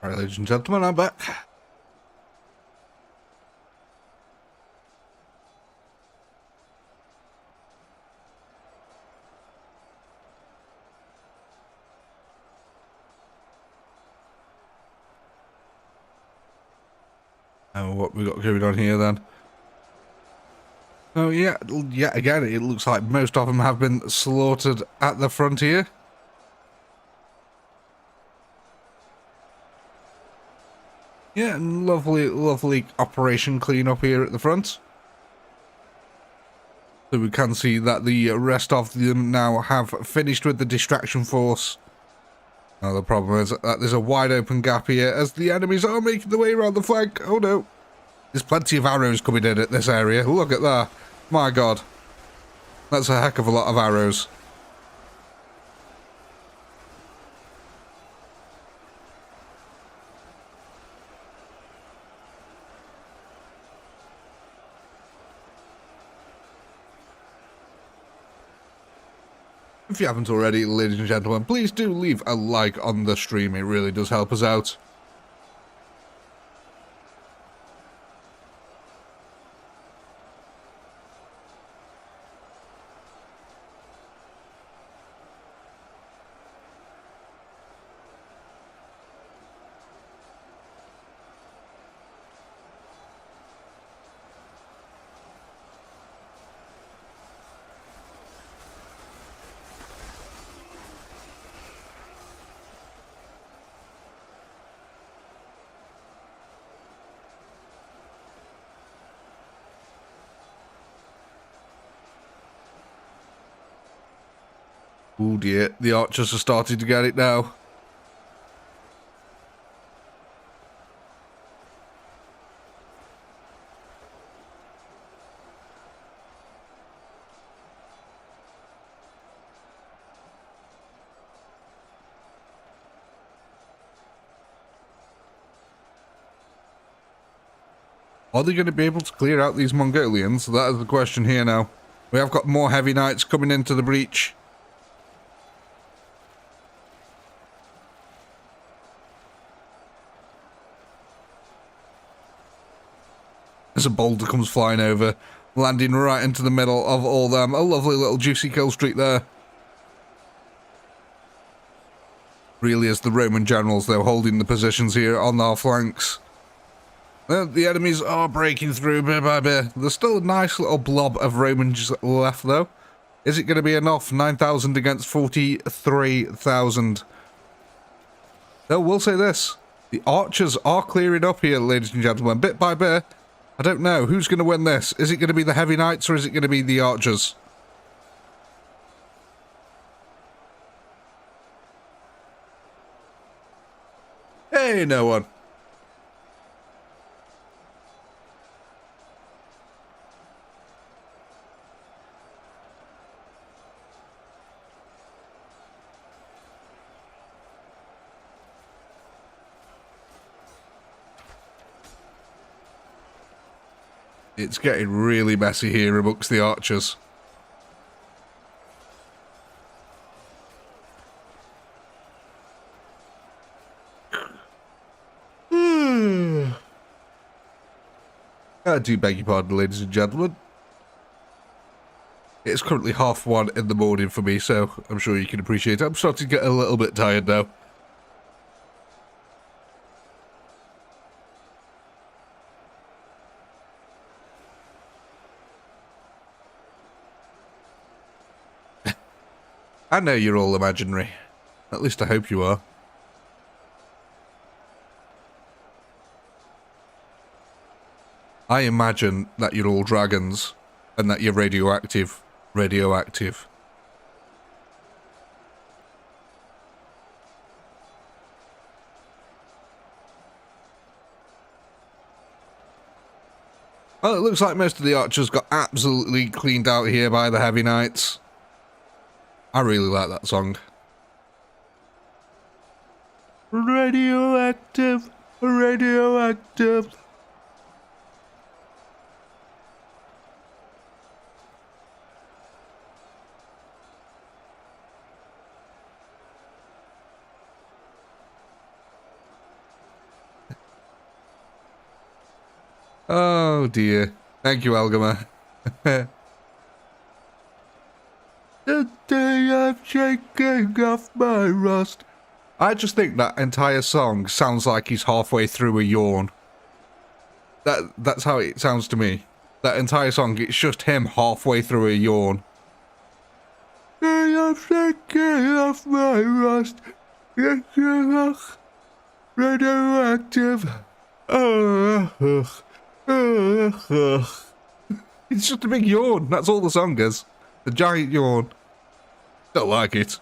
S1: Alright, ladies and gentlemen, I'm back. What we got going on here then? Oh yeah, yet again, it looks like most of them have been slaughtered at the front here. Yeah, lovely, lovely operation cleanup here at the front. So we can see that the rest of them now have finished with the distraction force. Now the problem is that there's a wide open gap here as the enemies are making their way around the flank. Oh no. There's plenty of arrows coming in at this area. Look at that. My god. That's a heck of a lot of arrows. If you haven't already, ladies and gentlemen, please do leave a like on the stream. It really does help us out. Oh dear, the archers are starting to get it now. Are they going to be able to clear out these Mongolians? That is the question here now. We have got more heavy knights coming into the breach. As a boulder comes flying over, landing right into the middle of all them. A lovely little juicy kill streak there. Really is the Roman generals, though, holding the positions here on our flanks. The enemies are breaking through bit by bit. There's still a nice little blob of Romans left, though. Is it going to be enough? 9,000 against 43,000. Though, we'll say this. The archers are clearing up here, ladies and gentlemen, bit by bit. I don't know. Who's going to win this? Is it going to be the heavy knights or is it going to be the archers? Hey, no one. It's getting really messy here amongst the archers. I do beg your pardon, ladies and gentlemen. It's currently 1:30 in the morning for me, so I'm sure you can appreciate it. I'm starting to get a little bit tired now. I know you're all imaginary. At least I hope you are. I imagine that you're all dragons and that you're radioactive. Radioactive. Well, it looks like most of the archers got absolutely cleaned out here by the heavy knights. I really like that song. Radioactive, radioactive. Oh dear. Thank you, Algama. The day I'm shaking off my rust. I just think that entire song sounds like he's halfway through a yawn. That's how it sounds to me. That entire song, it's just him halfway through a yawn. I'm shaking off my rust. Radioactive. It's just a big yawn. That's all the song is. The giant yawn. Don't like it.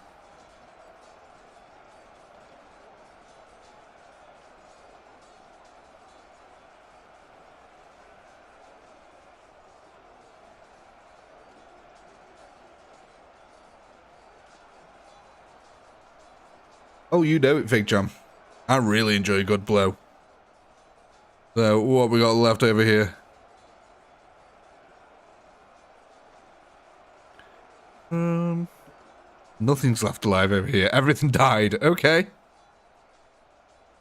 S1: Oh, you know it, Fig Jam. I really enjoy a good blow. So, what we got left over here? Nothing's left alive over here. Everything died. Okay.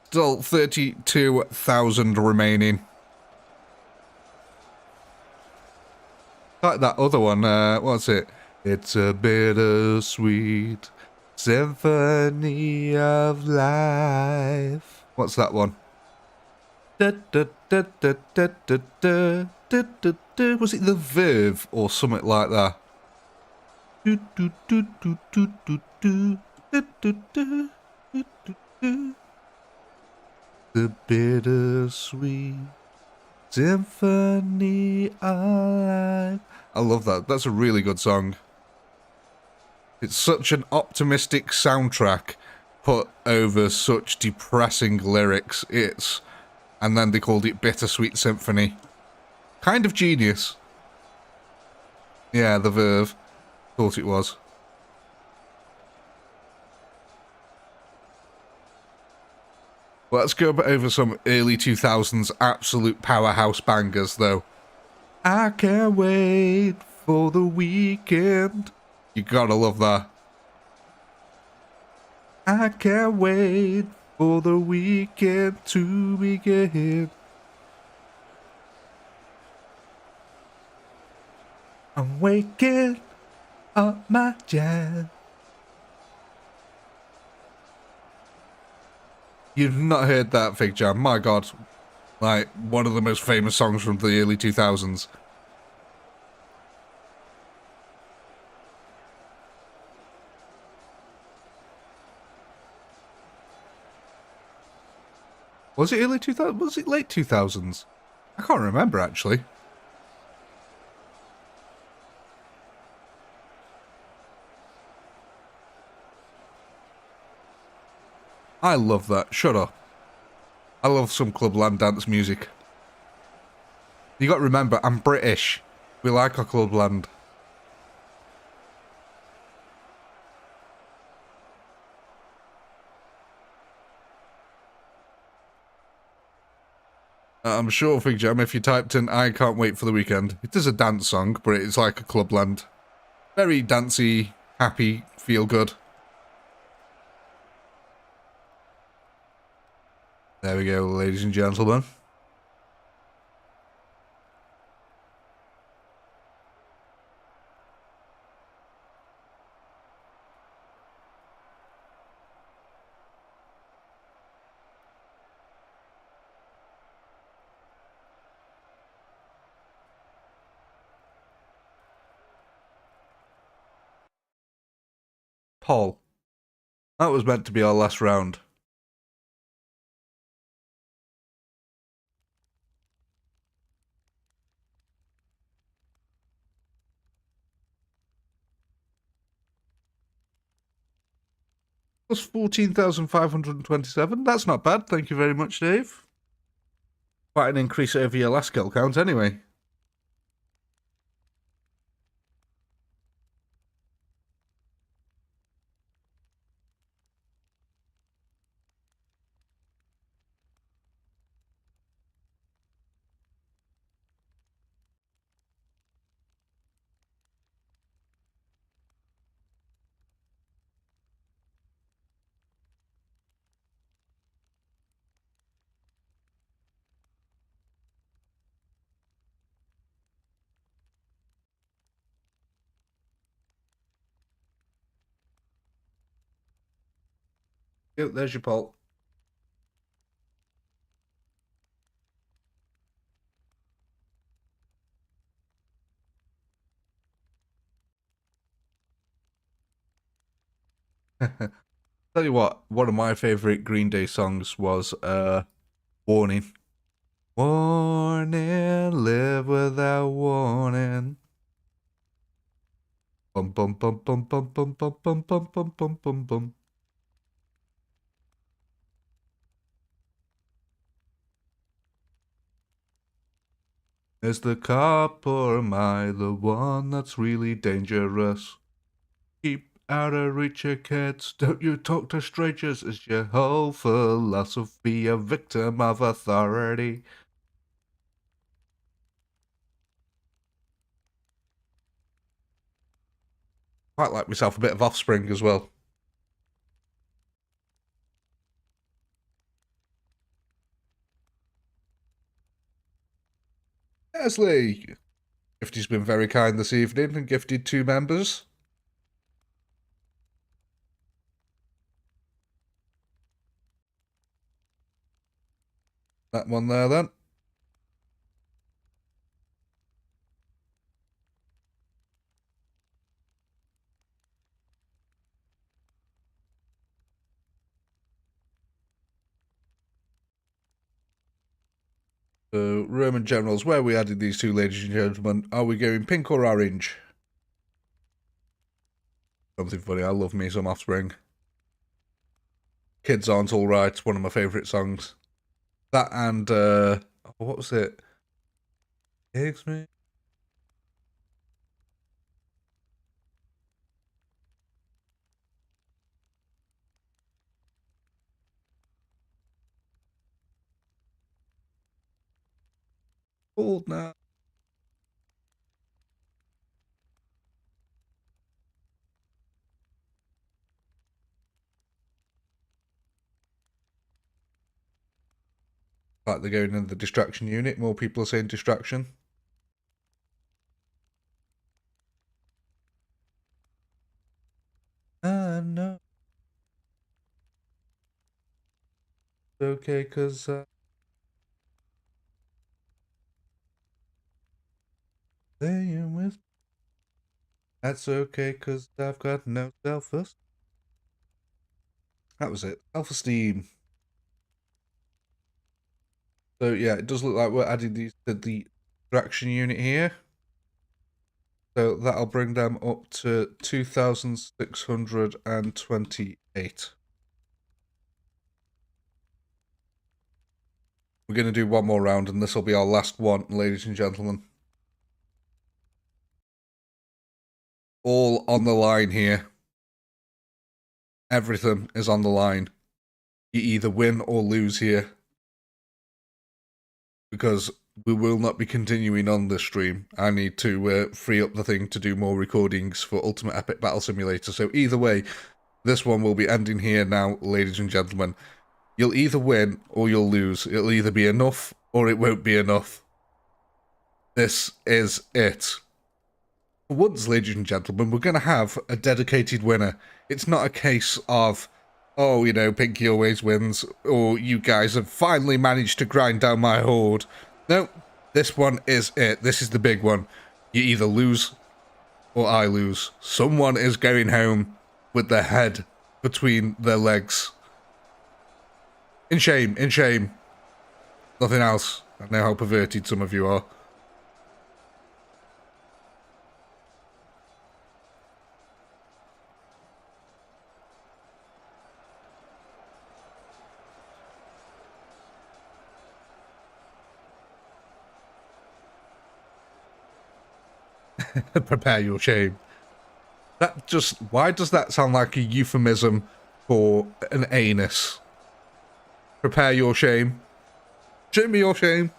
S1: Still 32,000 remaining. Like that other one, what's it? It's a bittersweet symphony of life. What's that one? Was it the Verve or something like that? The bittersweet symphony of life. I love that. That's a really good song. It's such an optimistic soundtrack put over such depressing lyrics. And then they called it Bittersweet Symphony. Kind of genius. Yeah, the Verve. Thought it was. Well, let's go over some early 2000s absolute powerhouse bangers, though. I can't wait for the weekend. You gotta love that. I can't wait for the weekend to begin. I'm waking up my jazz. You've not heard that, Fig Jam? My God. Like, one of the most famous songs from the early 2000s. Was it early 2000s? Was it late 2000s? I can't remember, actually. I love that. Shut up. I love some clubland dance music. You got to remember, I'm British. We like our clubland. I'm sure, Fig Jam, if you typed in I can't wait for the weekend, it is a dance song, but it's like a clubland. Very dancey, happy, feel good. There we go, ladies and gentlemen. Paul. That was meant to be our last round. Plus 14,527. That's not bad. Thank you very much, Dave. Quite an increase over your last kill count, anyway. Yep, there's your pole. Tell you what, one of my favorite Green Day songs was Warning. Warning, live without warning. Bum bum bum bum bum bum bum bum bum bum bum bum bum. Is the cop or am I the one that's really dangerous? Keep out of reach of kids, don't you talk to strangers. Is your whole philosophy a victim of authority? Quite like myself a bit of Offspring as well. Leslie! Gifty's been very kind this evening and gifted 2 members. That one there then. So, Roman generals, where are we adding these 2, ladies and gentlemen? Are we going pink or orange? Something funny, I love me some Offspring. Kids Aren't Alright, one of my favourite songs. That and, what was it? Takes me. Old now. Like they're going into the distraction unit. More people are saying distraction. No. It's okay, because staying with. That's okay, because I've got no self-esteem. That was it. Self-esteem. So yeah, it does look like we're adding these to the distraction unit here. So that'll bring them up to 2,628. We're going to do one more round, and this will be our last one, ladies and gentlemen. All on the line here. Everything is on the line. You either win or lose here. Because we will not be continuing on this stream. I need to free up the thing to do more recordings for Ultimate Epic Battle Simulator. So either way, this one will be ending here now, ladies and gentlemen. You'll either win or you'll lose. It'll either be enough or it won't be enough. This is it. For once, ladies and gentlemen, we're going to have a dedicated winner. It's not a case of, oh, you know, Pinky always wins, or you guys have finally managed to grind down my horde. No, this one is it. This is the big one. You either lose or I lose. Someone is going home with their head between their legs. In shame, in shame. Nothing else. I know how perverted some of you are. Prepare your shame. That just, why does that sound like a euphemism for an anus? Prepare your shame. Show me your shame.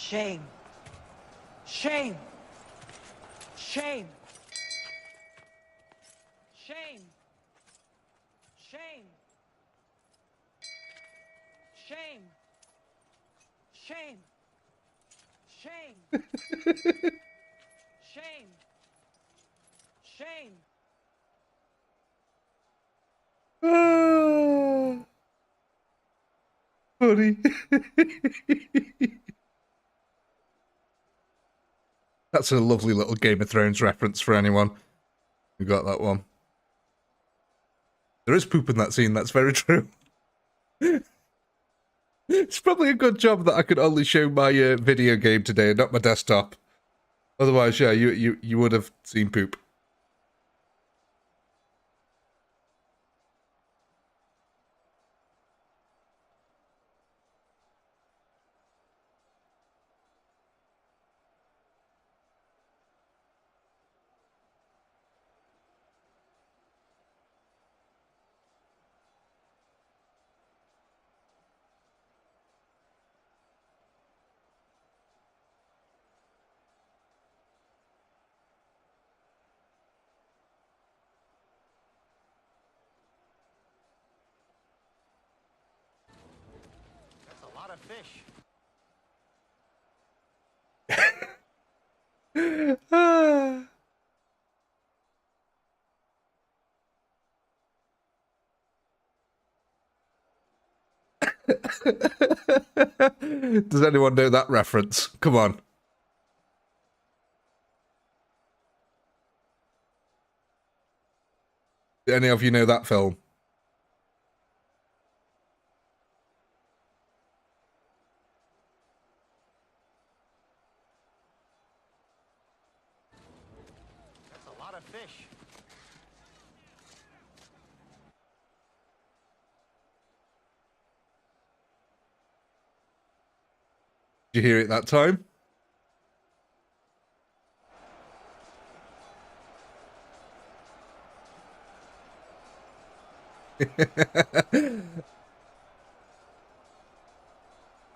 S3: Shame. Shame. Shame. Shame. Shame. Shame. Shame. Shame. Shame. Shame.
S1: Ah, funny. That's a lovely little Game of Thrones reference for anyone who got that one. There is poop in that scene, that's very true. It's probably a good job that I could only show my video game today, not my desktop. Otherwise, yeah, you would have seen poop.
S4: That's a lot of fish.
S1: Ah. Does anyone know that reference? Come on. Do any of you know that film?
S4: That's a lot of fish.
S1: Did you hear it that time?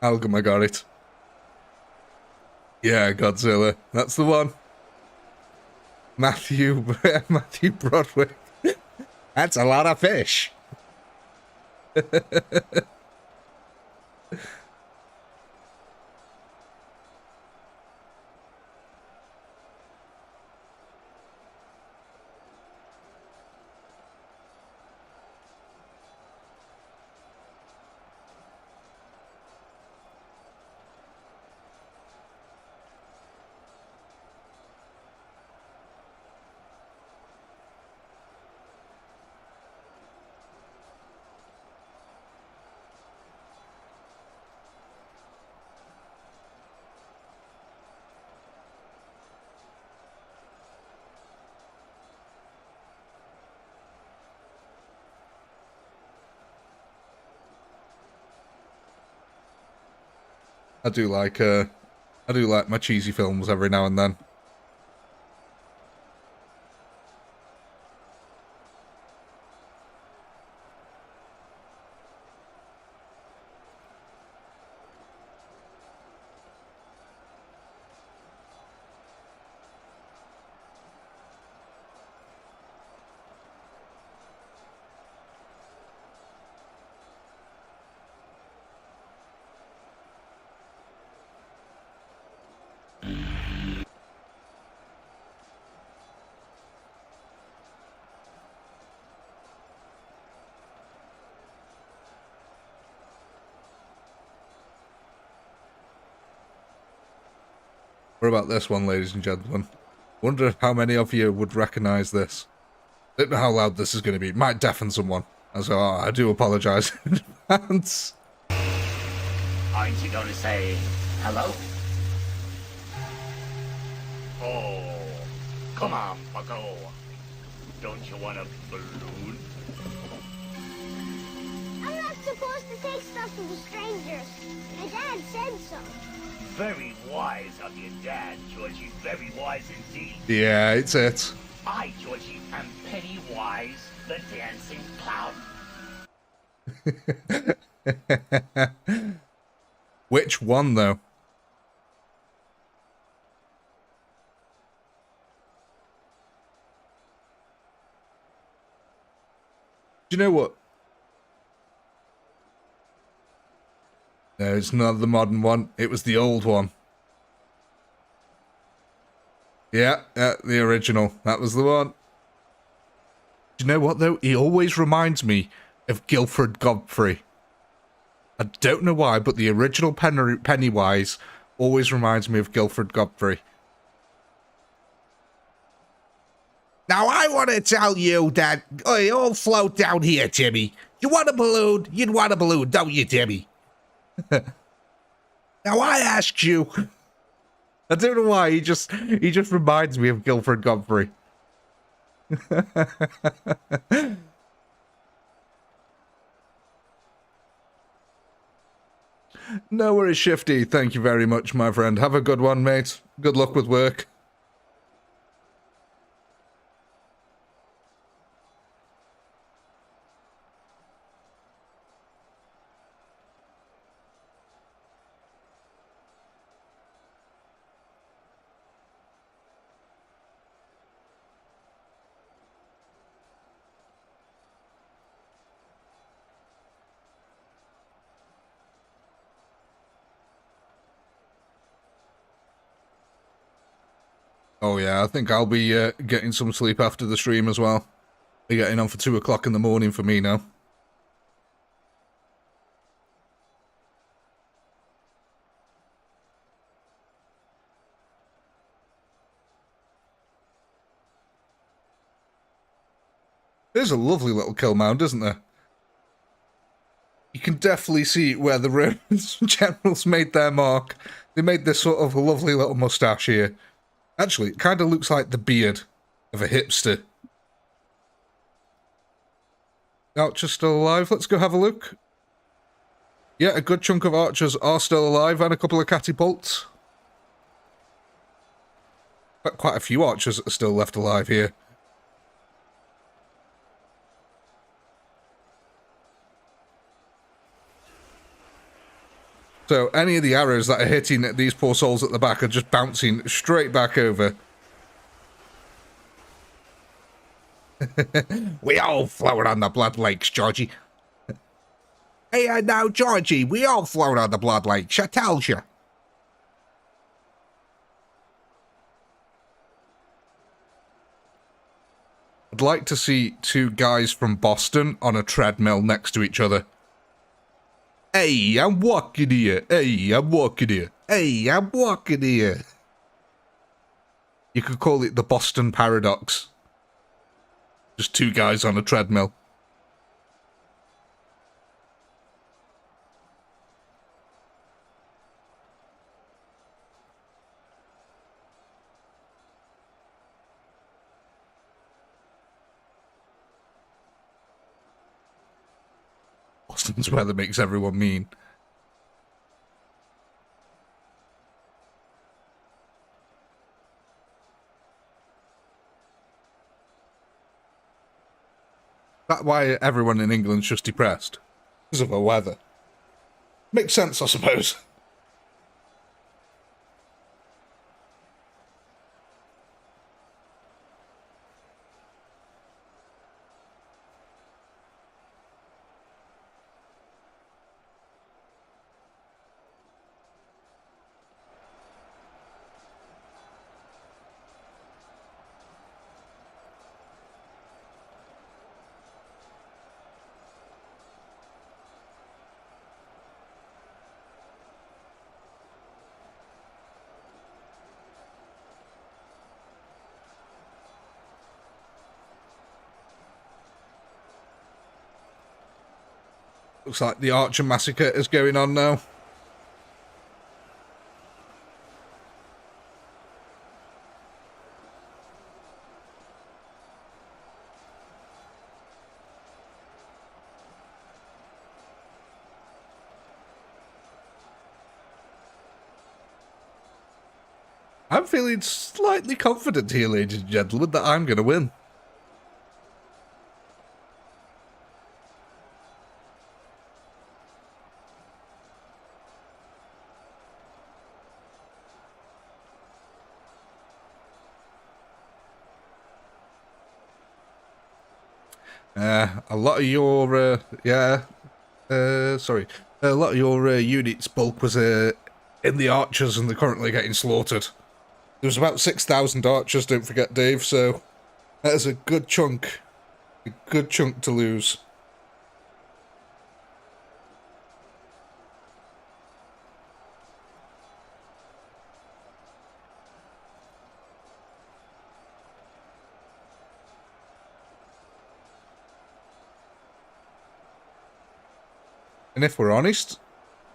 S1: Algama got it. Yeah, Godzilla. That's the one. Matthew Broadwick. That's a lot of fish. I do like my cheesy films every now and then. What about this one, ladies and gentlemen? Wonder how many of you would recognise this. Don't know how loud this is going to be. It might deafen someone. So I do apologise in advance.
S5: Aren't you gonna say hello?
S4: Oh, come on, bucko. Don't you want a balloon?
S6: I'm not supposed to take stuff from the strangers. My dad said so.
S4: Very wise of your dad, Georgie. Very wise indeed.
S1: Yeah, it's it.
S4: I, Georgie, am Pennywise, the dancing clown.
S1: Which one, though? Do you know what? No, it's not the modern one. It was the old one. Yeah, the original. That was the one. Do you know what, though? He always reminds me of Guilford Godfrey. I don't know why, but the original Pennywise always reminds me of Guilford Godfrey. Now, I want to tell you that you all float down here, Timmy. You want a balloon? You'd want a balloon, don't you, Timmy? Now, I asked you. I don't know why, he just reminds me of Guilford Godfrey. No worries, Shifty. Thank you very much, my friend. Have a good one, mate. Good luck with work. Oh yeah, I think I'll be getting some sleep after the stream as well. We're getting on for 2 o'clock in the morning for me now. There's a lovely little kill mound, isn't there? You can definitely see where the Roman generals made their mark. They made this sort of lovely little moustache here. Actually, it kind of looks like the beard of a hipster. Archers still alive. Let's go have a look. Yeah, a good chunk of archers are still alive, and a couple of catapults. But quite a few archers are still left alive here. So any of the arrows that are hitting these poor souls at the back are just bouncing straight back over. We all float on the blood lakes, Georgie. Hey, now, Georgie, we all float on the blood lakes, I tells you. I'd like to see 2 guys from Boston on a treadmill next to each other. Hey, I'm walking here. Hey, I'm walking here. Hey, I'm walking here. You could call it the Boston Paradox. Just 2 guys on a treadmill. Boston's weather makes everyone mean. That's why everyone in England's just depressed. Because of the weather. Makes sense, I suppose. Looks like the Archer Massacre is going on now. I'm feeling slightly confident here, ladies and gentlemen, that I'm going to win. A lot of your, sorry. A lot of your units bulk was in the archers, and they're currently getting slaughtered. There was about 6,000 archers, don't forget, Dave, so that is a good chunk. A good chunk to lose. And if we're honest,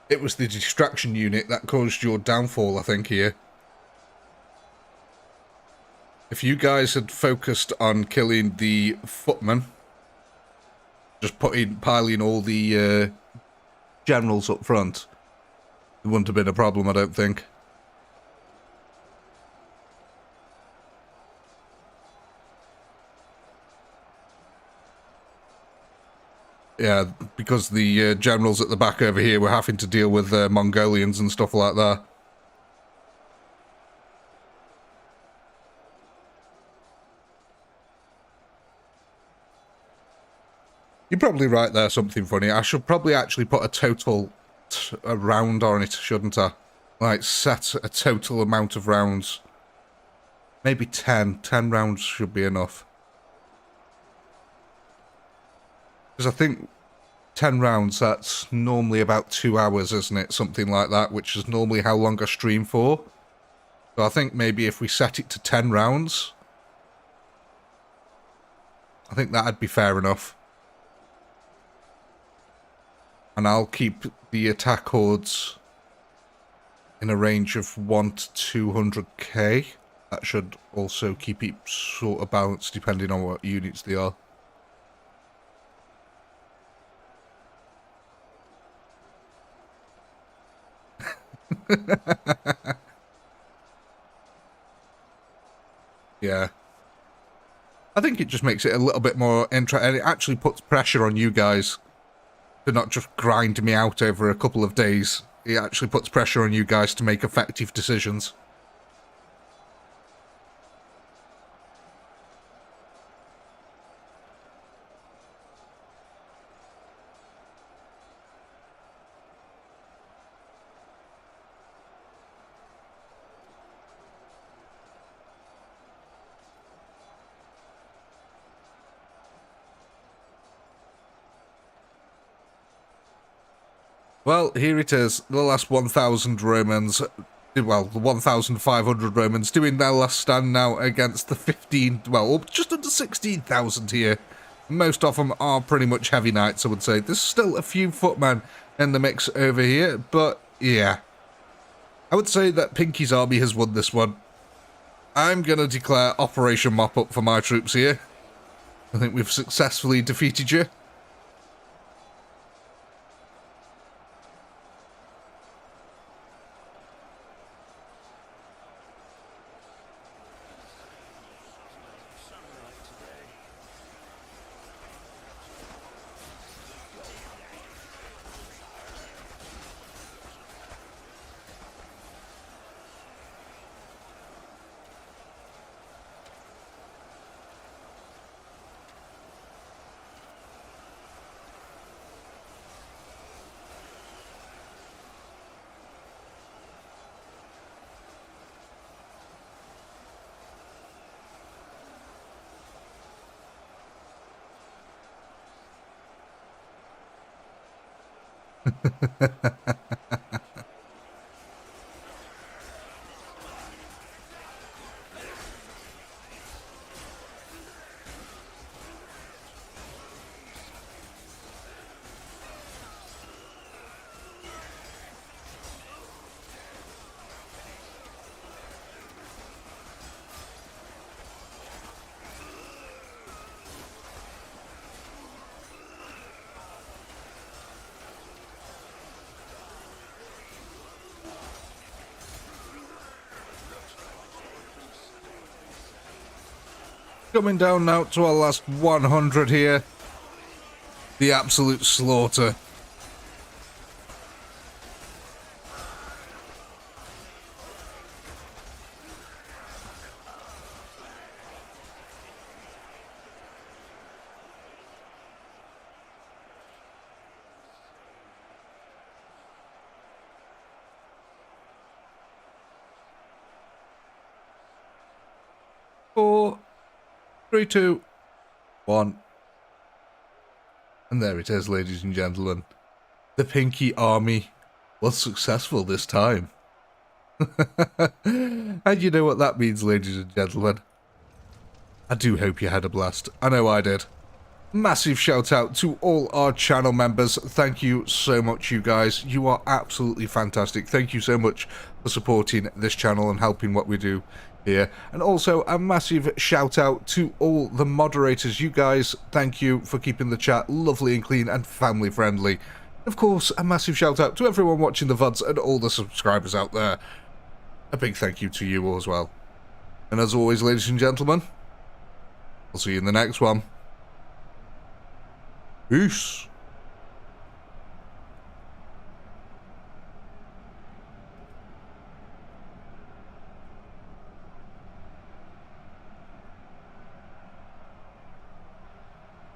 S1: it was the distraction unit that caused your downfall, I think, here. If you guys had focused on killing the footmen, just piling all the generals up front, it wouldn't have been a problem, I don't think. Yeah, because the generals at the back over here were having to deal with Mongolians and stuff like that. You're probably right there, something funny. I should probably actually put a total round on it, shouldn't I? Like, set a total amount of rounds. Maybe 10. 10 rounds should be enough. Because I think 10 rounds, that's normally about 2 hours, isn't it? Something like that, which is normally how long I stream for. So I think maybe if we set it to 10 rounds, I think that'd be fair enough. And I'll keep the attack hordes in a range of 1 to 200k. That should also keep it sort of balanced depending on what units they are. Yeah. I think it just makes it a little bit more interesting, and it actually puts pressure on you guys to not just grind me out over a couple of days. It actually puts pressure on you guys to make effective decisions. Well, here it is. The last 1,000 Romans, well, the 1,500 Romans doing their last stand now against the 15, well, just under 16,000 here. Most of them are pretty much heavy knights, I would say. There's still a few footmen in the mix over here, but yeah. I would say that Pinky's army has won this one. I'm going to declare Operation Mop Up for my troops here. I think we've successfully defeated you. Coming down now to our last 100 here. The absolute slaughter. 4, 3, 2, 1. And there it is, ladies and gentlemen. The Pinky Army was successful this time. And you know what that means, ladies and gentlemen. I do hope you had a blast. I know I did. Massive shout out to all our channel members. Thank you so much, you guys. You are absolutely fantastic. Thank you so much for supporting this channel and helping what we do here. And also a massive shout out to all the moderators. You guys, thank you for keeping the chat lovely and clean and family friendly. Of course, a massive shout out to everyone watching the VODs and all the subscribers out there. A big thank you to you all as well. And as always, ladies and gentlemen, I'll see you in the next one. Peace.